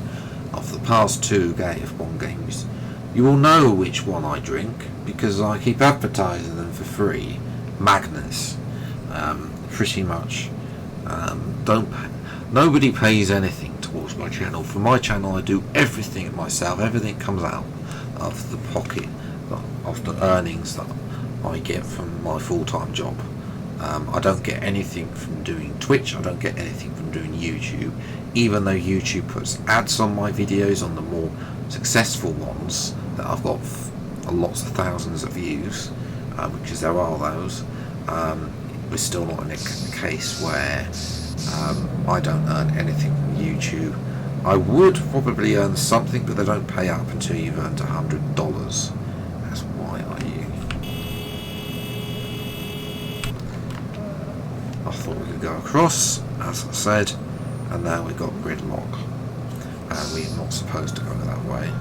of the past two F1 games, you will know which one I drink, because I keep advertising them for free. Magnus. Pretty much. Nobody pays anything towards my channel. For my channel, I do everything myself. Everything comes out of the pocket, of the earnings that I get from my full-time job. I don't get anything from doing Twitch. I don't get anything from doing YouTube, even though YouTube puts ads on my videos, on the more successful ones that I've got lots of thousands of views, because there are those. We're still not in a case where I don't earn anything from YouTube. I would probably earn something, but they don't pay up until you've earned $100. That's why I thought we could go across, as I said, and now we've got gridlock, and we're not supposed to go that way.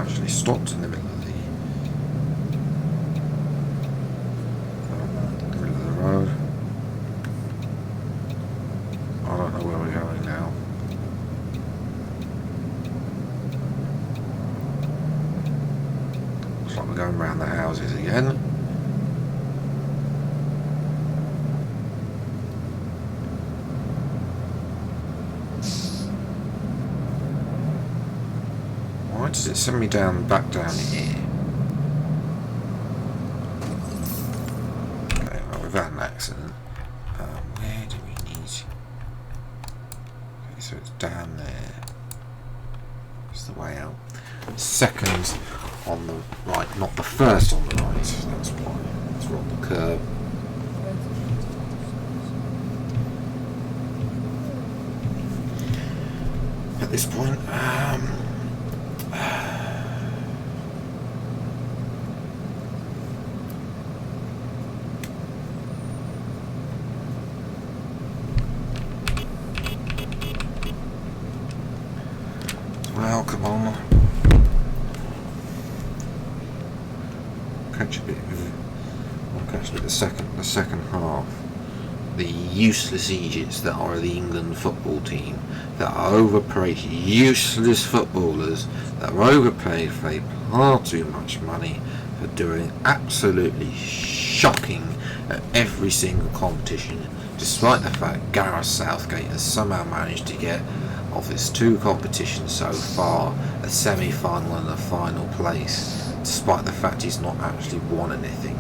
actually stopped in the middle of the road. I don't know where we're going now. Looks like we're going around the houses again. Why does it send me back down here? Okay, well, we've had an accident. Where do we need? Okay, so it's down there. It's the way out. Second on the right, not the first on the right. That's why. It's on the curb. At this point, well, come on. Catch a bit of the second half. The useless idiots that are the England football team, that are overpaid, useless footballers that are overpaid, pay far too much money for doing absolutely shocking at every single competition, despite the fact Gareth Southgate has somehow managed to get of his 2 competitions so far a semi-final and a final place, despite the fact he's not actually won anything.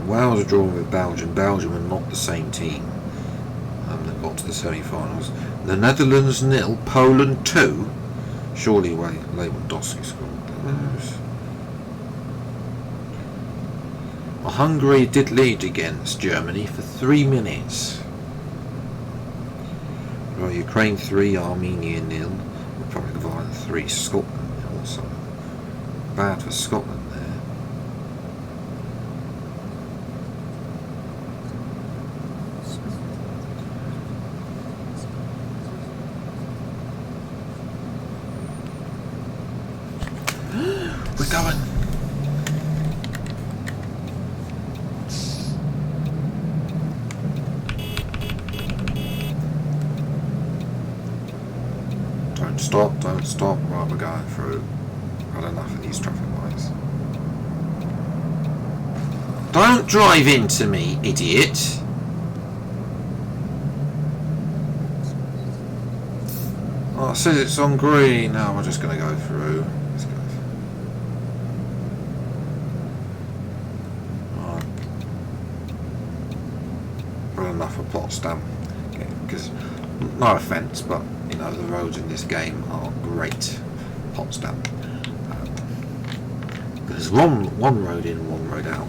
Wales are drawing with Belgium. Belgium are not the same team that got to the semi-finals. The Netherlands 0, Poland 2. Surely Lewandowski scored those. Well, Hungary did lead against Germany for 3 minutes. Well, Ukraine 3, Armenia 0, Republic of Ireland 3, Scotland 0. So bad for Scotland there. We're going. Don't stop while we're going through. I've had enough of these traffic lights. Don't drive into me, idiot! Oh, it says it's on green. Now we're just going to go through. Let's go. Enough of Potsdam, because no offence, but you know the roads in this game are great. Potsdam, there's one road in, one road out.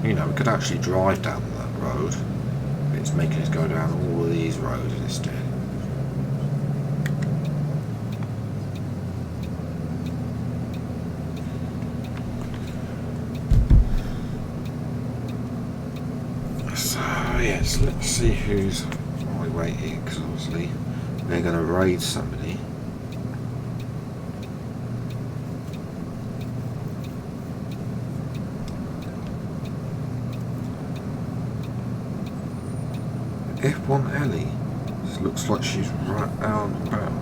You know, we could actually drive down that road. It's making us go down all of these roads instead. Yes, let's see who's on my way here, because obviously they're going to raid somebody. F1 Ellie. This looks like she's right out and about.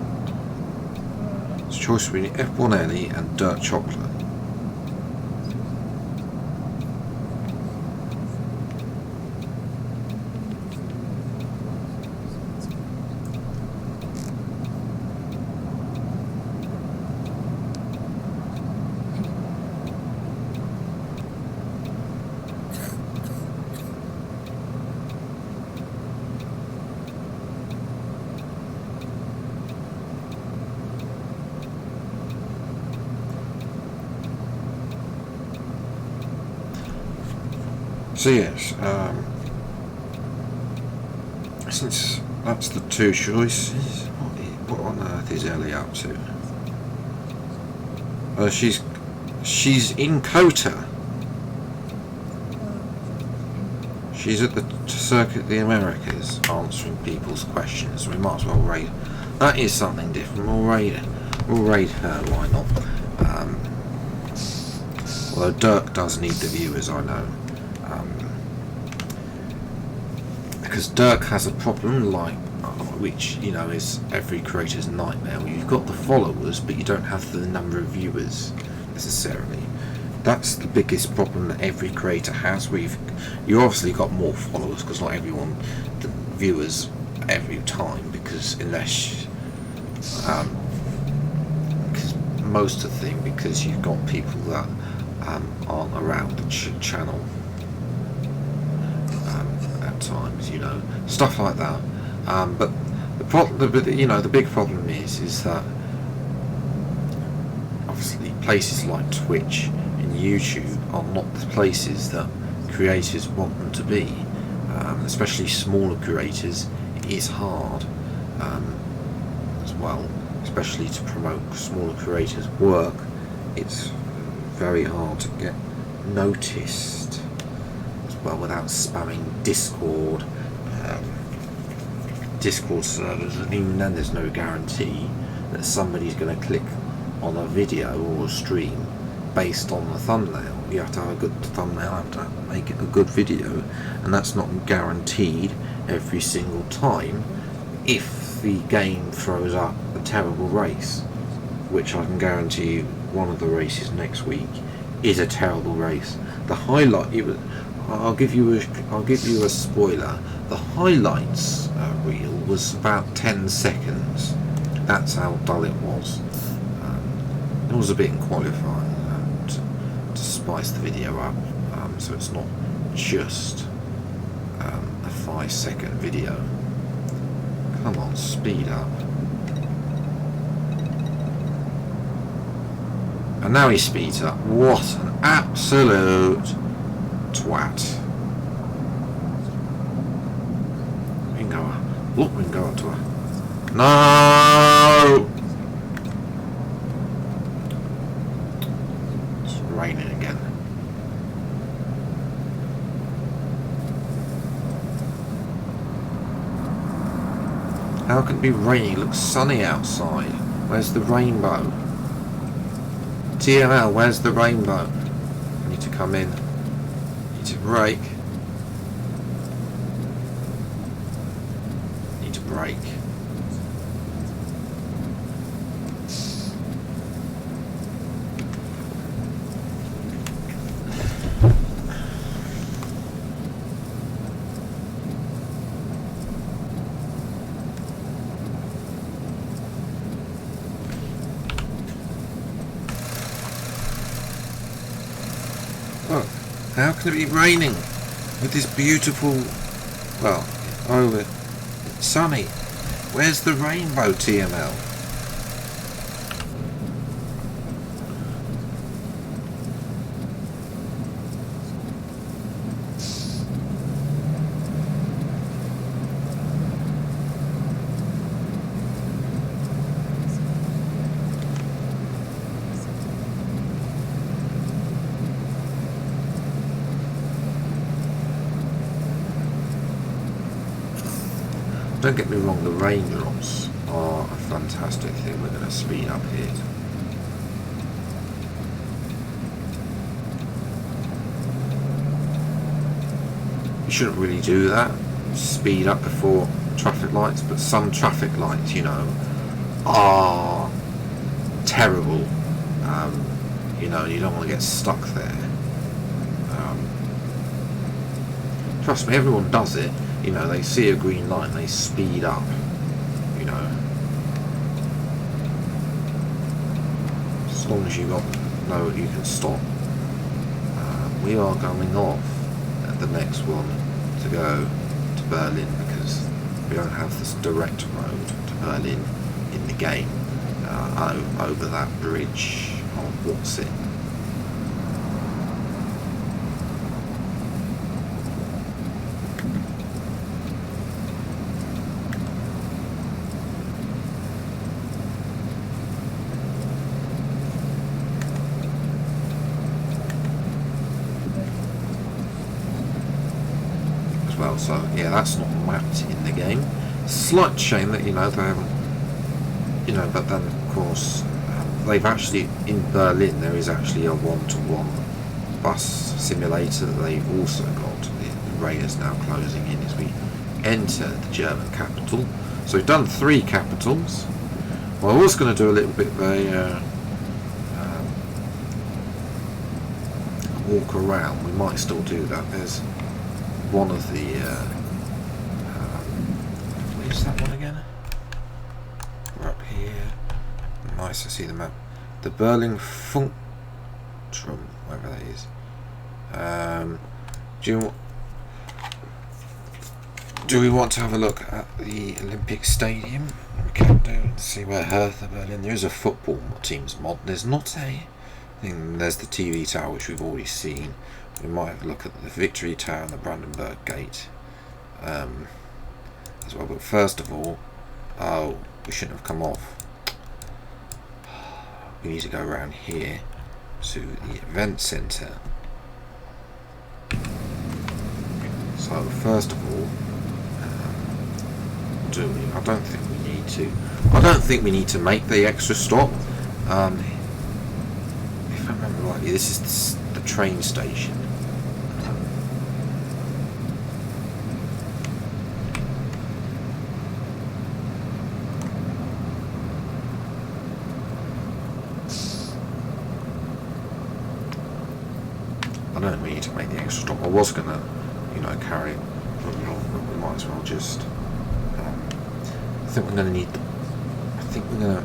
It's a choice between F1 Ellie and Dirt Chocolate. So yes, since that's the two choices, what on earth is Ellie up to? She's in Kota. She's at the Circuit of the Americas answering people's questions. We might as well raid. That is something different. We'll raid her. Why not? Although Dirk does need the viewers, I know. Because Dirk has a problem which, you know, is every creator's nightmare. You've got the followers, but you don't have the number of viewers necessarily. That's the biggest problem that every creator has. You obviously got more followers because not everyone the viewers every time, because unless because most of the thing, because you've got people that aren't around the channel at times, you know, stuff like that. But the big problem is that obviously places like Twitch and YouTube are not the places that creators want them to be, especially smaller creators. It is hard as well, especially to promote smaller creators' work. It's very hard to get noticed as well without spamming Discord servers, and even then there's no guarantee that somebody's going to click on a video or a stream based on the thumbnail. You have to have a good thumbnail, have to make it a good video, and that's not guaranteed every single time if the game throws up a terrible race, which I can guarantee you one of the races next week is a terrible race. The highlight, I'll give you a spoiler. The highlights reel was about 10 seconds. That's how dull it was. It was a bit in qualifying to spice the video up, so it's not just a 5-second video. Come on, speed up. And now he speeds up. What an absolute twat. Look, we can go up to her. No! It's raining again. How can it be raining? It looks sunny outside. Where's the rainbow? TML, where's the rainbow? I need to come in. Need to brake. Need to brake. Look, how can it be raining with this beautiful, well, sunny? Where's the rainbow, TML? Don't get me wrong, the raindrops are a fantastic thing. We're going to speed up here. You shouldn't really do that, speed up before traffic lights, but some traffic lights, you know, are terrible. You know, you don't want to get stuck there. Trust me, everyone does it. You know, they see a green light and they speed up, you know. As long as you know you can stop. We are going off at the next one to go to Berlin because we don't have this direct road to Berlin in the game over that bridge on what's it. well. So yeah, that's not mapped in the game. Slight shame that, you know, they haven't, you know, but then of course they've actually, in Berlin there is actually a one-to-one bus simulator that they've also got. The rain is now closing in as we enter the German capital. So we've done 3 capitals. Well, I was going to do a little bit of a walk around. We might still do that. There's one of the where's that one again? We're up here. Nice, I see the map. The Berlin Funkturm, whatever that is. Do we want to have a look at the Olympic Stadium? We can do and see where Hertha Berlin. There is a football team's mod. There's not a thing. There's the TV tower, which we've already seen. We might have a look at the Victory Tower and the Brandenburg Gate as well. But first of all, oh, we shouldn't have come off. We need to go around here to the event centre. So first of all, I don't think we need to. I don't think we need to make the extra stop. If I remember rightly, this is the train station. I don't think we need to make the extra stop. I was gonna, you know, carry it, but we might as well just. I think we're going to need. I think we're going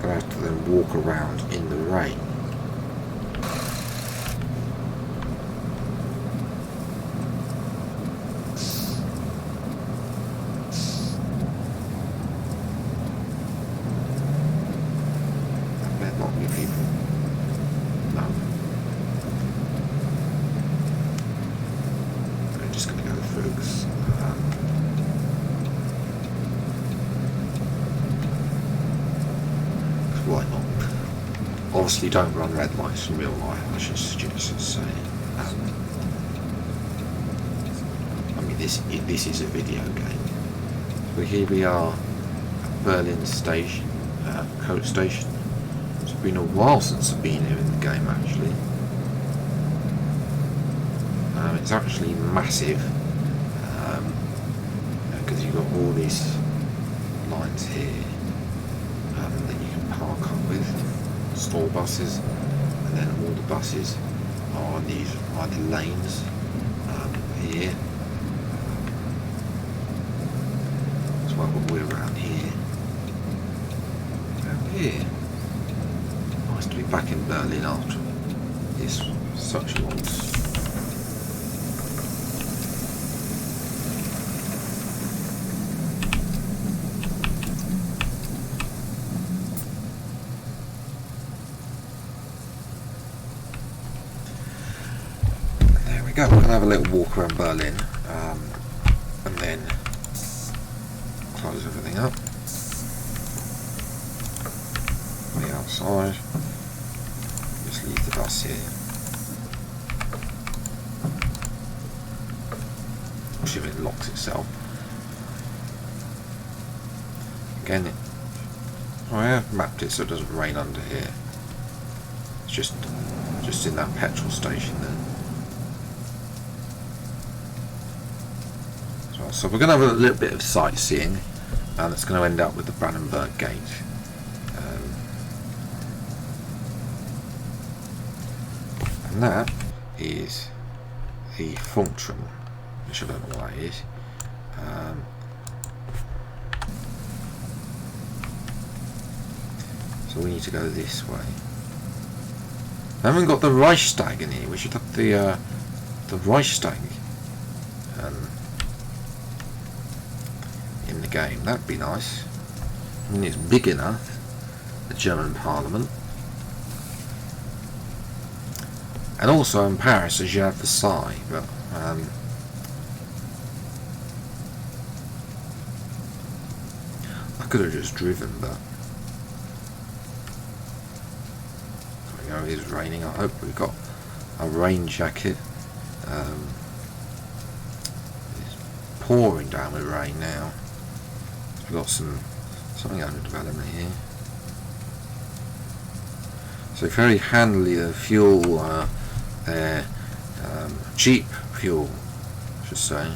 to have to then walk around in the rain. I bet not many people. No. I'm just going to go through because. Why not? Obviously don't run red lights in real life, I should suggest say. I mean, this is a video game. But here we are at Berlin Station, Coach Station. It's been a while since I've been here in the game actually. It's actually massive, because you've got all these lines here. That you can park up with small buses, and then all the buses are on these either lanes here as well. But we're around here. Nice to be back in Berlin after this such long. Go. We're going to have a little walk around Berlin and then close everything up. Way outside. Just leave the bus here. If it locks itself. Again, I have mapped it so it doesn't rain under here. It's just in that petrol station there. So we're going to have a little bit of sightseeing, and it's going to end up with the Brandenburg Gate. And that is the Funkturm, which I don't know what that is. So we need to go this way. I haven't got the Reichstag in here. We should have the Reichstag in the game. That'd be nice. I mean, it's big enough. The German Parliament. And also in Paris, as you have Versailles, but I could have just driven, but there we go, it is raining. I hope we've got a rain jacket. pouring down with rain now. We've got something under development here. So very handily the fuel, their cheap fuel, I should say.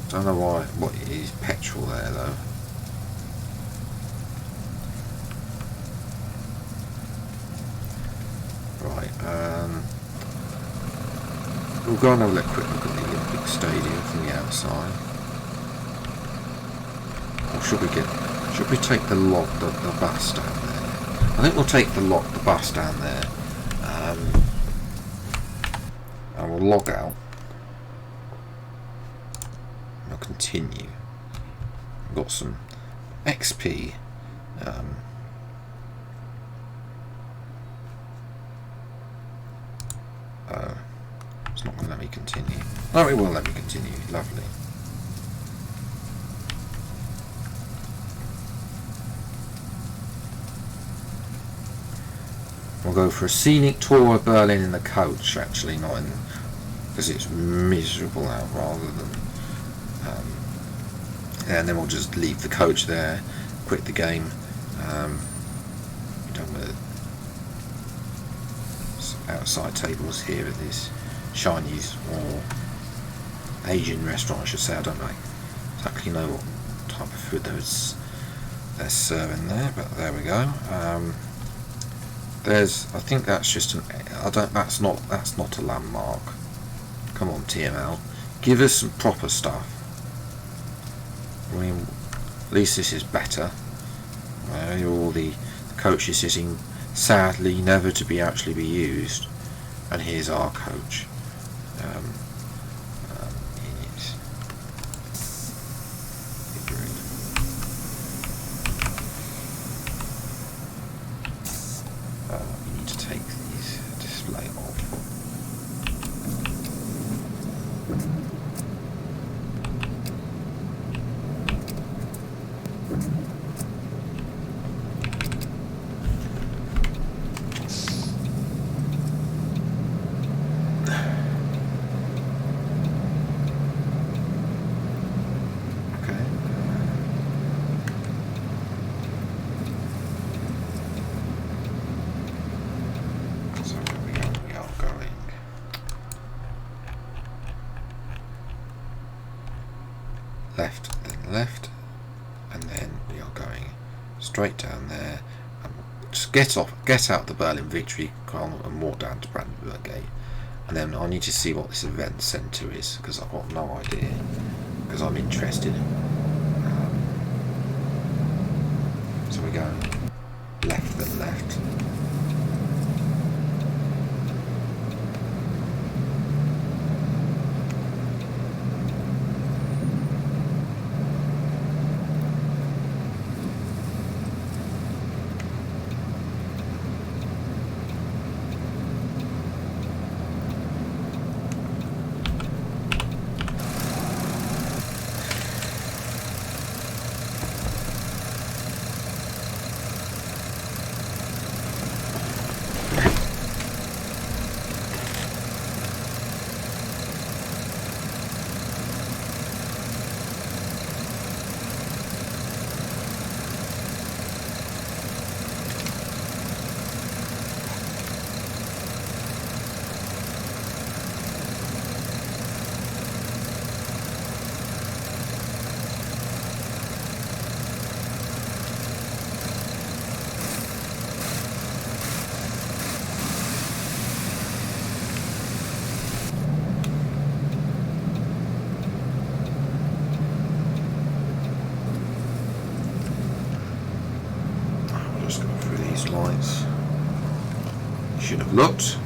Don't know what it is, petrol there though. Right, we'll go and have a quick look at the Olympic Stadium from the outside. Or should we take the bus down there? I think we'll take the bus down there. And we'll log out. We'll continue. We've got some XP. It's not going to let me continue. Oh, it will let me continue. Lovely. We'll go for a scenic tour of Berlin in the coach, actually, not in, because it's miserable out, rather than and then we'll just leave the coach there, quit the game, be done with it. Outside tables here at this Chinese or Asian restaurant, I should say. I don't exactly know what type of food they're serving there, but there we go. I think that's just that's not a landmark. Come on, TML, give us some proper stuff. I mean, at least this is better. All the coaches sitting sadly never to be actually be used, and here's our coach. We need to take these display off. Left, and then we are going straight down there. Just get out the Berlin Victory and walk down to Brandenburg Gate, and then I need to see what this event centre is, because I've got no idea, because I'm interested. So we go left, then left. Lights. Should have looked.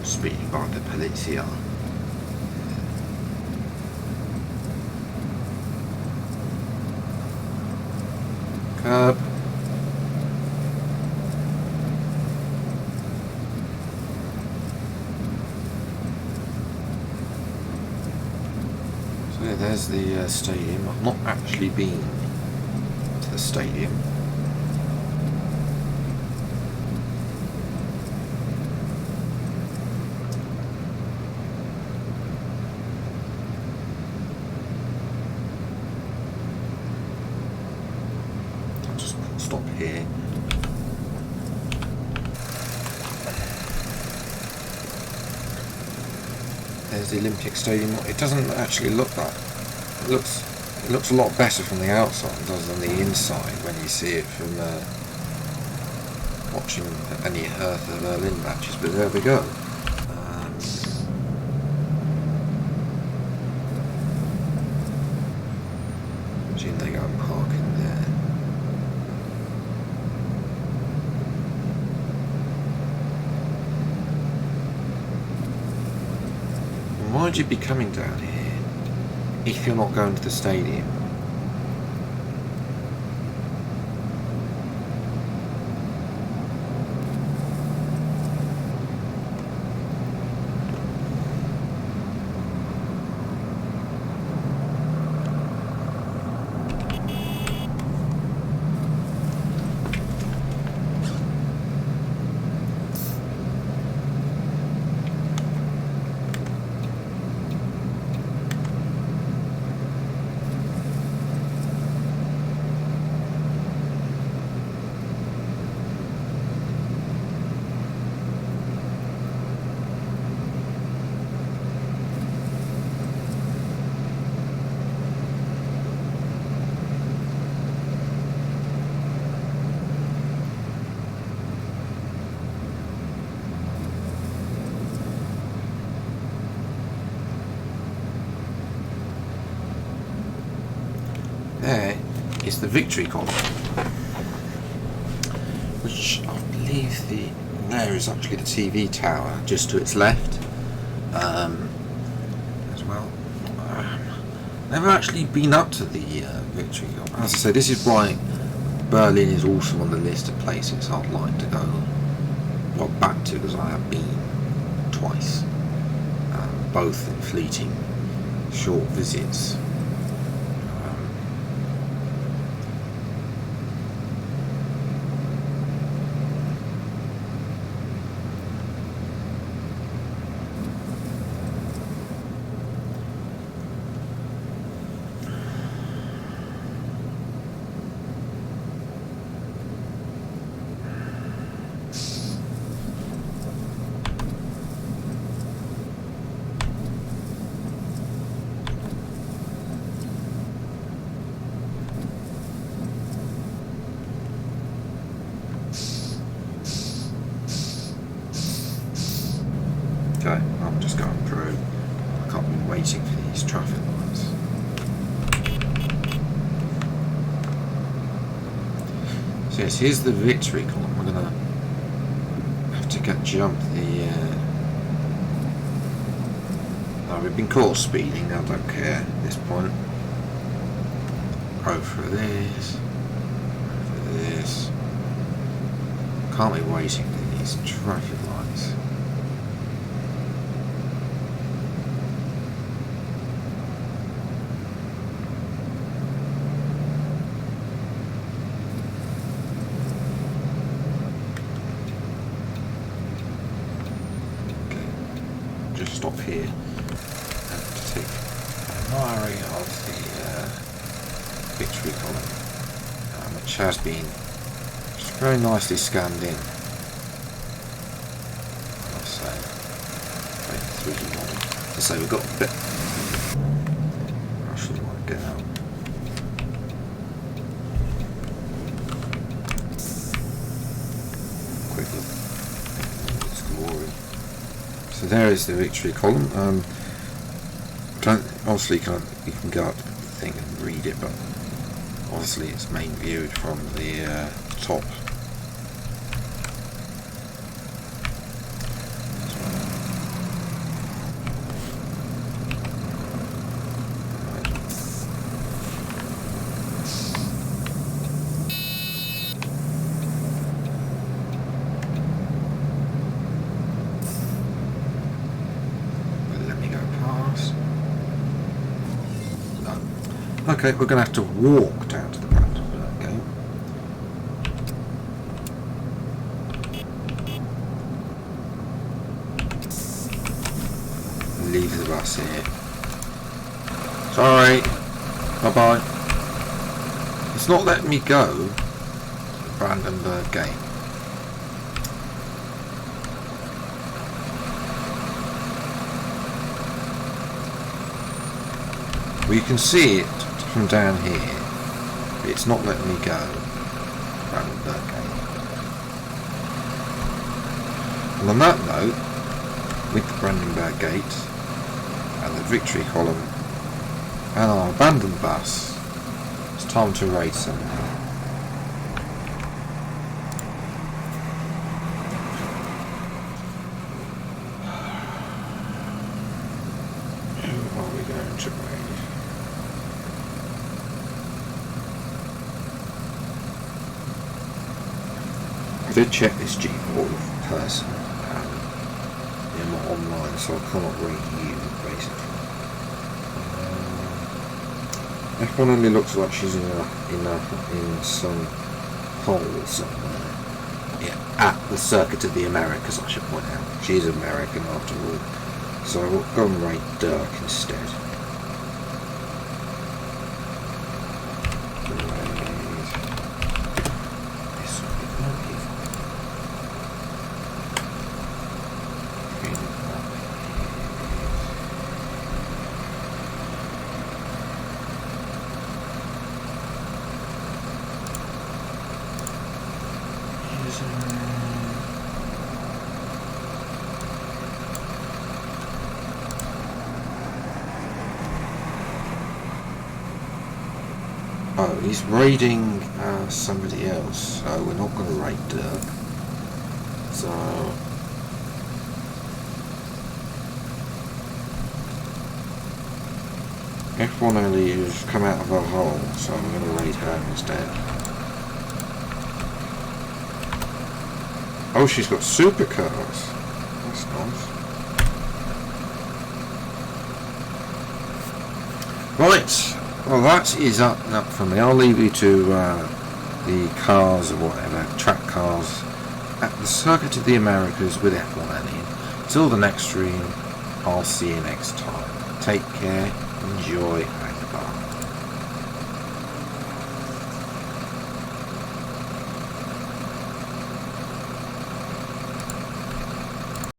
speeding by the Polizia. Curb. So yeah, there's the stadium. I've not actually been to the stadium. Stop here. There's the Olympic Stadium. It doesn't actually look that. It looks a lot better from the outside than the inside when you see it from watching any Hertha Berlin matches. But there we go. Imagine they go and park in there. Why would you be coming down here if you're not going to the stadium? There is the victory column, which I believe there is actually the TV tower just to its left as well. Never actually been up to the victory column. As I say, this is why Berlin is also on the list of places I'd like to go back to, because I have been twice, both in fleeting short visits. Okay, I'm just going through. I can't be waiting for these traffic lights. So yes, here's the victory column. We're gonna have to jump the. Oh, we've been caught speeding. I don't care at this point. Go for this. Go for this. Can't be waiting for these traffic lights. Stop here and to take an area of the victory column, which has been just very nicely scanned in. I'll say, wait, 3D model. So we've got a bit. I actually want to get out. Quick look. It's glory. So there is the victory column. Obviously you can go up to the thing and read it, but obviously it's main viewed from the top. Okay, we're going to have to walk down to the Brandenburg Gate. Leave the bus here. Sorry. Bye-bye. It's not letting me go to the Brandenburg Gate. Well, you can see it from down here, but it's not letting me go. Brandenburg Gate. And on that note, with the Brandenburg Gate and the victory column and our abandoned bus, it's time to raid something. Who are we going to raid? I did check this G4 person, they're not online, so I cannot rate you, basically. F1 only looks like she's in some hole somewhere. Yeah, at the Circuit of the Americas, I should point out. She's American after all. So we'll go and rate Dirk instead. Oh, he's raiding somebody else, so we're not going to raid Dirk. So F1 only has come out of a hole, so we're going to raid her instead. Oh, she's got supercars. That's nice. Right. Well, that is up for me. I'll leave you to the cars or whatever, track cars at the Circuit of the Americas with F1 in. Till the next stream, I'll see you next time. Take care, enjoy,